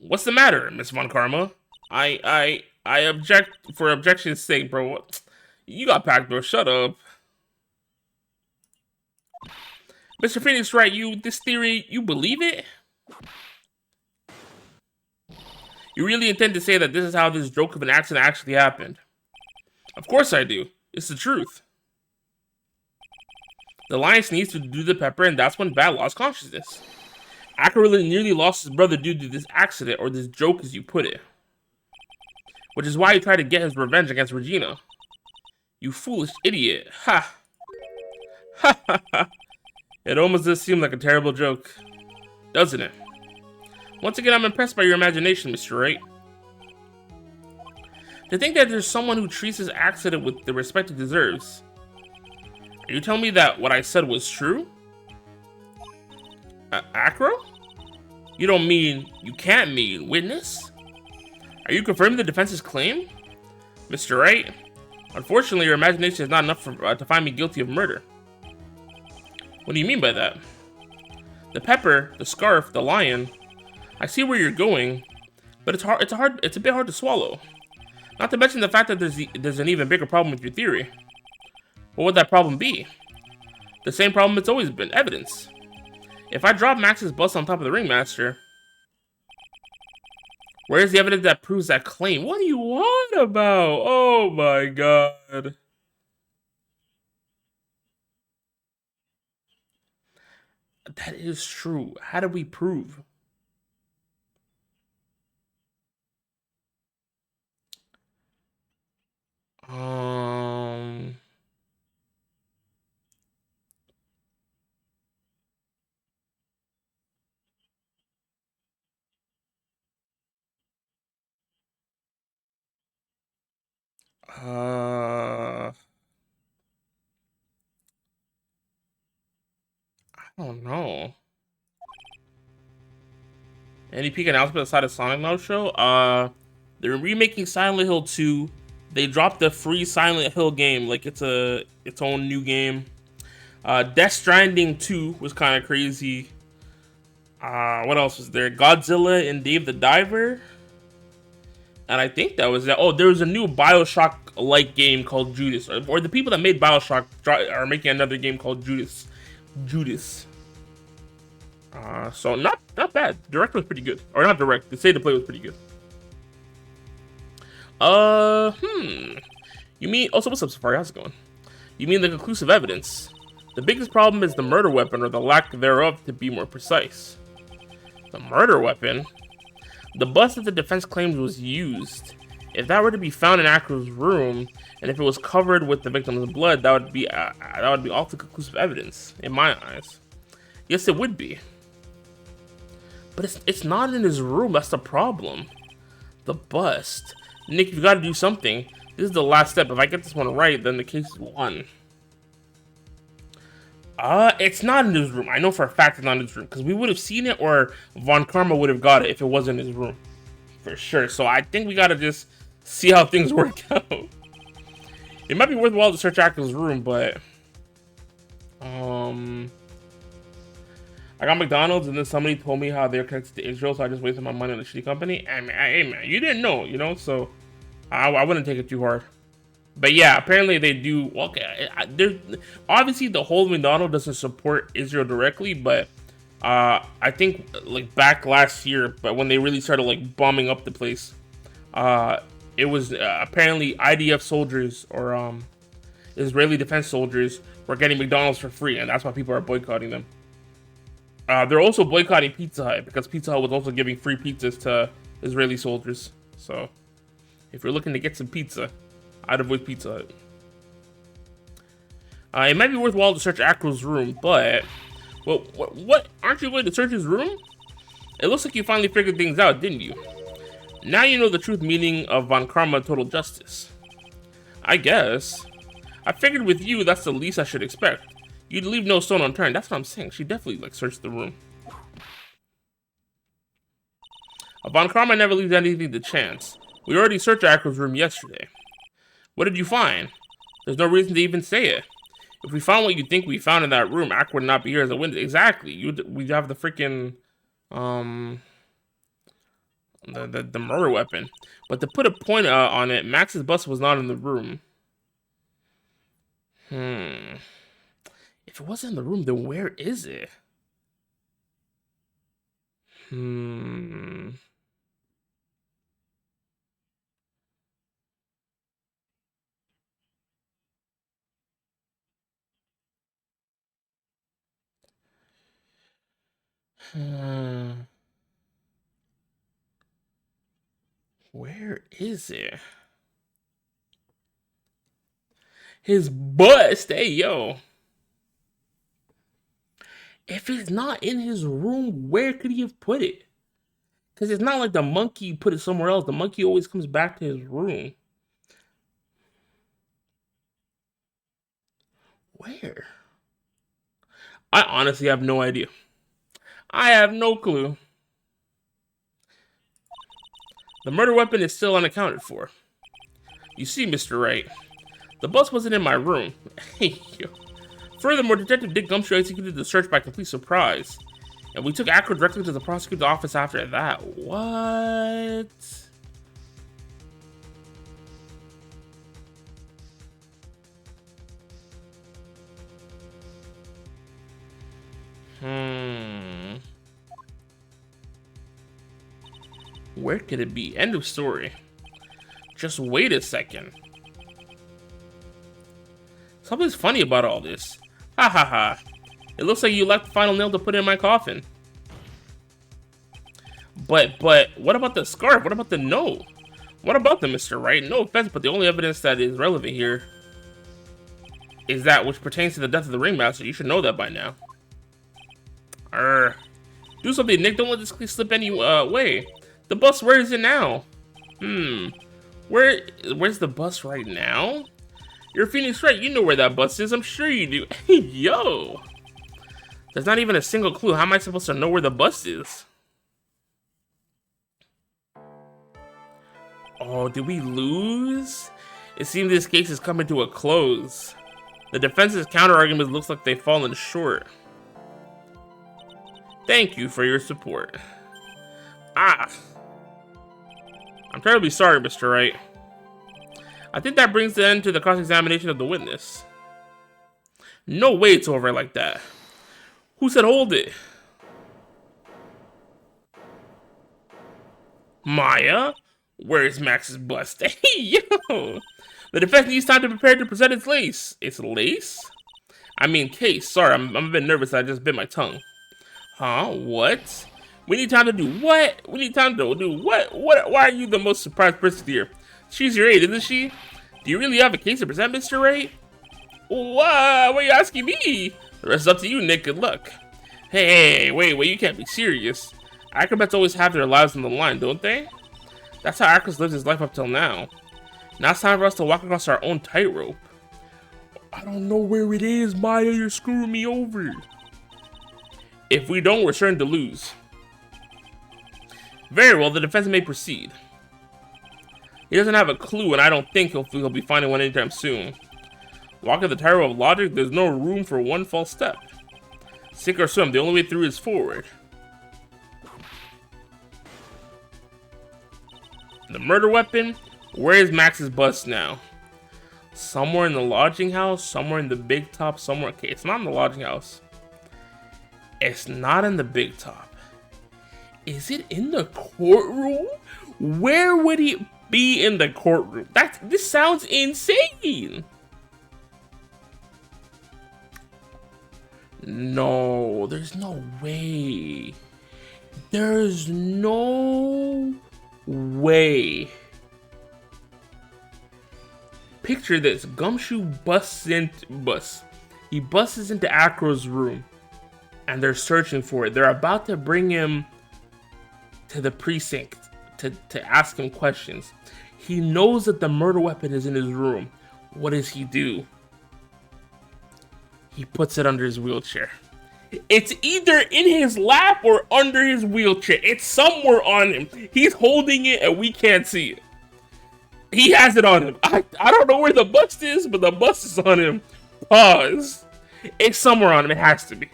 What's the matter, Miss Von Karma? I object for objection's sake, bro. You got packed, bro. Shut up. Mr. Phoenix, right? This theory, you believe it? You really intend to say that this is how this joke of an accident actually happened? Of course I do. It's the truth. The lion sneezed to do the pepper, and that's when Bat lost consciousness. Accurately nearly lost his brother due to this accident, or this joke as you put it. Which is why he tried to get his revenge against Regina. You foolish idiot. Ha! Ha ha ha! It almost does seem like a terrible joke. Doesn't it? Once again, I'm impressed by your imagination, Mr. Wright. To think that there's someone who treats this accident with the respect it deserves. Are you telling me that what I said was true? Acro? You don't mean... You can't mean witness? Are you confirming the defense's claim? Mr. Wright? Unfortunately, your imagination is not enough to find me guilty of murder. What do you mean by that? The pepper, the scarf, the lion... I see where you're going, but it's a bit hard to swallow. Not to mention the fact that there's an even bigger problem with your theory. What would that problem be? The same problem it's always been, evidence. If I drop Max's bust on top of the Ringmaster, where's the evidence that proves that claim? What do you want about? Oh my god. That is true. How do we prove? I don't know. Any peak announcement aside of Sonic No Show? They're remaking Silent Hill 2. They dropped the free Silent Hill game, like it's its own new game. Death Stranding 2 was kind of crazy. What else was there? Godzilla and Dave the Diver. And I think that was it. Oh, there was a new Bioshock-like game called Judas. Or the people that made Bioshock are making another game called Judas. So not bad. Direct was pretty good. Or not direct. The State of Play was pretty good. You mean... Also, what's up, Safari? How's it going? You mean the conclusive evidence? The biggest problem is the murder weapon, or the lack thereof, to be more precise. The murder weapon? The bust that the defense claims was used. If that were to be found in Acro's room, and if it was covered with the victim's blood, that would be all the conclusive evidence, in my eyes. Yes, it would be. But it's not in his room, that's the problem. The bust. Nick, you've got to do something. This is the last step. If I get this one right, then the case is won. It's not in his room. I know for a fact it's not in his room, because we would have seen it, or Von Karma would have got it if it wasn't in his room. For sure. So I think we gotta just see how things work out. It might be worthwhile to search Acro's room, but... I got McDonald's, and then somebody told me how they're connected to Israel, so I just wasted my money on a shitty company. And hey man, you didn't know, you know, so I wouldn't take it too hard. But yeah, apparently they do. Okay, obviously the whole McDonald's doesn't support Israel directly, but I think like back last year, but when they really started like bombing up the place, it was apparently IDF soldiers or Israeli defense soldiers were getting McDonald's for free, and that's why people are boycotting them. They're also boycotting Pizza Hut because Pizza Hut was also giving free pizzas to Israeli soldiers. So, if you're looking to get some pizza, I'd avoid Pizza Hut. It might be worthwhile to search Akro's room, but... Well, what? Aren't you going to search his room? It looks like you finally figured things out, didn't you? Now you know the true meaning of Von Karma Total Justice. I guess. I figured with you, that's the least I should expect. You'd leave no stone unturned. That's what I'm saying. She definitely, like, searched the room. Von Karma never leaves anything to chance. We already searched Akro's room yesterday. What did you find? There's no reason to even say it. If we found what you think we found in that room, Akro would not be here as a witness. Exactly. We'd have the freaking, the murder weapon. But to put a point on it, Max's bus was not in the room. If it wasn't in the room, then where is it? Where is it? His bust. Hey, yo. If it's not in his room, where could he have put it? Because it's not like the monkey put it somewhere else. The monkey always comes back to his room. Where? I honestly have no idea. I have no clue. The murder weapon is still unaccounted for. You see, Mr. Wright, the bus wasn't in my room. Hey, yo. Furthermore, Detective Dick Gumshoe executed the search by complete surprise. And we took Akro directly to the prosecutor's office after that. What? Where could it be? End of story. Just wait a second. Something's funny about all this. Ha ha ha. It looks like you left the final nail to put in my coffin. But what about the scarf? What about the note? What about them, Mr. Wright? No offense, but the only evidence that is relevant here is that which pertains to the death of the ringmaster. You should know that by now. Do something, Nick. Don't let this slip any way. The bus, where is it now? Where's the bus right now? You're Phoenix Wright. You know where that bus is. I'm sure you do. Hey, yo. There's not even a single clue. How am I supposed to know where the bus is? Oh, did we lose? It seems this case is coming to a close. The defense's counter-argument looks like they've fallen short. Thank you for your support. I'm terribly sorry, Mr. Wright. I think that brings the end to the cross-examination of the witness. No way it's over like that. Who said hold it? Maya? Where is Max's bust? Hey, yo! The defense needs time to prepare to present its lace. Its lace? I mean case. Sorry, I'm a bit nervous. I just bit my tongue. Huh? What? We need time to do what? We need time to do what? Why are you the most surprised person here? She's your aide, isn't she? Do you really have a case to present, Mr. Ray? What are you asking me? The rest is up to you, Nick. Good luck. Hey, wait, you can't be serious. Acrobats always have their lives on the line, don't they? That's how Acrobats lives his life up till now. Now it's time for us to walk across our own tightrope. I don't know where it is, Maya. You're screwing me over. If we don't, we're certain to lose. Very well, the defense may proceed. He doesn't have a clue, and I don't think he'll be finding one anytime soon. Walking the tightrope of logic, there's no room for one false step. Sink or swim, the only way through is forward. The murder weapon? Where is Max's bus now? Somewhere in the lodging house, somewhere in the big top, somewhere. Okay, it's not in the lodging house. It's not in the big top. Is it in the courtroom? Where would it be in the courtroom? This sounds insane. No, there's no way. There's no way. Picture this. Gumshoe He busts into Acro's room, and they're searching for it. They're about to bring him to the precinct to ask him questions. He knows that the murder weapon is in his room. What does he do? He puts it under his wheelchair. It's either in his lap or under his wheelchair. It's somewhere on him. He's holding it and we can't see it. He has it on him. I don't know where the bust is, but the bust is on him. Pause. It's somewhere on him. It has to be.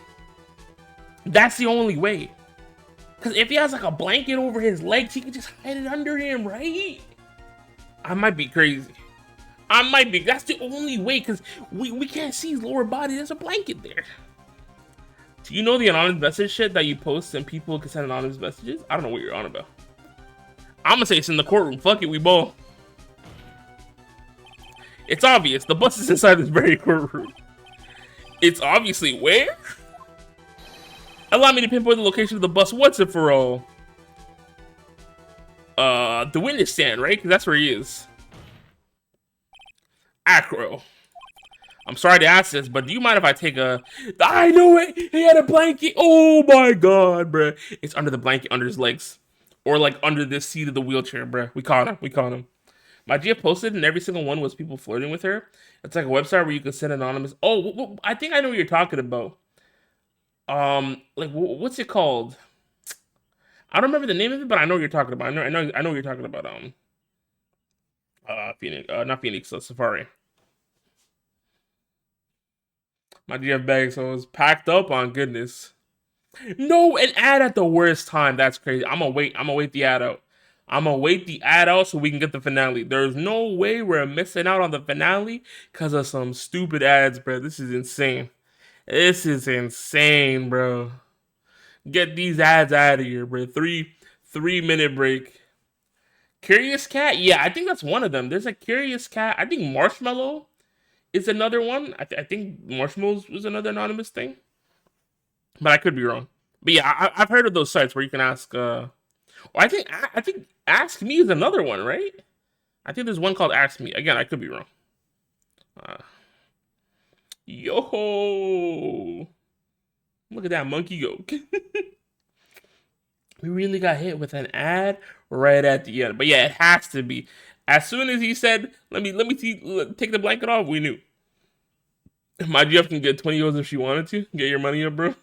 That's the only way. Because if he has like a blanket over his legs, he can just hide it under him, right? I might be crazy. I might be. That's the only way, because we can't see his lower body. There's a blanket there. Do you know the anonymous message shit that you post and people can send anonymous messages? I don't know what you're on about. I'm gonna say it's in the courtroom. Fuck it, we ball. It's obvious. The bus is inside this very courtroom. It's obviously where? Allow me to pinpoint the location of the bus once and for all. The witness stand, right? Because that's where he is. Acro. I'm sorry to ask this, but do you mind if I take a... I knew it! He had a blanket! Oh my god, bruh. It's under the blanket, under his legs. Or like under this seat of the wheelchair, bruh. We caught him. We caught him. My GF posted, and every single one was people flirting with her. It's like a website where you can send anonymous... Oh, I think I know what you're talking about. Like, what's it called? I don't remember the name of it, but I know what you're talking about. I know what you're talking about. Phoenix, not Phoenix, Safari. My GF bag, so it's packed up on goodness. No, an ad at the worst time. That's crazy. I'm gonna wait the ad out. I'm gonna wait the ad out so we can get the finale. There's no way we're missing out on the finale because of some stupid ads, bro. This is insane. This is insane, bro. Get these ads out of here, bro. 3-minute break. Curious Cat? Yeah, I think that's one of them. There's a Curious Cat. I think Marshmallow is another one. I think Marshmallow was another anonymous thing. But I could be wrong. But yeah, I've heard of those sites where you can ask... I think Ask Me is another one, right? I think there's one called Ask Me. Again, I could be wrong. Yo! Look at that monkey go. We really got hit with an ad right at the end. But yeah, it has to be. As soon as he said, let me take the blanket off, we knew. My GF can get 20 euros if she wanted to. Get your money up, bro.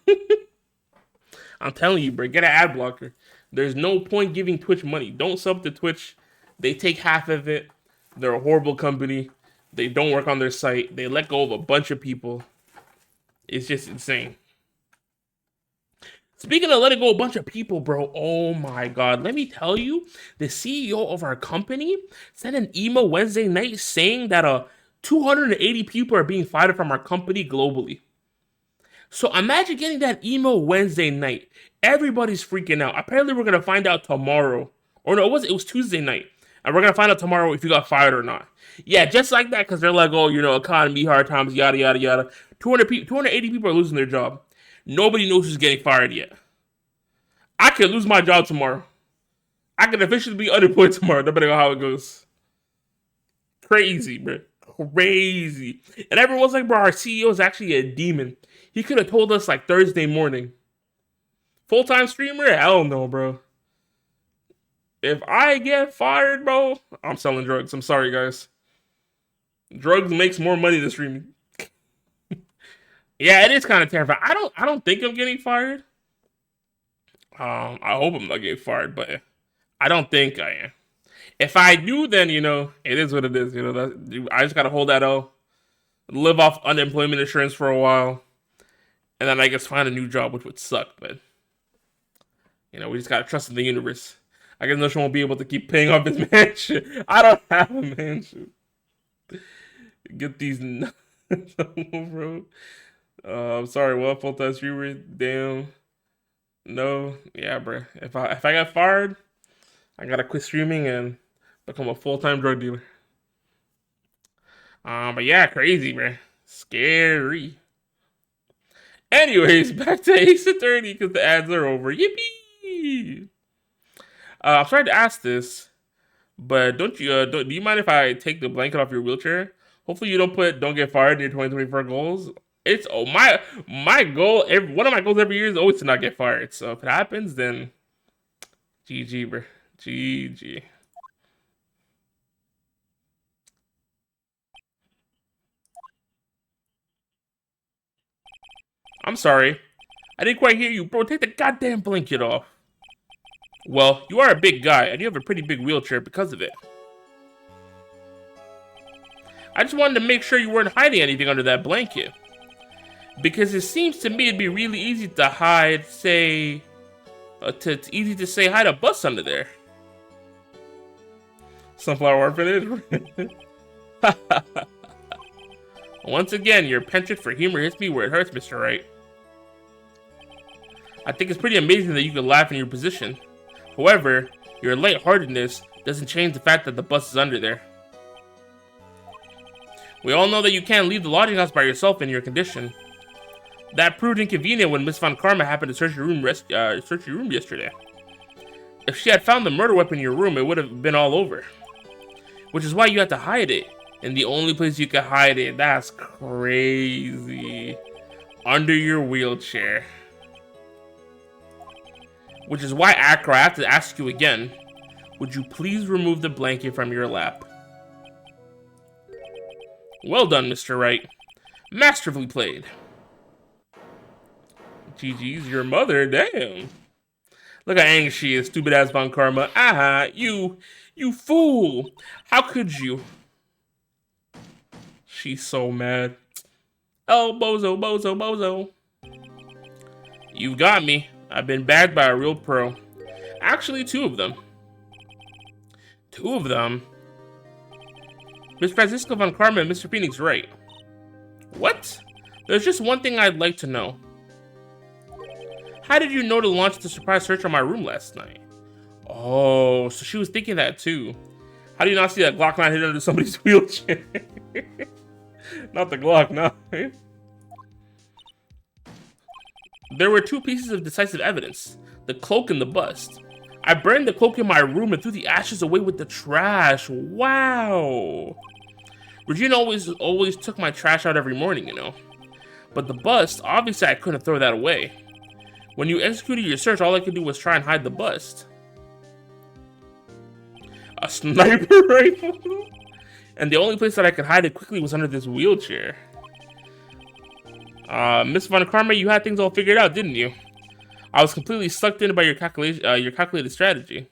I'm telling you, bro, get an ad blocker. There's no point giving Twitch money. Don't sub to Twitch. They take half of it. They're a horrible company. They don't work on their site. They let go of a bunch of people. It's just insane. Speaking of letting go a bunch of people, bro, oh my god. Let me tell you, the CEO of our company sent an email Wednesday night saying that 280 people are being fired from our company globally. So imagine getting that email Wednesday night. Everybody's freaking out. Apparently, we're going to find out tomorrow. Or no, it was Tuesday night. And we're going to find out tomorrow if you got fired or not. Yeah, just like that, because they're like, oh, you know, economy, hard times, yada, yada, yada. 280 people are losing their job. Nobody knows who's getting fired yet. I could lose my job tomorrow. I could officially be unemployed tomorrow, depending on how it goes. Crazy, bro. Crazy. And everyone's like, bro, our CEO is actually a demon. He could have told us like Thursday morning. Full-time streamer? Hell no, bro. If I get fired, bro, I'm selling drugs. I'm sorry, guys. Drugs makes more money than streaming. Yeah, it is kind of terrifying. I don't think I'm getting fired. I hope I'm not getting fired, but I don't think I am. If I do, then, you know, it is what it is. You know, I just got to hold that L. Live off unemployment insurance for a while. And then I guess find a new job, which would suck. But, you know, we just got to trust in the universe. I guess Notion won't be able to keep paying off his mansion. I don't have a mansion. Get these nuts, bro. I'm sorry, what? Full-time streamer? Damn. No, yeah, bro. If I got fired, I gotta quit streaming and become a full-time drug dealer. But yeah, crazy, bro. Scary. Anyways, back to Ace Attorney because the ads are over. Yippee! I'm sorry to ask this, but do you mind if I take the blanket off your wheelchair? Hopefully you don't get fired in your 2024 goals. It's my goal. One of my goals every year is always to not get fired. So if it happens, then GG, bro. GG. I'm sorry. I didn't quite hear you, bro. Take the goddamn blanket off. Well, you are a big guy, and you have a pretty big wheelchair because of it. I just wanted to make sure you weren't hiding anything under that blanket. Because it seems to me it'd be really easy to hide, say... it's easy to say hide a bus under there. Sunflower Orphanage? Once again, your penchant for humor hits me where it hurts, Mr. Wright. I think it's pretty amazing that you can laugh in your position. However, your lightheartedness doesn't change the fact that the bus is under there. We all know that you can't leave the lodging house by yourself in your condition. That proved inconvenient when Miss Von Karma happened to search your room yesterday. If she had found the murder weapon in your room, it would have been all over. Which is why you had to hide it. And the only place you could hide it, that's crazy. Under your wheelchair. Which is why, Acro, I have to ask you again. Would you please remove the blanket from your lap? Well done, Mr. Wright. Masterfully played. GG's your mother, damn. Look how angry she is, stupid ass Von Karma. Aha, you fool. How could you? She's so mad. Oh, bozo, bozo, bozo. You've got me. I've been bagged by a real pro. Actually, 2 of them. 2 of them? Miss Francisco Von Karma and Mr. Phoenix Wright. What? There's just one thing I'd like to know. How did you know to launch the surprise search on my room last night? Oh, so she was thinking that too. How do you not see that Glock 9 hit under somebody's wheelchair? Not the Glock 9. There were 2 pieces of decisive evidence. The cloak and the bust. I burned the cloak in my room and threw the ashes away with the trash. Wow. Regina always took my trash out every morning, you know. But the bust, obviously I couldn't throw that away. When you executed your search, all I could do was try and hide the bust. A sniper rifle? And the only place that I could hide it quickly was under this wheelchair. Miss Von Karma, you had things all figured out, didn't you? I was completely sucked in by your calculated strategy.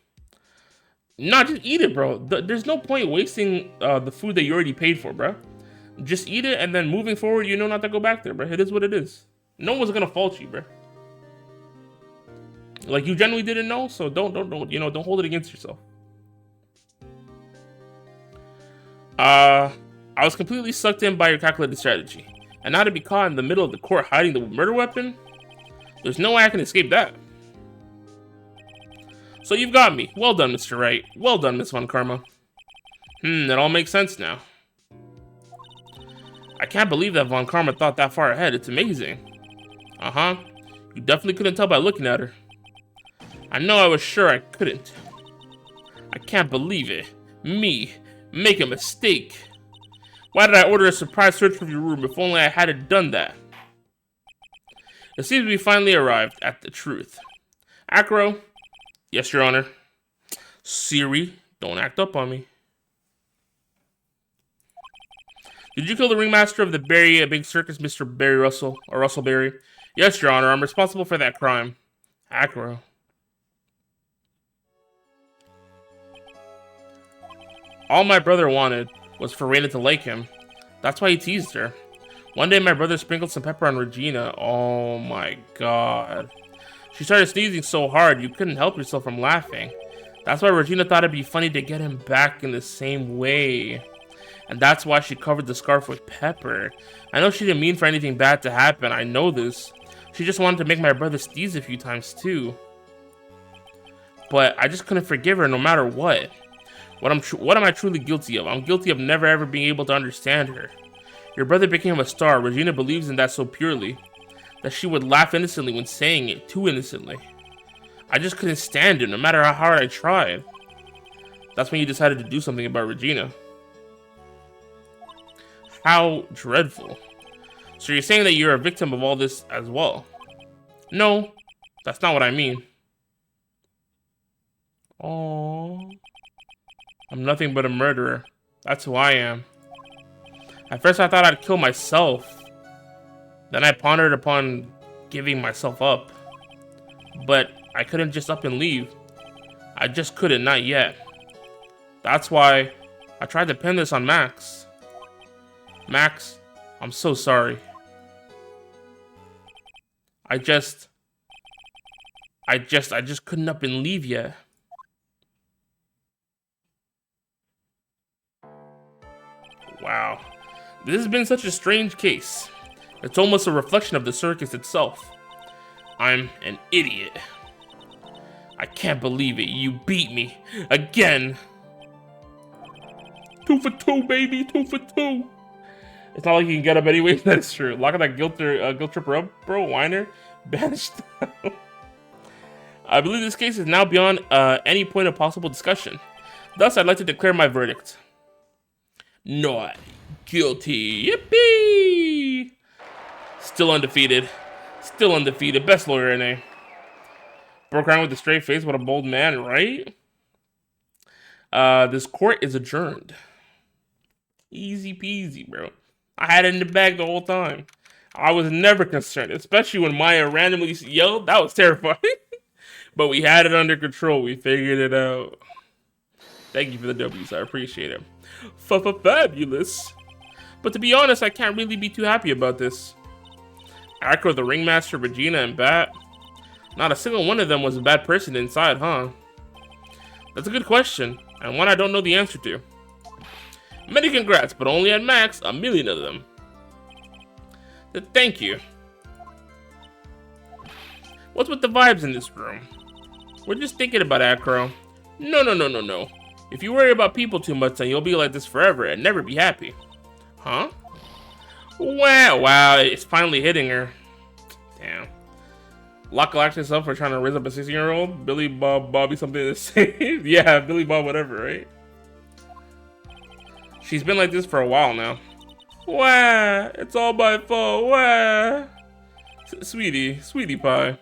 No, just eat it, bro. There's no point wasting the food that you already paid for, bro. Just eat it, and then moving forward, you know not to go back there, bro. It is what it is. No one's gonna fault you, bro. Like, you genuinely didn't know, so don't hold it against yourself. I was completely sucked in by your calculated strategy. And now to be caught in the middle of the court hiding the murder weapon? There's no way I can escape that. So you've got me. Well done, Mr. Wright. Well done, Miss Von Karma. That all makes sense now. I can't believe that Von Karma thought that far ahead. It's amazing. Uh-huh. You definitely couldn't tell by looking at her. I know I was sure I couldn't. I can't believe it. Me. Make a mistake. Why did I order a surprise search of your room if only I hadn't done that? It seems we finally arrived at the truth. Acro? Yes, Your Honor. Siri, don't act up on me. Did you kill the ringmaster of the Barry Big Circus, Mr. Barry Russell, or Russell Barry? Yes, Your Honor, I'm responsible for that crime. Acro. All my brother wanted was for Raina to like him. That's why he teased her. One day my brother sprinkled some pepper on Regina. Oh my god. She started sneezing so hard you couldn't help yourself from laughing. That's why Regina thought it'd be funny to get him back in the same way. And that's why she covered the scarf with pepper. I know she didn't mean for anything bad to happen, I know this. She just wanted to make my brother sneeze a few times too. But I just couldn't forgive her no matter what. What am I truly guilty of? I'm guilty of never ever being able to understand her. Your brother became a star. Regina believes in that so purely that she would laugh innocently when saying it, too innocently. I just couldn't stand it no matter how hard I tried. That's when you decided to do something about Regina. How dreadful. So you're saying that you're a victim of all this as well? No, that's not what I mean. Oh, I'm nothing but a murderer. That's who I am. At first I thought I'd kill myself. Then I pondered upon giving myself up. But I couldn't just up and leave. I just couldn't, not yet. That's why I tried to pin this on Max. Max, I'm so sorry. I just couldn't up and leave yet. Wow. This has been such a strange case. It's almost a reflection of the circus itself. I'm an idiot. I can't believe it. You beat me. Again. 2 for 2, baby. 2 for 2. It's not like you can get up anyways. That's true. Lock that guilt tripper up, bro. Whiner. Banished. I believe this case is now beyond any point of possible discussion. Thus, I'd like to declare my verdict. Not guilty. Yippee! Still undefeated. Still undefeated. Best lawyer in A. Broke around with a straight face. What a bold man, right? This court is adjourned. Easy peasy, bro. I had it in the bag the whole time. I was never concerned, especially when Maya randomly yelled. That was terrifying. But we had it under control. We figured it out. Thank you for the W's. I appreciate it. Fabulous. But to be honest, I can't really be too happy about this. Acro, the ringmaster, Regina, and Bat. Not a single one of them was a bad person inside, huh? That's a good question, and one I don't know the answer to. Many congrats, but only at max 1,000,000 of them. Thank you. What's with the vibes in this room? We're just thinking about Acro. No. If you worry about people too much, then you'll be like this forever and never be happy. Huh? Wow, it's finally hitting her. Damn. Lock locked herself for trying to raise up a 16-year-old? Billy Bob, Bobby something to say? Yeah, Billy Bob whatever, right? She's been like this for a while now. Wah, it's all my fault. Wah. Sweetie pie.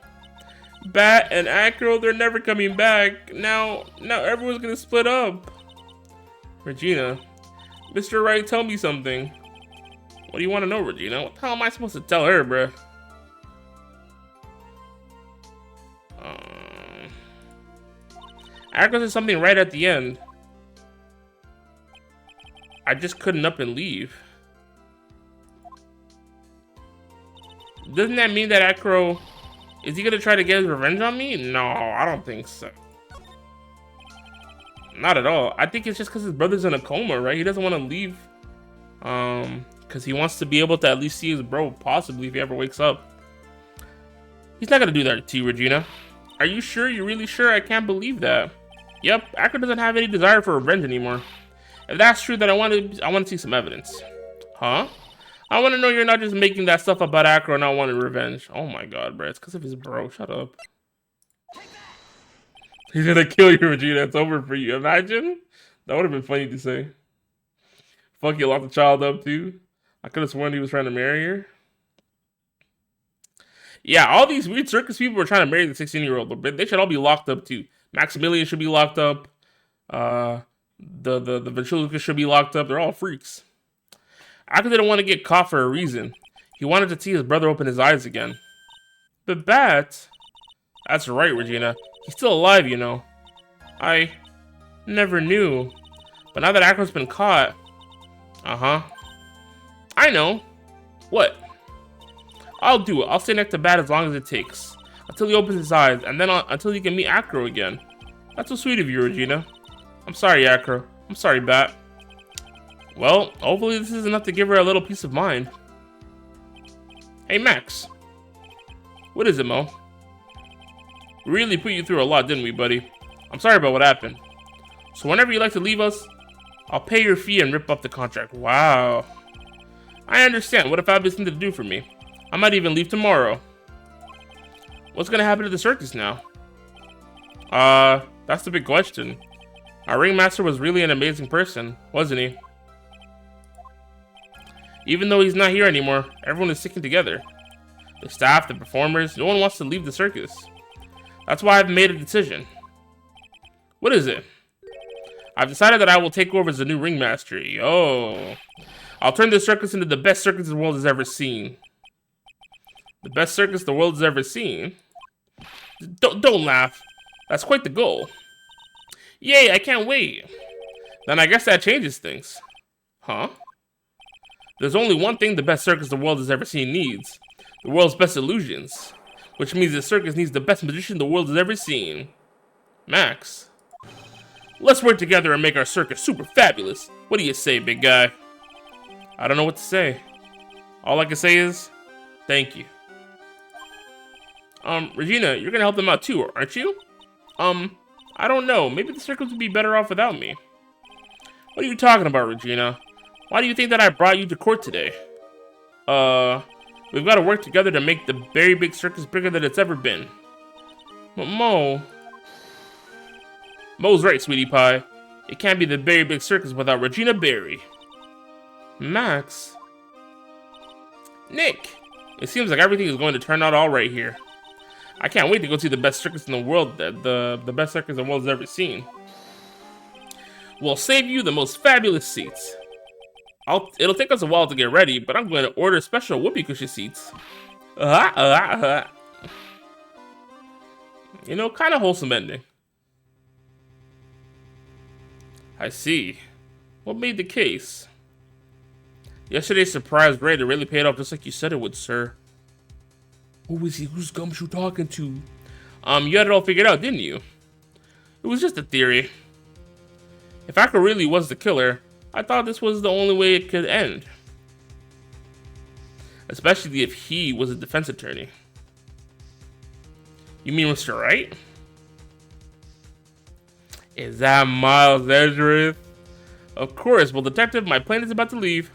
Bat and Acro, they're never coming back. Now everyone's gonna split up. Regina. Mr. Wright, tell me something. What do you want to know, Regina? What the hell am I supposed to tell her, bruh? Acro said something right at the end. I just couldn't up and leave. Doesn't that mean that Acro... Is he gonna try to get his revenge on me? No, I don't think so. Not at all. I think it's just because his brother's in a coma, right? He doesn't want to leave. Because he wants to be able to at least see his bro, possibly, if he ever wakes up. He's not gonna do that to you, Regina. Are you sure? You're really sure? I can't believe that. Yep, Acro doesn't have any desire for revenge anymore. If that's true, then I want to see some evidence. Huh? I want to know you're not just making that stuff about Acro not wanting revenge. Oh my god, bro. It's because of his bro. Shut up. He's gonna kill you, Regina. It's over for you. Imagine? That would have been funny to say. Fuck, you locked the child up too. I could have sworn he was trying to marry her. Yeah, all these weird circus people were trying to marry the 16-year-old, but they should all be locked up too. Maximilian should be locked up. The ventriloquist should be locked up. They're all freaks. Acro didn't want to get caught for a reason. He wanted to see his brother open his eyes again. But Bat... That's right, Regina. He's still alive, you know. I never knew. But now that Acro's been caught... Uh-huh. I know. What? I'll do it. I'll stay next to Bat as long as it takes. Until he opens his eyes, and then until he can meet Acro again. That's so sweet of you, Regina. I'm sorry, Acro. I'm sorry, Bat. Well, hopefully this is enough to give her a little peace of mind. Hey, Max. What is it, Mo? We really put you through a lot, didn't we, buddy? I'm sorry about what happened. So whenever you like to leave us, I'll pay your fee and rip up the contract. Wow. I understand. What a fabulous thing to do for me. I might even leave tomorrow. What's gonna happen to the circus now? That's the big question. Our ringmaster was really an amazing person, wasn't he? Even though he's not here anymore, everyone is sticking together. The staff, the performers, no one wants to leave the circus. That's why I've made a decision. What is it? I've decided that I will take over as the new ringmaster. Yo. I'll turn this circus into the best circus the world has ever seen. The best circus the world has ever seen? Don't laugh. That's quite the goal. Yay, I can't wait. Then I guess that changes things. Huh? There's only one thing the best circus the world has ever seen needs. The world's best illusions. Which means the circus needs the best magician the world has ever seen. Max. Let's work together and make our circus super fabulous. What do you say, big guy? I don't know what to say. All I can say is, thank you. Regina, you're gonna help them out too, aren't you? I don't know. Maybe the circus would be better off without me. What are you talking about, Regina? Why do you think that I brought you to court today? We've got to work together to make the very big circus bigger than it's ever been. But Mo's right, sweetie pie. It can't be the very big circus without Regina Berry. Max. Nick. It seems like everything is going to turn out all right here. I can't wait to go see the best circus in the world, the best circus the world has ever seen. We'll save you the most fabulous seats. It'll take us a while to get ready, but I'm going to order special whoopee cushion seats. You know, kind of wholesome ending. I see. What made the case? Yesterday's surprise raid really paid off just like you said it would, sir. Who is he? Who's Gumshoe talking to? You had it all figured out, didn't you? It was just a theory. If Akko really was the killer, I thought this was the only way it could end. Especially if he was a defense attorney. You mean Mr. Wright? Is that Miles Edgeworth? Of course. Well, detective, my plane is about to leave.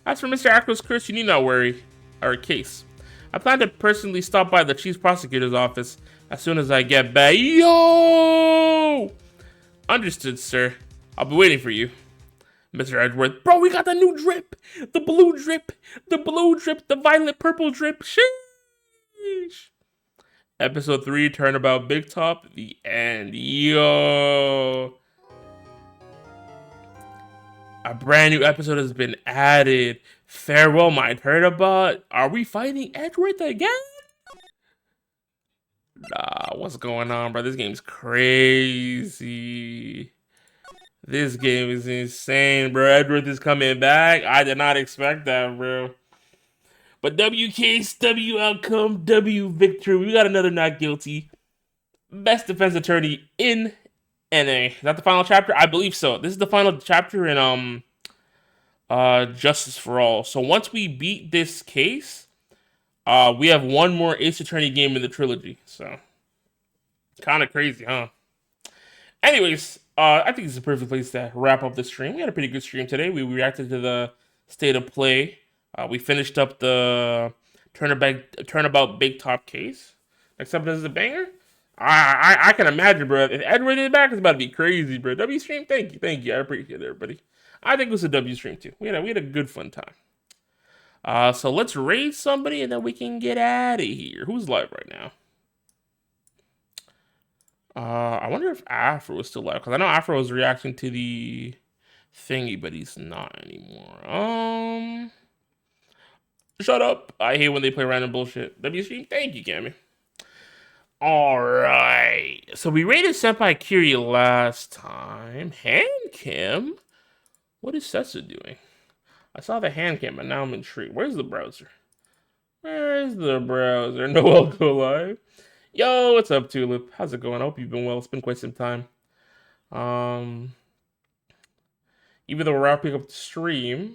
As for Mr. Akko's curse, you need not worry. Our case. I plan to personally stop by the chief prosecutor's office as soon as I get back. Yo! Understood, sir. I'll be waiting for you. Mr. Edgeworth. Bro, we got the new drip! The blue drip! The blue drip! The violet purple drip! Sheesh! Episode 3, Turnabout Big Top, the end. Yo! A brand new episode has been added. Farewell, my turnabout. Are we fighting Edgeworth again? Nah, what's going on, bro? This game's crazy. This game is insane, bro. Edgeworth is coming back. I did not expect that, bro. But W case, W outcome, W victory. We got another not guilty. Best defense attorney in NA. Is that the final chapter? I believe so. This is the final chapter in Justice for All. So once we beat this case, we have one more Ace Attorney game in the trilogy. So kind of crazy, huh? Anyways, I think this is a perfect place to wrap up the stream. We had a pretty good stream today. We reacted to the state of play. We finished up the Turnabout Big Top case. Next up is a banger. I can imagine, bro. If Edward is back, it's about to be crazy, bro. W stream, thank you. I appreciate it, everybody. I think it was a W stream too. We had a good fun time. So let's raid somebody and then we can get out of here. Who's live right now? I wonder if Afro is still live because I know Afro was reacting to the thingy, but he's not anymore. Shut up. I hate when they play random bullshit. W stream, thank you, Cammy. Alright. So we raided Senpai Kiri last time. Hand cam? What is Setsu doing? I saw the hand cam, but now I'm intrigued. Where's the browser? Where's the browser? Noel go live. Yo, what's up, Tulip? How's it going? I hope you've been well. It's been quite some time. Even though we're wrapping up the stream,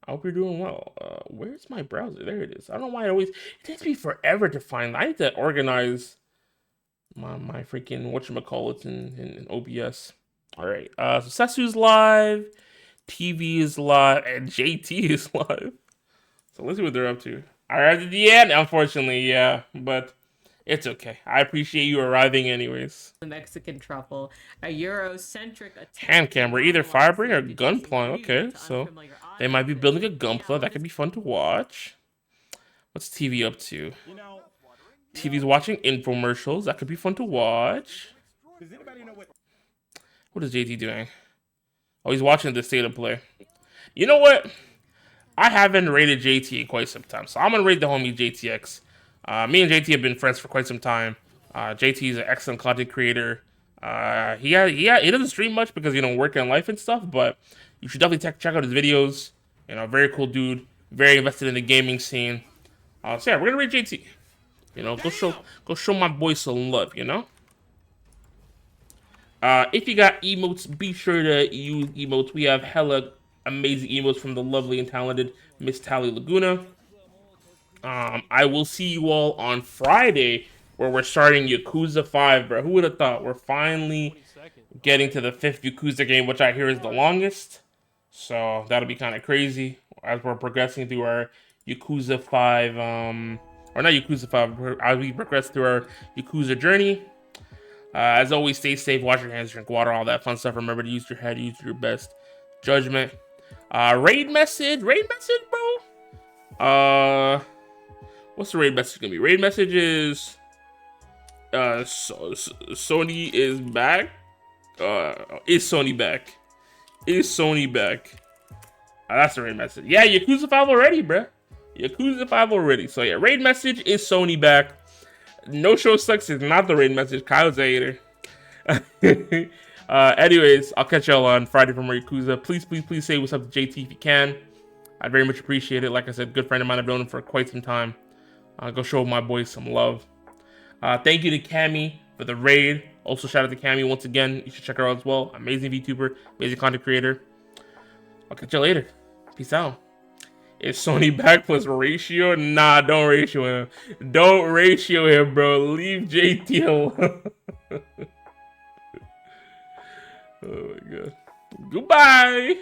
I hope you're doing well. Where's my browser? There it is. I don't know why it takes me forever to find. I need to organize my freaking whatchamacallits in OBS. All right. So Sesu's live, TV is live, and JT is live. So let's see what they're up to. I arrived at the end, unfortunately, yeah, but it's okay. I appreciate you arriving anyways. The Mexican truffle, a Eurocentric Hand camera, either Firebringer or Gunpla. Okay, so they might be building a Gunpla. That could be fun to watch. What's TV up to? TV's watching infomercials. That could be fun to watch. What is JT doing? Oh, he's watching the State of Play. You know what? I haven't rated JT in quite some time, so I'm gonna rate the homie JTX. Me and JT have been friends for quite some time. JT is an excellent content creator. He doesn't stream much because work and life and stuff, but you should definitely check out his videos. Very cool dude, very invested in the gaming scene. So yeah, we're gonna rate JT. Go show my boy some love. If you got emotes, be sure to use emotes. We have hella amazing emotes from the lovely and talented Miss Tally Laguna. I will see you all on Friday, where we're starting Yakuza 5, bro. Who would have thought? We're finally getting to the 5th Yakuza game, which I hear is the longest. So that'll be kind of crazy as we're progressing through our Yakuza 5, or not Yakuza 5, as we progress through our Yakuza journey. As always, stay safe, wash your hands, drink water, all that fun stuff. Remember to use your head, use your best judgment. Raid message, bro. What's the raid message gonna be? Raid message is Sony is back. Is Sony back? Is Sony back? That's the raid message. Yeah, Yakuza 5 already, bro. Yakuza 5 already. So yeah, raid message is Sony back. No show sucks is not the raid message. Kyle's a hater. Anyways, I'll catch y'all on Friday for more Yakuza. Please say what's up to JT if you can. I'd very much appreciate it. Like I said, good friend of mine. I've known him for quite some time. Go show my boys some love. Thank you to Cammy for the raid. Also, shout out to Cammy once again. You should check her out as well. Amazing VTuber, amazing content creator. I'll catch you later. Peace out. Is Sony back plus ratio? Nah, don't ratio him. Don't ratio him, bro. Leave JT alone. Oh my god. Goodbye.